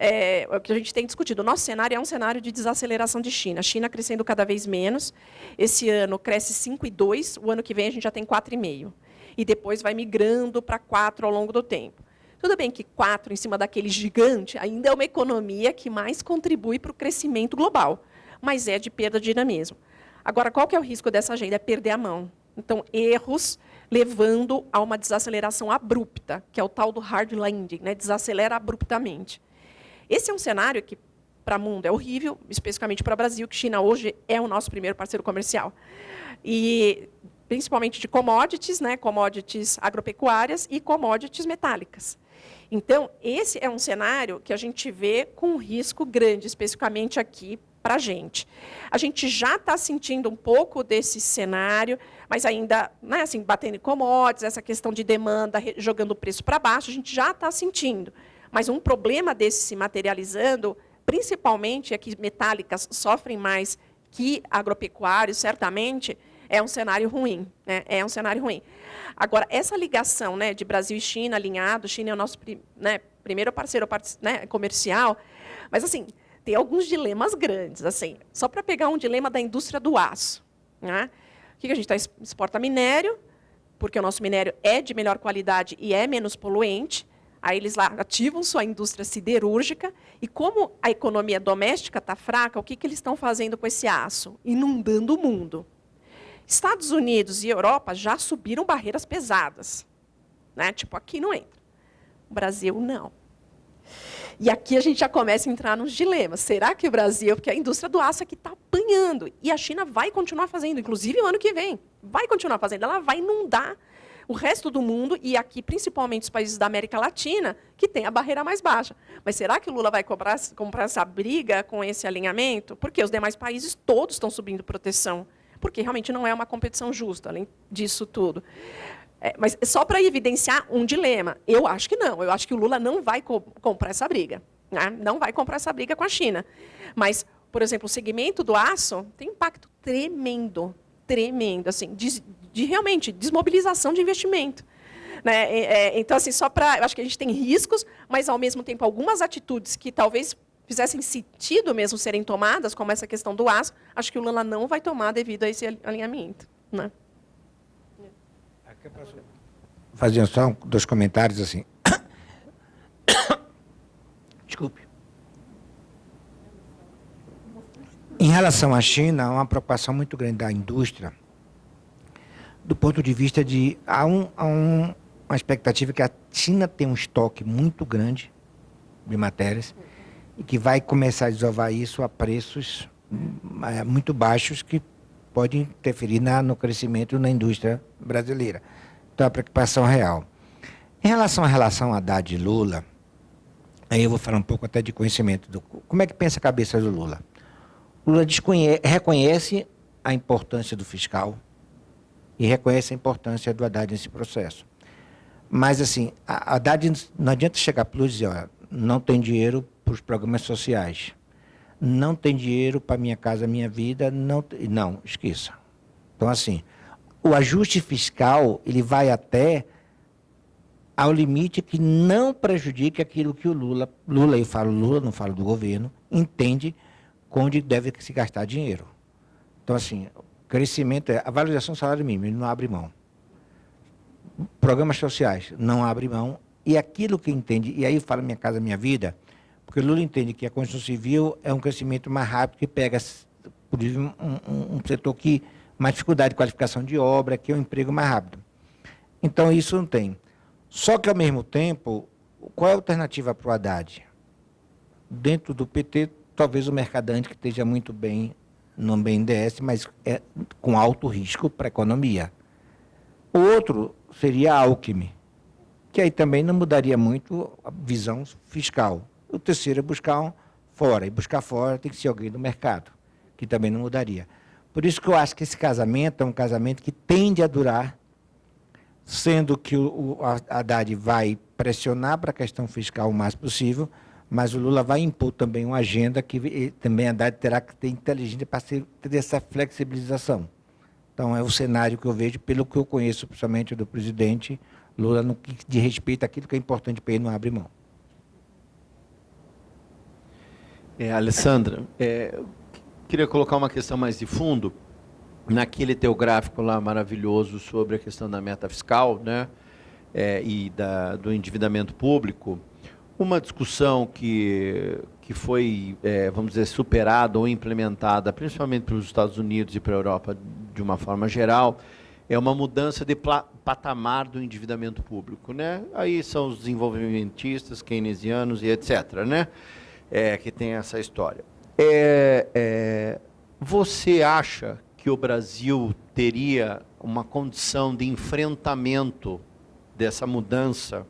o que a gente tem discutido, o nosso cenário é um cenário de desaceleração de China. A China crescendo cada vez menos. Esse ano cresce 5,2%, o ano que vem a gente já tem 4,5%. E depois vai migrando para 4% ao longo do tempo. Tudo bem que 4 em cima daquele gigante ainda é uma economia que mais contribui para o crescimento global, mas é de perda de dinamismo. Agora, qual que é o risco dessa agenda? É perder a mão. Então, erros levando a uma desaceleração abrupta, que é o tal do hard landing, né? Desacelera abruptamente. Esse é um cenário que, para o mundo, é horrível, especificamente para o Brasil, que China hoje é o nosso primeiro parceiro comercial. E principalmente de commodities, né? Commodities agropecuárias e commodities metálicas. Então, esse é um cenário que a gente vê com um risco grande, especificamente aqui para a gente. A gente já está sentindo um pouco desse cenário, mas ainda, né, assim, batendo em commodities, essa questão de demanda, jogando o preço para baixo, a gente já está sentindo. Mas um problema desse se materializando, principalmente é que metálicas sofrem mais que agropecuários, certamente, é um cenário ruim. Né? É um cenário ruim. Agora, essa ligação, né, de Brasil e China alinhado, China é o nosso primeiro parceiro comercial, mas assim, tem alguns dilemas grandes. Assim, só para pegar um dilema da indústria do aço. Né? O que a gente exporta minério, porque o nosso minério é de melhor qualidade e é menos poluente. Aí eles lá ativam sua indústria siderúrgica. E como a economia doméstica está fraca, o que eles estão fazendo com esse aço? Inundando o mundo. Estados Unidos e Europa já subiram barreiras pesadas. Né? Tipo, aqui não entra. O Brasil, não. E aqui a gente já começa a entrar nos dilemas. Será que o Brasil, porque a indústria do aço aqui está apanhando, e a China vai continuar fazendo, inclusive o ano que vem, vai continuar fazendo, ela vai inundar o resto do mundo, e aqui principalmente os países da América Latina, que tem a barreira mais baixa. Mas será que o Lula vai comprar essa briga com esse alinhamento? Porque os demais países todos estão subindo proteção, porque realmente não é uma competição justa, além disso tudo. Mas só para evidenciar um dilema, eu acho que não. Eu acho que o Lula não vai comprar essa briga. Né? Não vai comprar essa briga com a China. Mas, por exemplo, o segmento do aço tem um impacto tremendo, assim, de realmente desmobilização de investimento. Né? Então, assim, eu acho que a gente tem riscos, mas, ao mesmo tempo, algumas atitudes que talvez fizessem sentido mesmo serem tomadas, como essa questão do aço, acho que o Lula não vai tomar devido a esse alinhamento. Né? Aqui eu posso fazer só 2 comentários assim. Desculpe. Em relação à China, há uma preocupação muito grande da indústria, do ponto de vista de... Há uma expectativa que a China tem um estoque muito grande de matérias e que vai começar a desovar isso a preços muito baixos que podem interferir no crescimento na indústria brasileira. Então, a preocupação real. Em relação à relação Haddad e Lula, aí eu vou falar um pouco até de conhecimento. Como é que pensa a cabeça do Lula? O Lula reconhece a importância do fiscal e reconhece a importância do Haddad nesse processo. Mas, assim, a Haddad não adianta chegar para o Lula e dizer, olha, não tem dinheiro para os programas sociais, não tem dinheiro para Minha Casa Minha Vida, não, esqueça. Então, assim, o ajuste fiscal, ele vai até ao limite que não prejudique aquilo que o Lula, eu falo Lula, não falo do governo, entende onde deve se gastar dinheiro. Então, assim, crescimento, a valorização do salário mínimo, ele não abre mão. Programas sociais, não abre mão. E aquilo que entende, e aí fala Minha Casa Minha Vida, porque o Lula entende que a construção civil é um crescimento mais rápido, que pega, por exemplo, um setor que mais dificuldade de qualificação de obra, que é um emprego mais rápido. Então, isso não tem. Só que, ao mesmo tempo, qual é a alternativa para o Haddad? Dentro do PT, talvez o Mercadante, que esteja muito bem no BNDES, mas com alto risco para a economia. O outro seria a Alckmin, que aí também não mudaria muito a visão fiscal. O terceiro é buscar fora, e buscar fora tem que ser alguém do mercado, que também não mudaria. Por isso que eu acho que esse casamento é um casamento que tende a durar, sendo que o Haddad vai pressionar para a questão fiscal o mais possível, mas o Lula vai impor também uma agenda que também a Haddad terá que ter inteligência para ter essa flexibilização. Então, é o cenário que eu vejo, pelo que eu conheço, principalmente do presidente Lula, no que diz respeito àquilo que é importante para ele, não abre mão. Alessandra, queria colocar uma questão mais de fundo. Naquele teu gráfico lá maravilhoso sobre a questão da meta fiscal, né, e do endividamento público, uma discussão que foi, vamos dizer, superada ou implementada, principalmente para os Estados Unidos e para a Europa, de uma forma geral, é uma mudança de patamar do endividamento público. Né? Aí são os desenvolvimentistas, keynesianos e etc., né, que tem essa história. Você acha que o Brasil teria uma condição de enfrentamento dessa mudança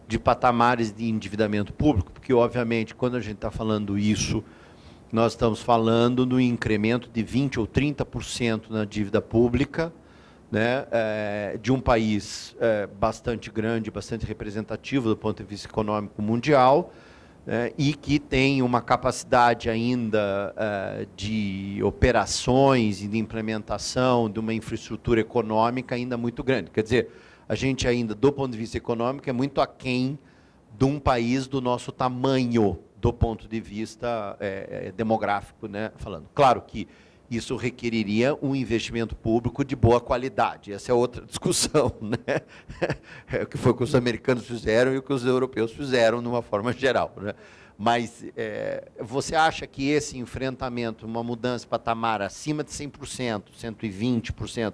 de patamares de endividamento público? Porque, obviamente, quando a gente está falando isso, nós estamos falando do incremento de 20% ou 30% na dívida pública, né, de um país bastante grande, bastante representativo do ponto de vista econômico mundial, e que tem uma capacidade ainda de operações e de implementação de uma infraestrutura econômica ainda muito grande. Quer dizer, a gente ainda, do ponto de vista econômico, é muito aquém de um país do nosso tamanho, do ponto de vista demográfico, né, falando. Claro que isso requeriria um investimento público de boa qualidade. Essa é outra discussão, né? O que foi que os americanos fizeram e o que os europeus fizeram, de uma forma geral, né? Mas você acha que esse enfrentamento, uma mudança de patamar acima de 100%, 120%,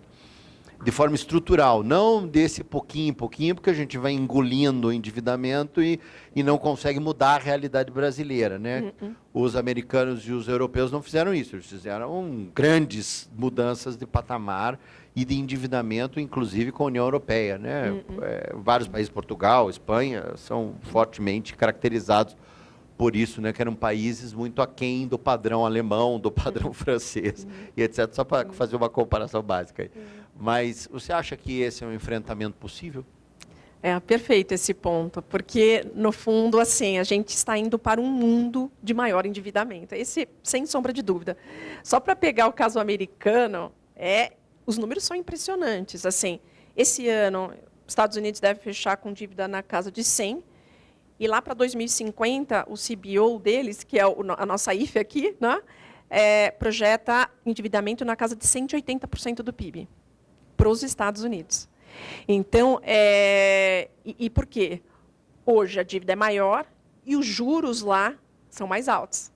de forma estrutural, não desse pouquinho em pouquinho, porque a gente vai engolindo o endividamento e não consegue mudar a realidade brasileira, né? Os americanos e os europeus não fizeram isso, eles fizeram grandes mudanças de patamar e de endividamento, inclusive com a União Europeia, né? Vários países, Portugal, Espanha, são fortemente caracterizados por isso, né? Que eram países muito aquém do padrão alemão, do padrão francês, e etc. Só para fazer uma comparação básica aí. Mas você acha que esse é um enfrentamento possível? É perfeito esse ponto, porque, no fundo, assim, a gente está indo para um mundo de maior endividamento. Esse, sem sombra de dúvida. Só para pegar o caso americano, os números são impressionantes. Assim, esse ano, os Estados Unidos deve fechar com dívida na casa de 100, e lá para 2050, o CBO deles, que é a nossa IFE aqui, né, projeta endividamento na casa de 180% do PIB para os Estados Unidos. Então, e por quê? Hoje a dívida é maior e os juros lá são mais altos.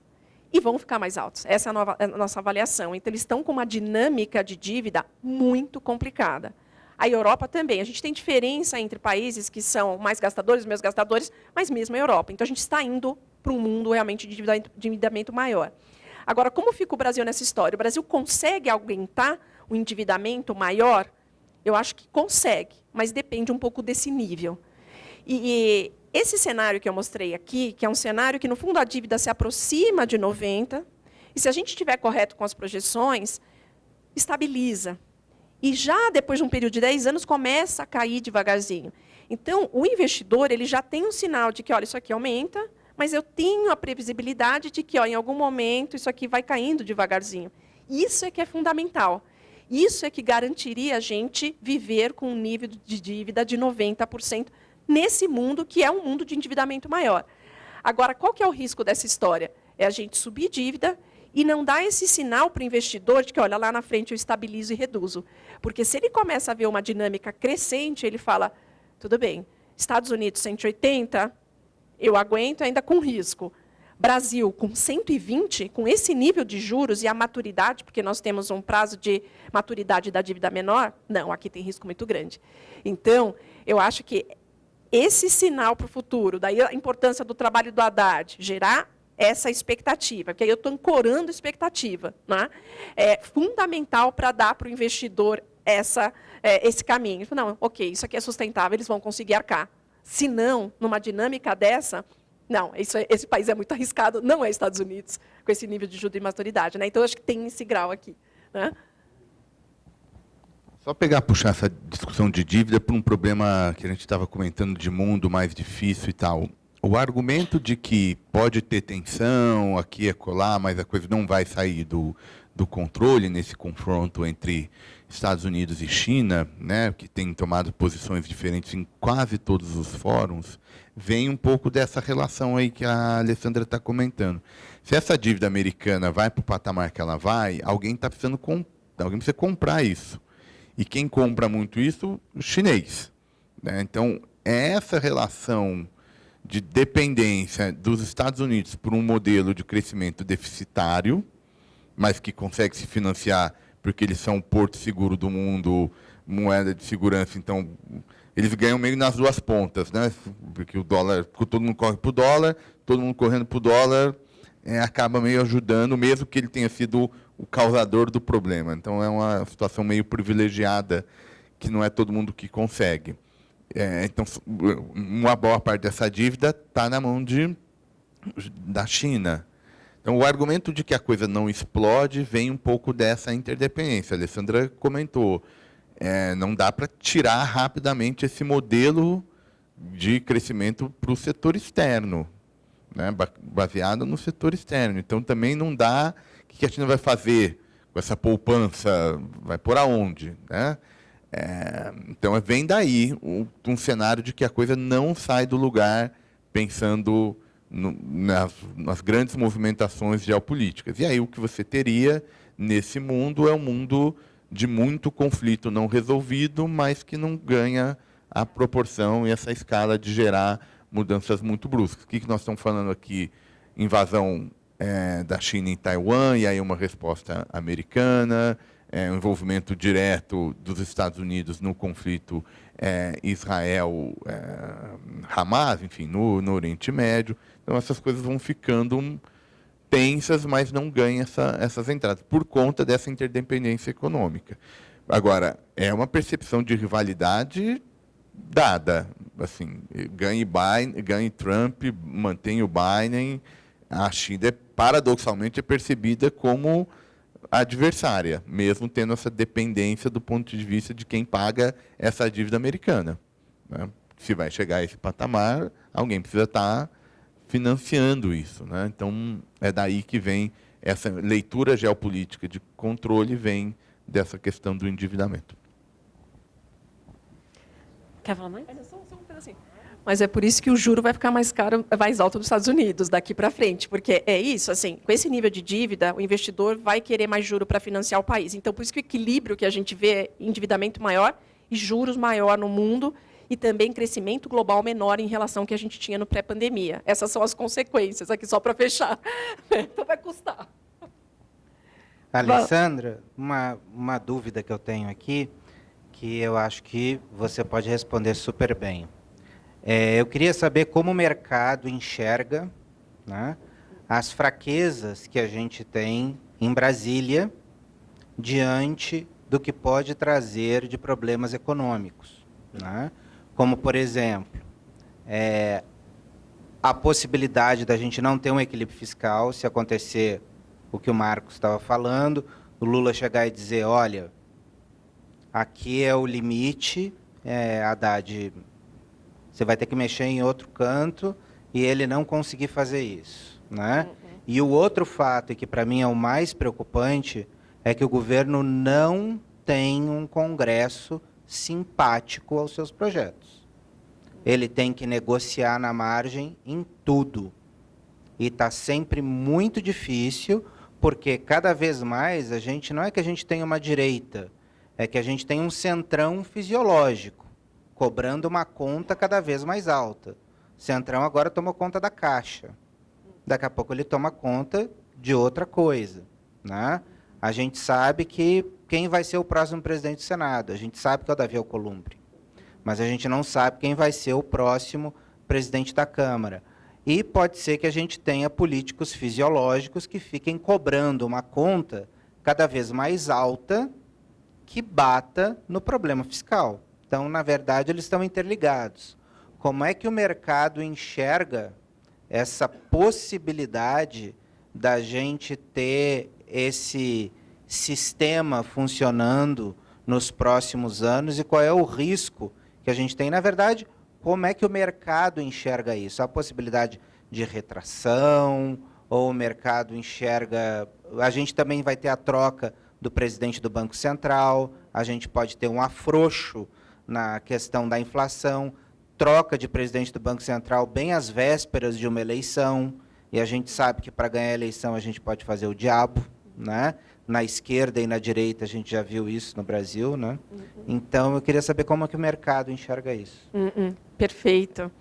E vão ficar mais altos. Essa é a nossa avaliação. Então, eles estão com uma dinâmica de dívida muito complicada. A Europa também. A gente tem diferença entre países que são mais gastadores, menos gastadores, mas mesmo a Europa. Então, a gente está indo para um mundo realmente de endividamento maior. Agora, como fica o Brasil nessa história? O Brasil consegue aguentar o endividamento maior? Eu acho que consegue, mas depende um pouco desse nível. E esse cenário que eu mostrei aqui, que é um cenário que, no fundo, a dívida se aproxima de 90, e se a gente estiver correto com as projeções, estabiliza. E já depois de um período de 10 anos, começa a cair devagarzinho. Então, o investidor ele já tem um sinal de que, olha, isso aqui aumenta, mas eu tenho a previsibilidade de que, ó, em algum momento, isso aqui vai caindo devagarzinho. Isso é que é fundamental. Isso é que garantiria a gente viver com um nível de dívida de 90% nesse mundo, que é um mundo de endividamento maior. Agora, qual que é o risco dessa história? É a gente subir dívida e não dar esse sinal para o investidor de que, olha, lá na frente eu estabilizo e reduzo. Porque se ele começa a ver uma dinâmica crescente, ele fala, tudo bem, Estados Unidos 180, eu aguento ainda com risco. Brasil, com 120, com esse nível de juros e a maturidade, porque nós temos um prazo de maturidade da dívida menor, não, aqui tem risco muito grande. Então, eu acho que esse sinal para o futuro, daí a importância do trabalho do Haddad, gerar essa expectativa, porque aí eu estou ancorando expectativa, né? É fundamental para dar para o investidor esse caminho. Não, ok, isso aqui é sustentável, eles vão conseguir arcar. Se não, numa dinâmica dessa, não, esse país é muito arriscado, não é Estados Unidos, com esse nível de juros e maturidade. Né? Então, eu acho que tem esse grau aqui. Né? Só puxar essa discussão de dívida para um problema que a gente estava comentando de mundo mais difícil e tal. O argumento de que pode ter tensão aqui e acolá, mas a coisa não vai sair do controle nesse confronto entre Estados Unidos e China, né, que tem tomado posições diferentes em quase todos os fóruns, vem um pouco dessa relação aí que a Alessandra está comentando. Se essa dívida americana vai para o patamar que ela vai, alguém precisa comprar isso. E quem compra muito isso? O chinês. Né? Então, é essa relação de dependência dos Estados Unidos por um modelo de crescimento deficitário, mas que consegue se financiar porque eles são o porto seguro do mundo, moeda de segurança, então eles ganham meio nas duas pontas, né? Porque o dólar, todo mundo corre para o dólar, todo mundo correndo para o dólar, acaba meio ajudando, mesmo que ele tenha sido o causador do problema. Então é uma situação meio privilegiada, que não é todo mundo que consegue. Então, uma boa parte dessa dívida está na mão da China. Então, o argumento de que a coisa não explode vem um pouco dessa interdependência. A Alessandra comentou, não dá para tirar rapidamente esse modelo de crescimento para o setor externo, né, baseado no setor externo. Então, também não dá. O que a China vai fazer com essa poupança? Vai por aonde? Né? Então, vem daí um cenário de que a coisa não sai do lugar pensando nas grandes movimentações geopolíticas. E aí o que você teria nesse mundo é um mundo de muito conflito não resolvido, mas que não ganha a proporção e essa escala de gerar mudanças muito bruscas. O que nós estamos falando aqui? Invasão da China em Taiwan, e aí uma resposta americana, um envolvimento direto dos Estados Unidos no conflito Israel-Hamas, enfim, no Oriente Médio. Então, essas coisas vão ficando tensas, mas não ganham essas entradas, por conta dessa interdependência econômica. Agora, é uma percepção de rivalidade dada. Assim, ganhe Trump, mantenha o Biden, a China, paradoxalmente, é percebida como adversária, mesmo tendo essa dependência do ponto de vista de quem paga essa dívida americana, né? Se vai chegar a esse patamar, alguém precisa estar financiando isso, né? Então, é daí que vem essa leitura geopolítica de controle, vem dessa questão do endividamento. Quer falar mais? Mas é por isso que o juro vai ficar mais caro, mais alto nos Estados Unidos daqui para frente, porque é isso, assim, com esse nível de dívida, o investidor vai querer mais juro para financiar o país. Então, por isso que o equilíbrio que a gente vê é endividamento maior e juros maior no mundo e também crescimento global menor em relação ao que a gente tinha no pré-pandemia. Essas são as consequências, aqui só para fechar. Então, vai custar. Alessandra, uma dúvida que eu tenho aqui, que eu acho que você pode responder super bem. Eu queria saber como o mercado enxerga, né, as fraquezas que a gente tem em Brasília diante do que pode trazer de problemas econômicos, né? Como, por exemplo, a possibilidade da gente não ter um equilíbrio fiscal se acontecer o que o Marcos estava falando, o Lula chegar e dizer, olha, aqui é o limite, Haddad, você vai ter que mexer em outro canto, e ele não conseguir fazer isso, né? E o outro fato, e que para mim é o mais preocupante, é que o governo não tem um Congresso simpático aos seus projetos. Ele tem que negociar na margem em tudo. E está sempre muito difícil, porque cada vez mais a gente, não é que a gente tem uma direita, é que a gente tem um centrão fisiológico, cobrando uma conta cada vez mais alta. O Centrão agora tomou conta da Caixa. Daqui a pouco ele toma conta de outra coisa, né? A gente sabe que quem vai ser o próximo presidente do Senado. A gente sabe que é o Davi Alcolumbre. Mas a gente não sabe quem vai ser o próximo presidente da Câmara. E pode ser que a gente tenha políticos fisiológicos que fiquem cobrando uma conta cada vez mais alta que bata no problema fiscal. Então, na verdade, eles estão interligados. Como é que o mercado enxerga essa possibilidade da gente ter esse sistema funcionando nos próximos anos e qual é o risco que a gente tem? Na verdade, como é que o mercado enxerga isso? A possibilidade de retração, ou o mercado enxerga... A gente também vai ter a troca do presidente do Banco Central, a gente pode ter um afrouxo na questão da inflação, troca de presidente do Banco Central bem às vésperas de uma eleição, e a gente sabe que para ganhar a eleição a gente pode fazer o diabo, né? Na esquerda e na direita a gente já viu isso no Brasil, né? Então eu queria saber como é que o mercado enxerga isso. Perfeito.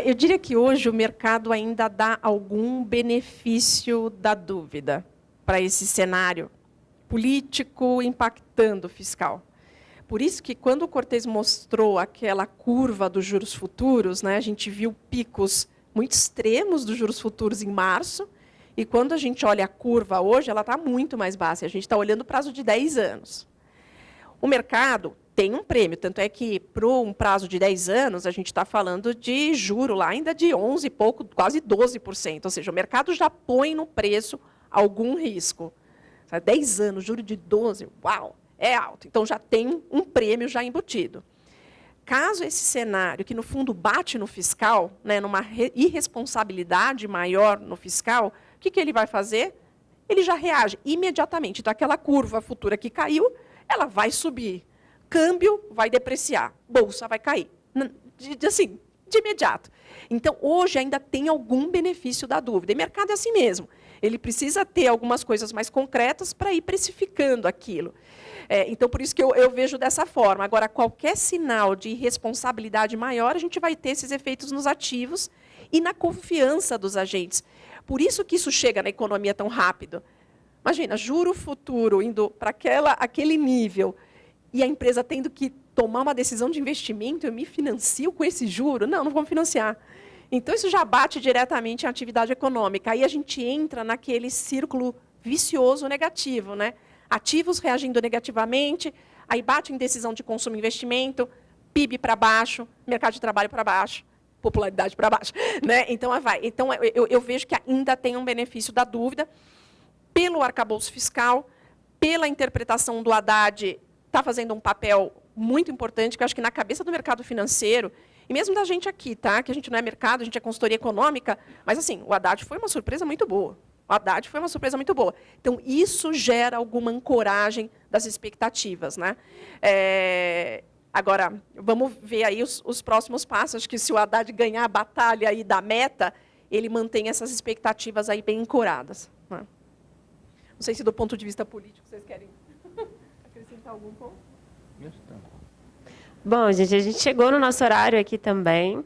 Eu diria que hoje o mercado ainda dá algum benefício da dúvida para esse cenário político impactando o fiscal. Por isso que, quando o Cortez mostrou aquela curva dos juros futuros, né, a gente viu picos muito extremos dos juros futuros em março, e quando a gente olha a curva hoje, ela está muito mais baixa. A gente está olhando o prazo de 10 anos. O mercado tem um prêmio, tanto é que, para um prazo de 10 anos, a gente está falando de juro lá ainda de 11 e pouco, quase 12%. Ou seja, o mercado já põe no preço algum risco. 10 anos, juro de 12, uau! É alto, então já tem um prêmio já embutido. Caso esse cenário, que no fundo bate no fiscal, né, numa irresponsabilidade maior no fiscal, o que ele vai fazer? Ele já reage imediatamente. Então, aquela curva futura que caiu, ela vai subir. Câmbio vai depreciar, bolsa vai cair. Assim, de imediato. Então, hoje ainda tem algum benefício da dúvida. E mercado é assim mesmo. Ele precisa ter algumas coisas mais concretas para ir precificando aquilo. Então, por isso que eu vejo dessa forma. Agora, qualquer sinal de irresponsabilidade maior, a gente vai ter esses efeitos nos ativos e na confiança dos agentes. Por isso que isso chega na economia tão rápido. Imagina, juro futuro indo para aquele nível e a empresa tendo que tomar uma decisão de investimento, eu me financio com esse juro? Não vamos financiar. Então, isso já bate diretamente em atividade econômica. Aí a gente entra naquele círculo vicioso negativo, né? Ativos reagindo negativamente, Aí bate em decisão de consumo e investimento, PIB para baixo, mercado de trabalho para baixo, popularidade para baixo. Né? Então, vai. Então eu vejo que ainda tem um benefício da dúvida, pelo arcabouço fiscal, pela interpretação do Haddad, está fazendo um papel muito importante, que eu acho que na cabeça do mercado financeiro, e mesmo da gente aqui, tá? Que a gente não é mercado, a gente é consultoria econômica, mas assim, o Haddad foi uma surpresa muito boa. O Haddad foi uma surpresa muito boa. Então, isso gera alguma ancoragem das expectativas. Né? Agora, vamos ver aí os próximos passos. Acho que se o Haddad ganhar a batalha aí da meta, ele mantém essas expectativas aí bem ancoradas. Né? Não sei se do ponto de vista político vocês querem acrescentar algum ponto. Bom, gente, a gente chegou no nosso horário aqui também.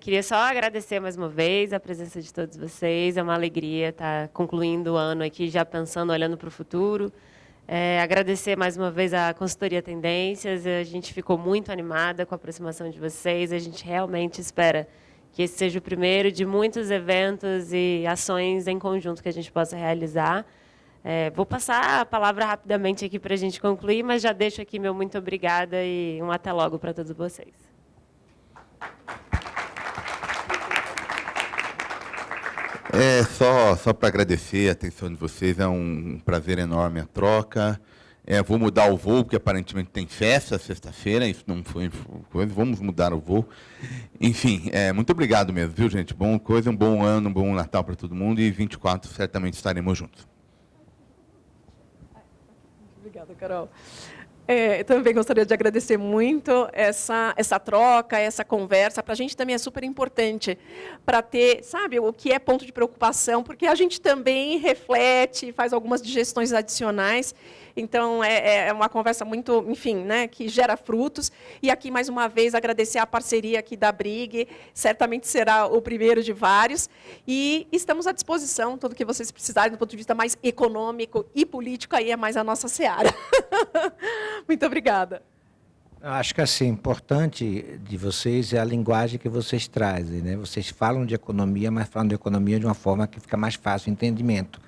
Queria só agradecer mais uma vez a presença de todos vocês. É uma alegria estar concluindo o ano aqui, já pensando, olhando para o futuro. Agradecer mais uma vez a Consultoria Tendências. A gente ficou muito animada com a aproximação de vocês. A gente realmente espera que esse seja o primeiro de muitos eventos e ações em conjunto que a gente possa realizar. Vou passar a palavra rapidamente aqui para a gente concluir, mas já deixo aqui meu muito obrigada e um até logo para todos vocês. Só para agradecer a atenção de vocês, é um prazer enorme a troca. Vou mudar o voo, porque aparentemente tem festa sexta-feira, isso não foi coisa, vamos mudar o voo. Enfim, muito obrigado mesmo, viu, gente? Um bom ano, um bom Natal para todo mundo, e 24 certamente estaremos juntos. Obrigada, Carol. Eu também gostaria de agradecer muito essa troca, essa conversa. Para a gente também é super importante para ter, sabe, o que é ponto de preocupação, porque a gente também reflete, faz algumas digestões adicionais. Então, é uma conversa muito, enfim, né, que gera frutos. E aqui, mais uma vez, agradecer a parceria aqui da Brig. Certamente será o primeiro de vários. E estamos à disposição, tudo que vocês precisarem, do ponto de vista mais econômico e político, aí é mais a nossa seara. Muito obrigada. Eu acho que assim, importante de vocês é a linguagem que vocês trazem, né? Vocês falam de economia, mas falam de economia de uma forma que fica mais fácil o entendimento.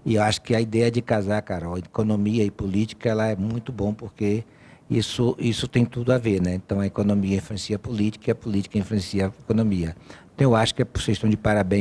E eu acho que a ideia de casar, Carol, economia e política, ela é muito bom, porque isso tem tudo a ver, né? Então, a economia influencia a política e a política influencia a economia. Então, eu acho que vocês estão de parabéns.